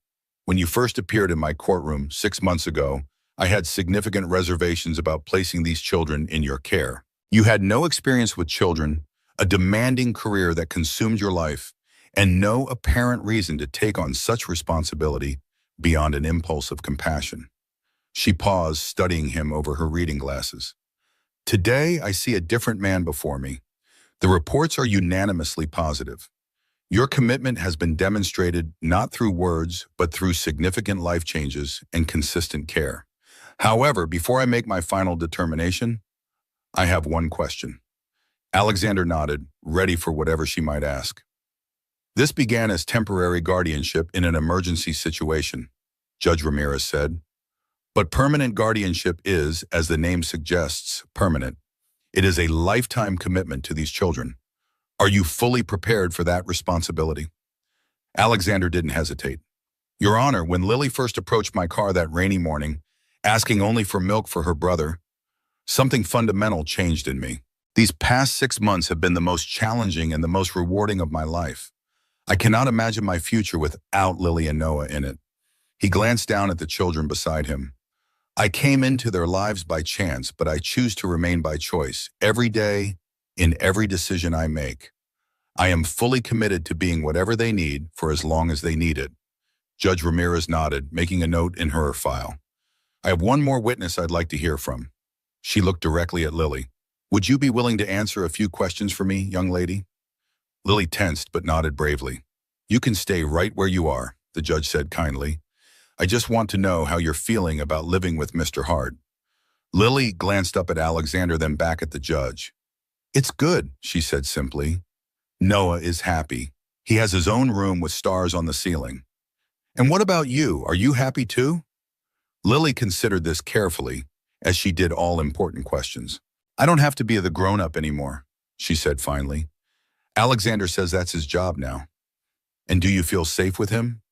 when you first appeared in my courtroom 6 months ago, I had significant reservations about placing these children in your care. You had no experience with children, a demanding career that consumed your life, and no apparent reason to take on such responsibility beyond an impulse of compassion. She paused, studying him over her reading glasses. Today, I see a different man before me. The reports are unanimously positive. Your commitment has been demonstrated not through words, but through significant life changes and consistent care. However, before I make my final determination, I have one question. Alexander nodded, ready for whatever she might ask. This began as temporary guardianship in an emergency situation, Judge Ramirez said. But permanent guardianship is, as the name suggests, permanent. It is a lifetime commitment to these children. Are you fully prepared for that responsibility? Alexander didn't hesitate. Your Honor, when Lily first approached my car that rainy morning, asking only for milk for her brother, something fundamental changed in me. These past 6 months have been the most challenging and the most rewarding of my life. I cannot imagine my future without Lily and Noah in it. He glanced down at the children beside him. I came into their lives by chance, but I choose to remain by choice, every day, in every decision I make. I am fully committed to being whatever they need for as long as they need it. Judge Ramirez nodded, making a note in her file. I have one more witness I'd like to hear from. She looked directly at Lily. Would you be willing to answer a few questions for me, young lady? Lily tensed but nodded bravely. You can stay right where you are, the judge said kindly. I just want to know how you're feeling about living with Mr. Hart. Lily glanced up at Alexander, then back at the judge. It's good, she said simply. Noah is happy. He has his own room with stars on the ceiling. And what about you? Are you happy too? Lily considered this carefully, as she did all important questions. I don't have to be the grown-up anymore, she said finally. Alexander says that's his job now. And do you feel safe with him?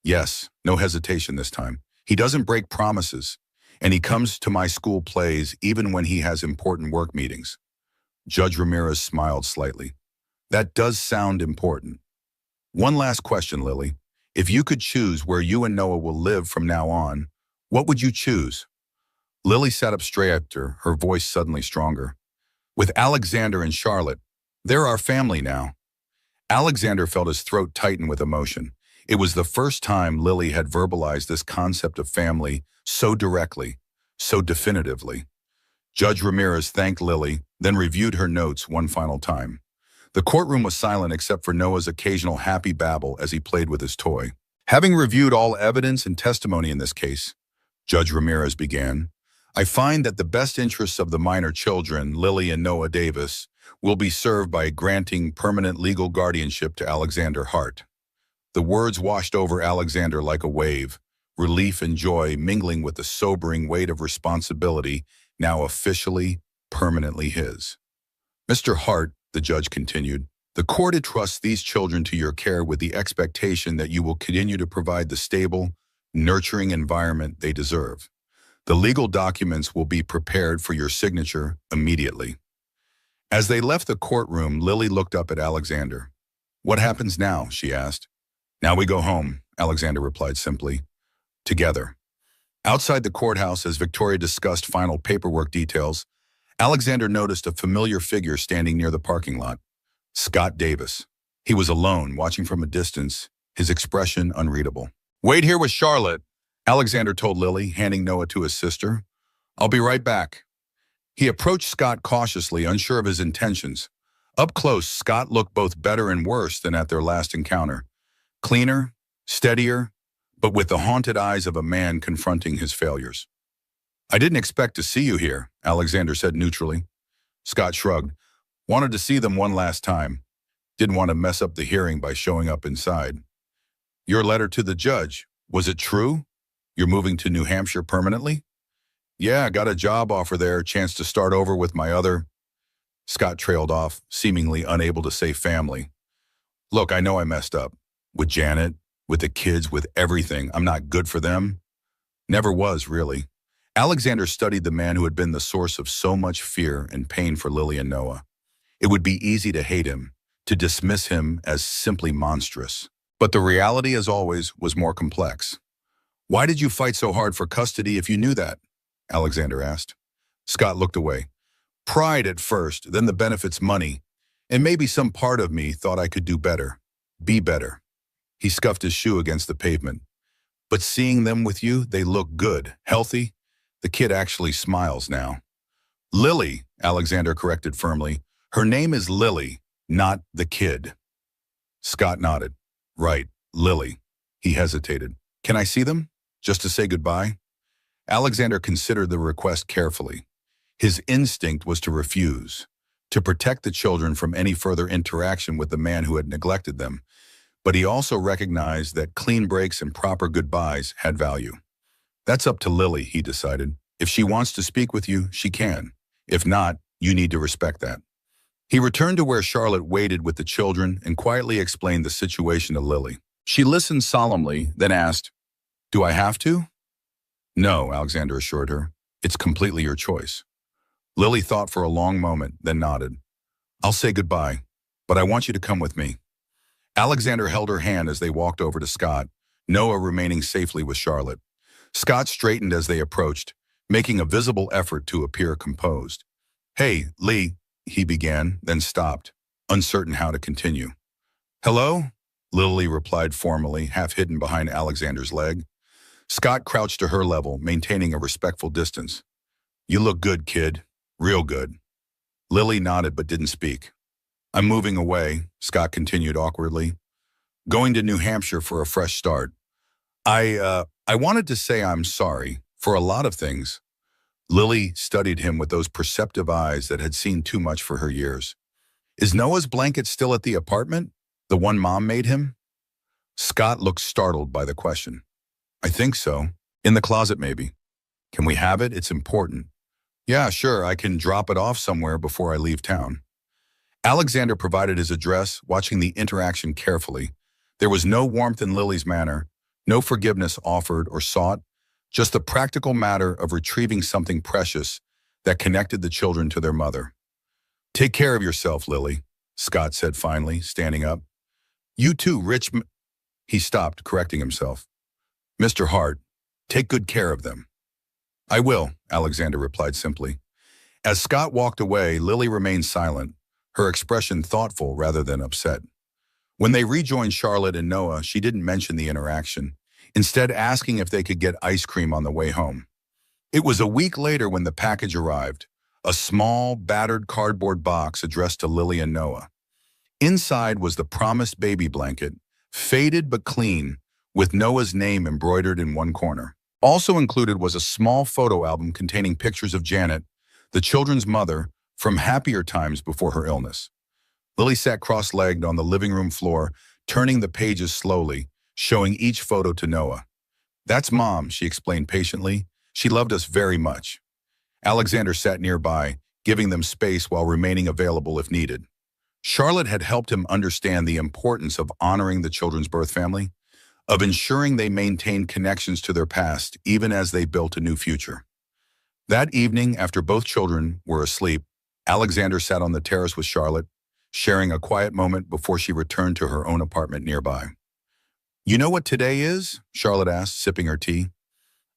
Yes, no hesitation this time. He doesn't break promises, and he comes to my school plays even when he has important work meetings. Judge Ramirez smiled slightly. That does sound important. One last question, Lily. If you could choose where you and Noah will live from now on, what would you choose? Lily sat up straighter, her voice suddenly stronger. With Alexander and Charlotte, they're our family now. Alexander felt his throat tighten with emotion. It was the first time Lily had verbalized this concept of family so directly, so definitively. Judge Ramirez thanked Lily, then reviewed her notes one final time. The courtroom was silent except for Noah's occasional happy babble as he played with his toy. Having reviewed all evidence and testimony in this case, Judge Ramirez began, I find that the best interests of the minor children, Lily and Noah Davis, will be served by granting permanent legal guardianship to Alexander Hart. The words washed over Alexander like a wave, relief and joy mingling with the sobering weight of responsibility now officially, permanently his. Mr. Hart, the judge continued, the court entrusts these children to your care with the expectation that you will continue to provide the stable, nurturing environment they deserve. The legal documents will be prepared for your signature immediately. As they left the courtroom, Lily looked up at Alexander. What happens now? She asked. Now we go home, Alexander replied simply. Together. Outside the courthouse, as Victoria discussed final paperwork details, Alexander noticed a familiar figure standing near the parking lot. Scott Davis. He was alone, watching from a distance, his expression unreadable. Wait here with Charlotte, Alexander told Lily, handing Noah to his sister. I'll be right back. He approached Scott cautiously, unsure of his intentions. Up close, Scott looked both better and worse than at their last encounter. Cleaner, steadier, but with the haunted eyes of a man confronting his failures. I didn't expect to see you here, Alexander said neutrally. Scott shrugged. Wanted to see them one last time. Didn't want to mess up the hearing by showing up inside. Your letter to the judge, was it true? You're moving to New Hampshire permanently? Yeah, got a job offer there, chance to start over with my other... Scott trailed off, seemingly unable to say family. Look, I know I messed up. With Janet, with the kids, with everything. I'm not good for them. Never was, really. Alexander studied the man who had been the source of so much fear and pain for Lily and Noah. It would be easy to hate him, to dismiss him as simply monstrous. But the reality, as always, was more complex. Why did you fight so hard for custody if you knew that? Alexander asked. Scott looked away. Pride at first, then the benefits money, and maybe some part of me thought I could do better, be better. He scuffed his shoe against the pavement. But seeing them with you, they look good, healthy. The kid actually smiles now. Lily, Alexander corrected firmly. Her name is Lily, not the kid. Scott nodded. Right, Lily. He hesitated. Can I see them? Just to say goodbye? Alexander considered the request carefully. His instinct was to refuse, to protect the children from any further interaction with the man who had neglected them. But he also recognized that clean breaks and proper goodbyes had value. That's up to Lily, he decided. If she wants to speak with you, she can. If not, you need to respect that. He returned to where Charlotte waited with the children and quietly explained the situation to Lily. She listened solemnly, then asked, Do I have to? No, Alexander assured her. It's completely your choice. Lily thought for a long moment, then nodded. I'll say goodbye, but I want you to come with me. Alexander held her hand as they walked over to Scott, Noah remaining safely with Charlotte. Scott straightened as they approached, making a visible effort to appear composed. Hey, Lee, he began, then stopped, uncertain how to continue. Hello? Lily replied formally, half hidden behind Alexander's leg. Scott crouched to her level, maintaining a respectful distance. You look good, kid. Real good. Lily nodded but didn't speak. I'm moving away, Scott continued awkwardly. Going to New Hampshire for a fresh start. I wanted to say I'm sorry for a lot of things. Lily studied him with those perceptive eyes that had seen too much for her years. Is Noah's blanket still at the apartment? The one Mom made him? Scott looked startled by the question. I think so. In the closet, maybe. Can we have it? It's important. Yeah, sure, I can drop it off somewhere before I leave town. Alexander provided his address, watching the interaction carefully. There was no warmth in Lily's manner, no forgiveness offered or sought, just the practical matter of retrieving something precious that connected the children to their mother. Take care of yourself, Lily, Scott said finally, standing up. You too, He stopped, correcting himself. Mr. Hart, take good care of them. I will, Alexander replied simply. As Scott walked away, Lily remained silent, her expression thoughtful rather than upset. When they rejoined Charlotte and Noah, she didn't mention the interaction, instead asking if they could get ice cream on the way home. It was a week later when the package arrived, a small, battered cardboard box addressed to Lily and Noah. Inside was the promised baby blanket, faded but clean, with Noah's name embroidered in one corner. Also included was a small photo album containing pictures of Janet, the children's mother, from happier times before her illness. Lily sat cross-legged on the living room floor, turning the pages slowly, showing each photo to Noah. That's Mom, she explained patiently. She loved us very much. Alexander sat nearby, giving them space while remaining available if needed. Charlotte had helped him understand the importance of honoring the children's birth family, of ensuring they maintained connections to their past even as they built a new future. That evening, after both children were asleep, Alexander sat on the terrace with Charlotte, sharing a quiet moment before she returned to her own apartment nearby. You know what today is? Charlotte asked, sipping her tea.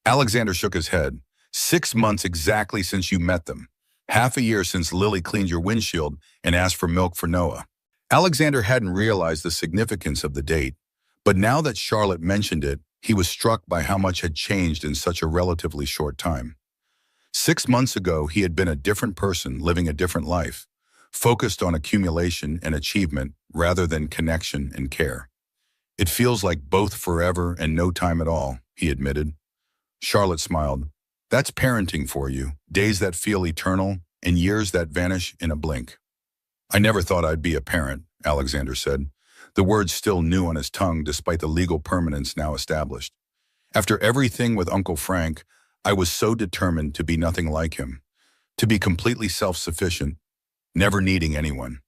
Alexander shook his head. 6 months exactly since you met them. Half a year since Lily cleaned your windshield and asked for milk for Noah. Alexander hadn't realized the significance of the date, but now that Charlotte mentioned it, He was struck by how much had changed in such a relatively short time. 6 months ago, he had been a different person living a different life, focused on accumulation and achievement rather than connection and care. It feels like both forever and no time at all, he admitted. Charlotte smiled. That's parenting for you, days that feel eternal and years that vanish in a blink. I never thought I'd be a parent, Alexander said, the words still new on his tongue despite the legal permanence now established. After everything with Uncle Frank, I was so determined to be nothing like him, to be completely self-sufficient, never needing anyone.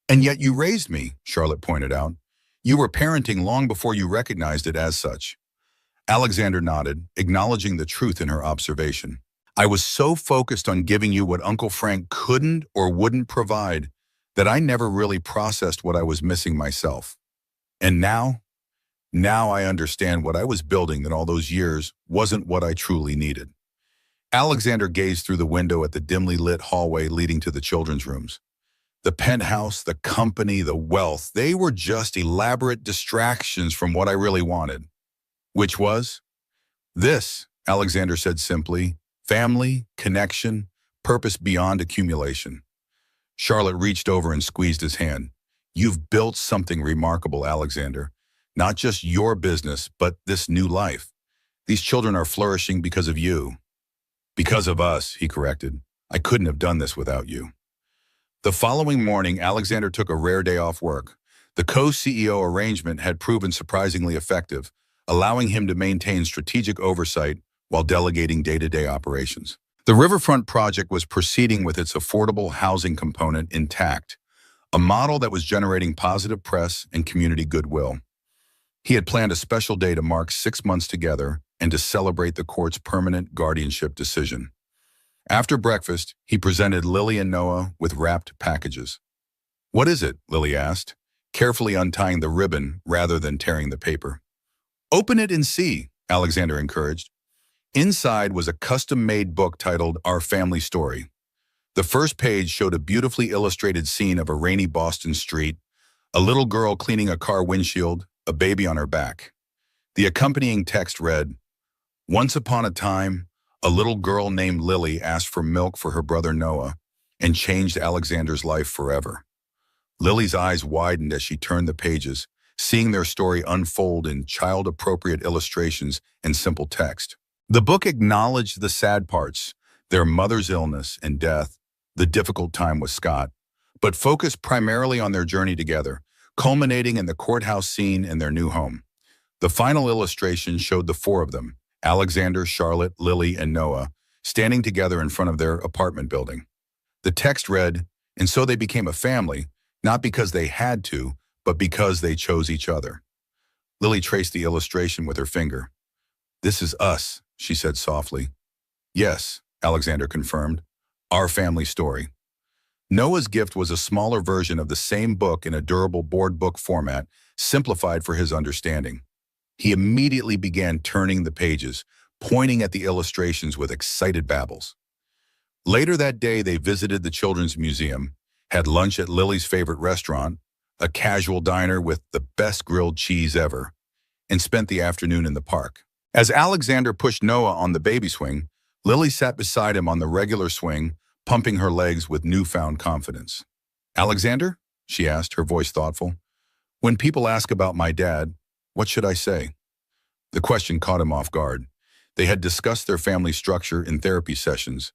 And yet you raised me, Charlotte pointed out. You were parenting long before you recognized it as such. Alexander nodded, acknowledging the truth in her observation. I was so focused on giving you what Uncle Frank couldn't or wouldn't provide that I never really processed what I was missing myself. And now I understand what I was building in all those years wasn't what I truly needed. Alexander gazed through the window at the dimly lit hallway leading to the children's rooms. The penthouse, the company, the wealth, they were just elaborate distractions from what I really wanted. Which was? This, Alexander said simply, family, connection, purpose beyond accumulation. Charlotte reached over and squeezed his hand. You've built something remarkable, Alexander. Not just your business, but this new life. These children are flourishing because of you. Because of us, he corrected. I couldn't have done this without you. The following morning, Alexander took a rare day off work. The co-CEO arrangement had proven surprisingly effective, allowing him to maintain strategic oversight while delegating day-to-day operations. The Riverfront project was proceeding with its affordable housing component intact, a model that was generating positive press and community goodwill. He had planned a special day to mark 6 months together and to celebrate the court's permanent guardianship decision. After breakfast, he presented Lily and Noah with wrapped packages. What is it? Lily asked, carefully untying the ribbon rather than tearing the paper. Open it and see, Alexander encouraged. Inside was a custom-made book titled Our Family Story. The first page showed a beautifully illustrated scene of a rainy Boston street, a little girl cleaning a car windshield, a baby on her back. The accompanying text read, Once upon a time, a little girl named Lily asked for milk for her brother Noah and changed Alexander's life forever. Lily's eyes widened as she turned the pages, seeing their story unfold in child-appropriate illustrations and simple text. The book acknowledged the sad parts, their mother's illness and death, the difficult time with Scott, but focused primarily on their journey together, culminating in the courthouse scene in their new home. The final illustration showed the four of them, Alexander, Charlotte, Lily, and Noah, standing together in front of their apartment building. The text read, and so they became a family, not because they had to, but because they chose each other. Lily traced the illustration with her finger. This is us, she said softly. Yes, Alexander confirmed. Our family story. Noah's gift was a smaller version of the same book in a durable board book format, simplified for his understanding. He immediately began turning the pages, pointing at the illustrations with excited babbles. Later that day, they visited the Children's Museum, had lunch at Lily's favorite restaurant, a casual diner with the best grilled cheese ever, and spent the afternoon in the park. As Alexander pushed Noah on the baby swing, Lily sat beside him on the regular swing, pumping her legs with newfound confidence. Alexander? She asked, her voice thoughtful. When people ask about my dad, what should I say? The question caught him off guard. They had discussed their family structure in therapy sessions,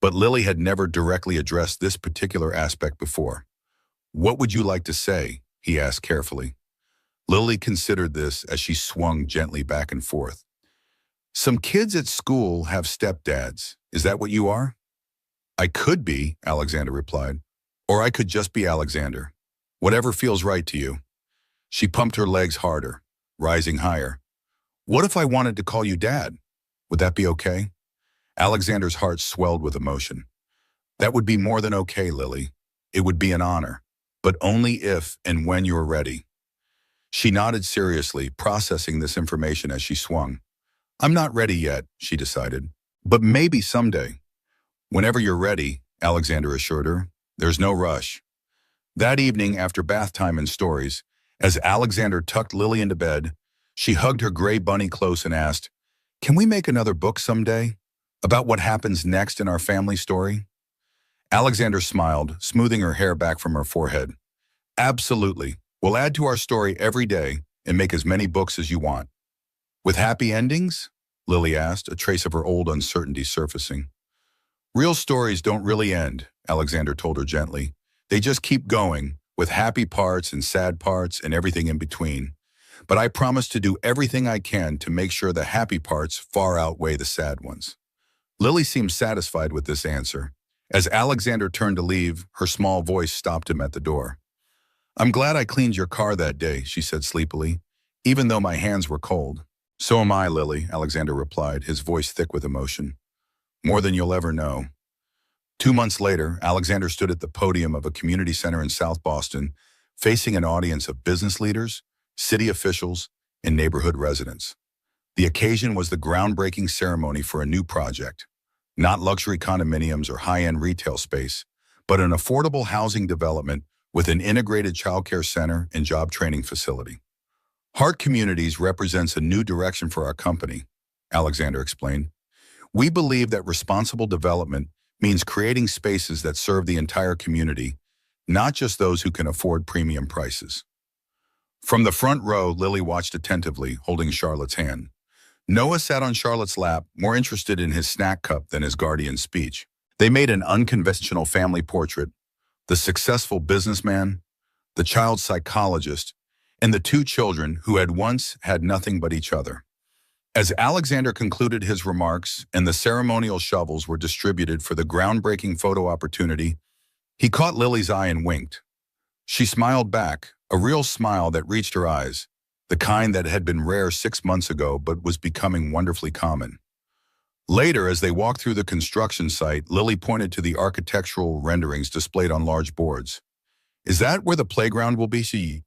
but Lily had never directly addressed this particular aspect before. What would you like to say? He asked carefully. Lily considered this as she swung gently back and forth. Some kids at school have stepdads. Is that what you are? I could be, Alexander replied. Or I could just be Alexander. Whatever feels right to you. She pumped her legs harder, rising higher. What if I wanted to call you Dad? Would that be okay? Alexander's heart swelled with emotion. That would be more than okay, Lily. It would be an honor, but only if and when you're ready. She nodded seriously, processing this information as she swung. I'm not ready yet, she decided, but maybe someday. Whenever you're ready, Alexander assured her, there's no rush. That evening, after bath time and stories, as Alexander tucked Lily into bed, She hugged her gray bunny close and asked, "Can we make another book someday? About what happens next in our family story?" Alexander smiled, smoothing her hair back from her forehead. "Absolutely. We'll add to our story every day and make as many books as you want." "With happy endings?" Lily asked, a trace of her old uncertainty surfacing. "Real stories don't really end," Alexander told her gently. "They just keep going, with happy parts and sad parts and everything in between. But I promise to do everything I can to make sure the happy parts far outweigh the sad ones." Lily seemed satisfied with this answer. As Alexander turned to leave, her small voice stopped him at the door. "I'm glad I cleaned your car that day," she said sleepily, "even though my hands were cold." "So am I, Lily," Alexander replied, his voice thick with emotion. "More than you'll ever know." 2 months later, Alexander stood at the podium of a community center in South Boston, facing an audience of business leaders, city officials, and neighborhood residents. The occasion was the groundbreaking ceremony for a new project, not luxury condominiums or high-end retail space, but an affordable housing development with an integrated childcare center and job training facility. "Heart Communities represents a new direction for our company," Alexander explained. "We believe that responsible development means creating spaces that serve the entire community, not just those who can afford premium prices." From the front row, Lily watched attentively, holding Charlotte's hand. Noah sat on Charlotte's lap, more interested in his snack cup than his guardian's speech. They made an unconventional family portrait: the successful businessman, the child psychologist, and the two children who had once had nothing but each other. As Alexander concluded his remarks and the ceremonial shovels were distributed for the groundbreaking photo opportunity, he caught Lily's eye and winked. She smiled back, a real smile that reached her eyes, the kind that had been rare 6 months ago but was becoming wonderfully common. Later, as they walked through the construction site, Lily pointed to the architectural renderings displayed on large boards. "Is that where the playground will be?" She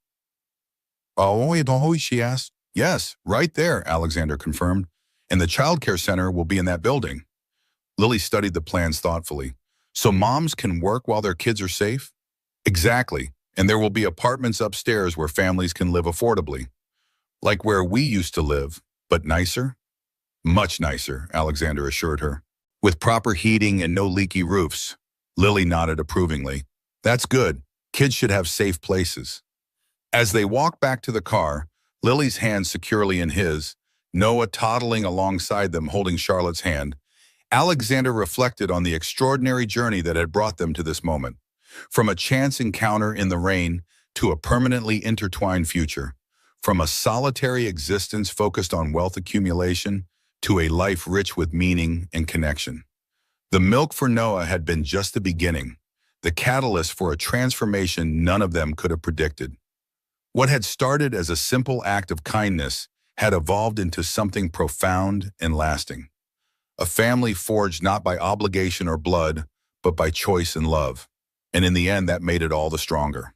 asked. "Yes, right there," Alexander confirmed. "And the childcare center will be in that building." Lily studied the plans thoughtfully. "So moms can work while their kids are safe?" "Exactly. And there will be apartments upstairs where families can live affordably. Like where we used to live, but nicer?" "Much nicer," Alexander assured her. "With proper heating and no leaky roofs." Lily nodded approvingly. "That's good. Kids should have safe places." As they walked back to the car, Lily's hand securely in his, Noah toddling alongside them holding Charlotte's hand, Alexander reflected on the extraordinary journey that had brought them to this moment. From a chance encounter in the rain to a permanently intertwined future. From a solitary existence focused on wealth accumulation to a life rich with meaning and connection. The milk for Noah had been just the beginning, the catalyst for a transformation none of them could have predicted. What had started as a simple act of kindness had evolved into something profound and lasting. A family forged not by obligation or blood, but by choice and love. And in the end, that made it all the stronger.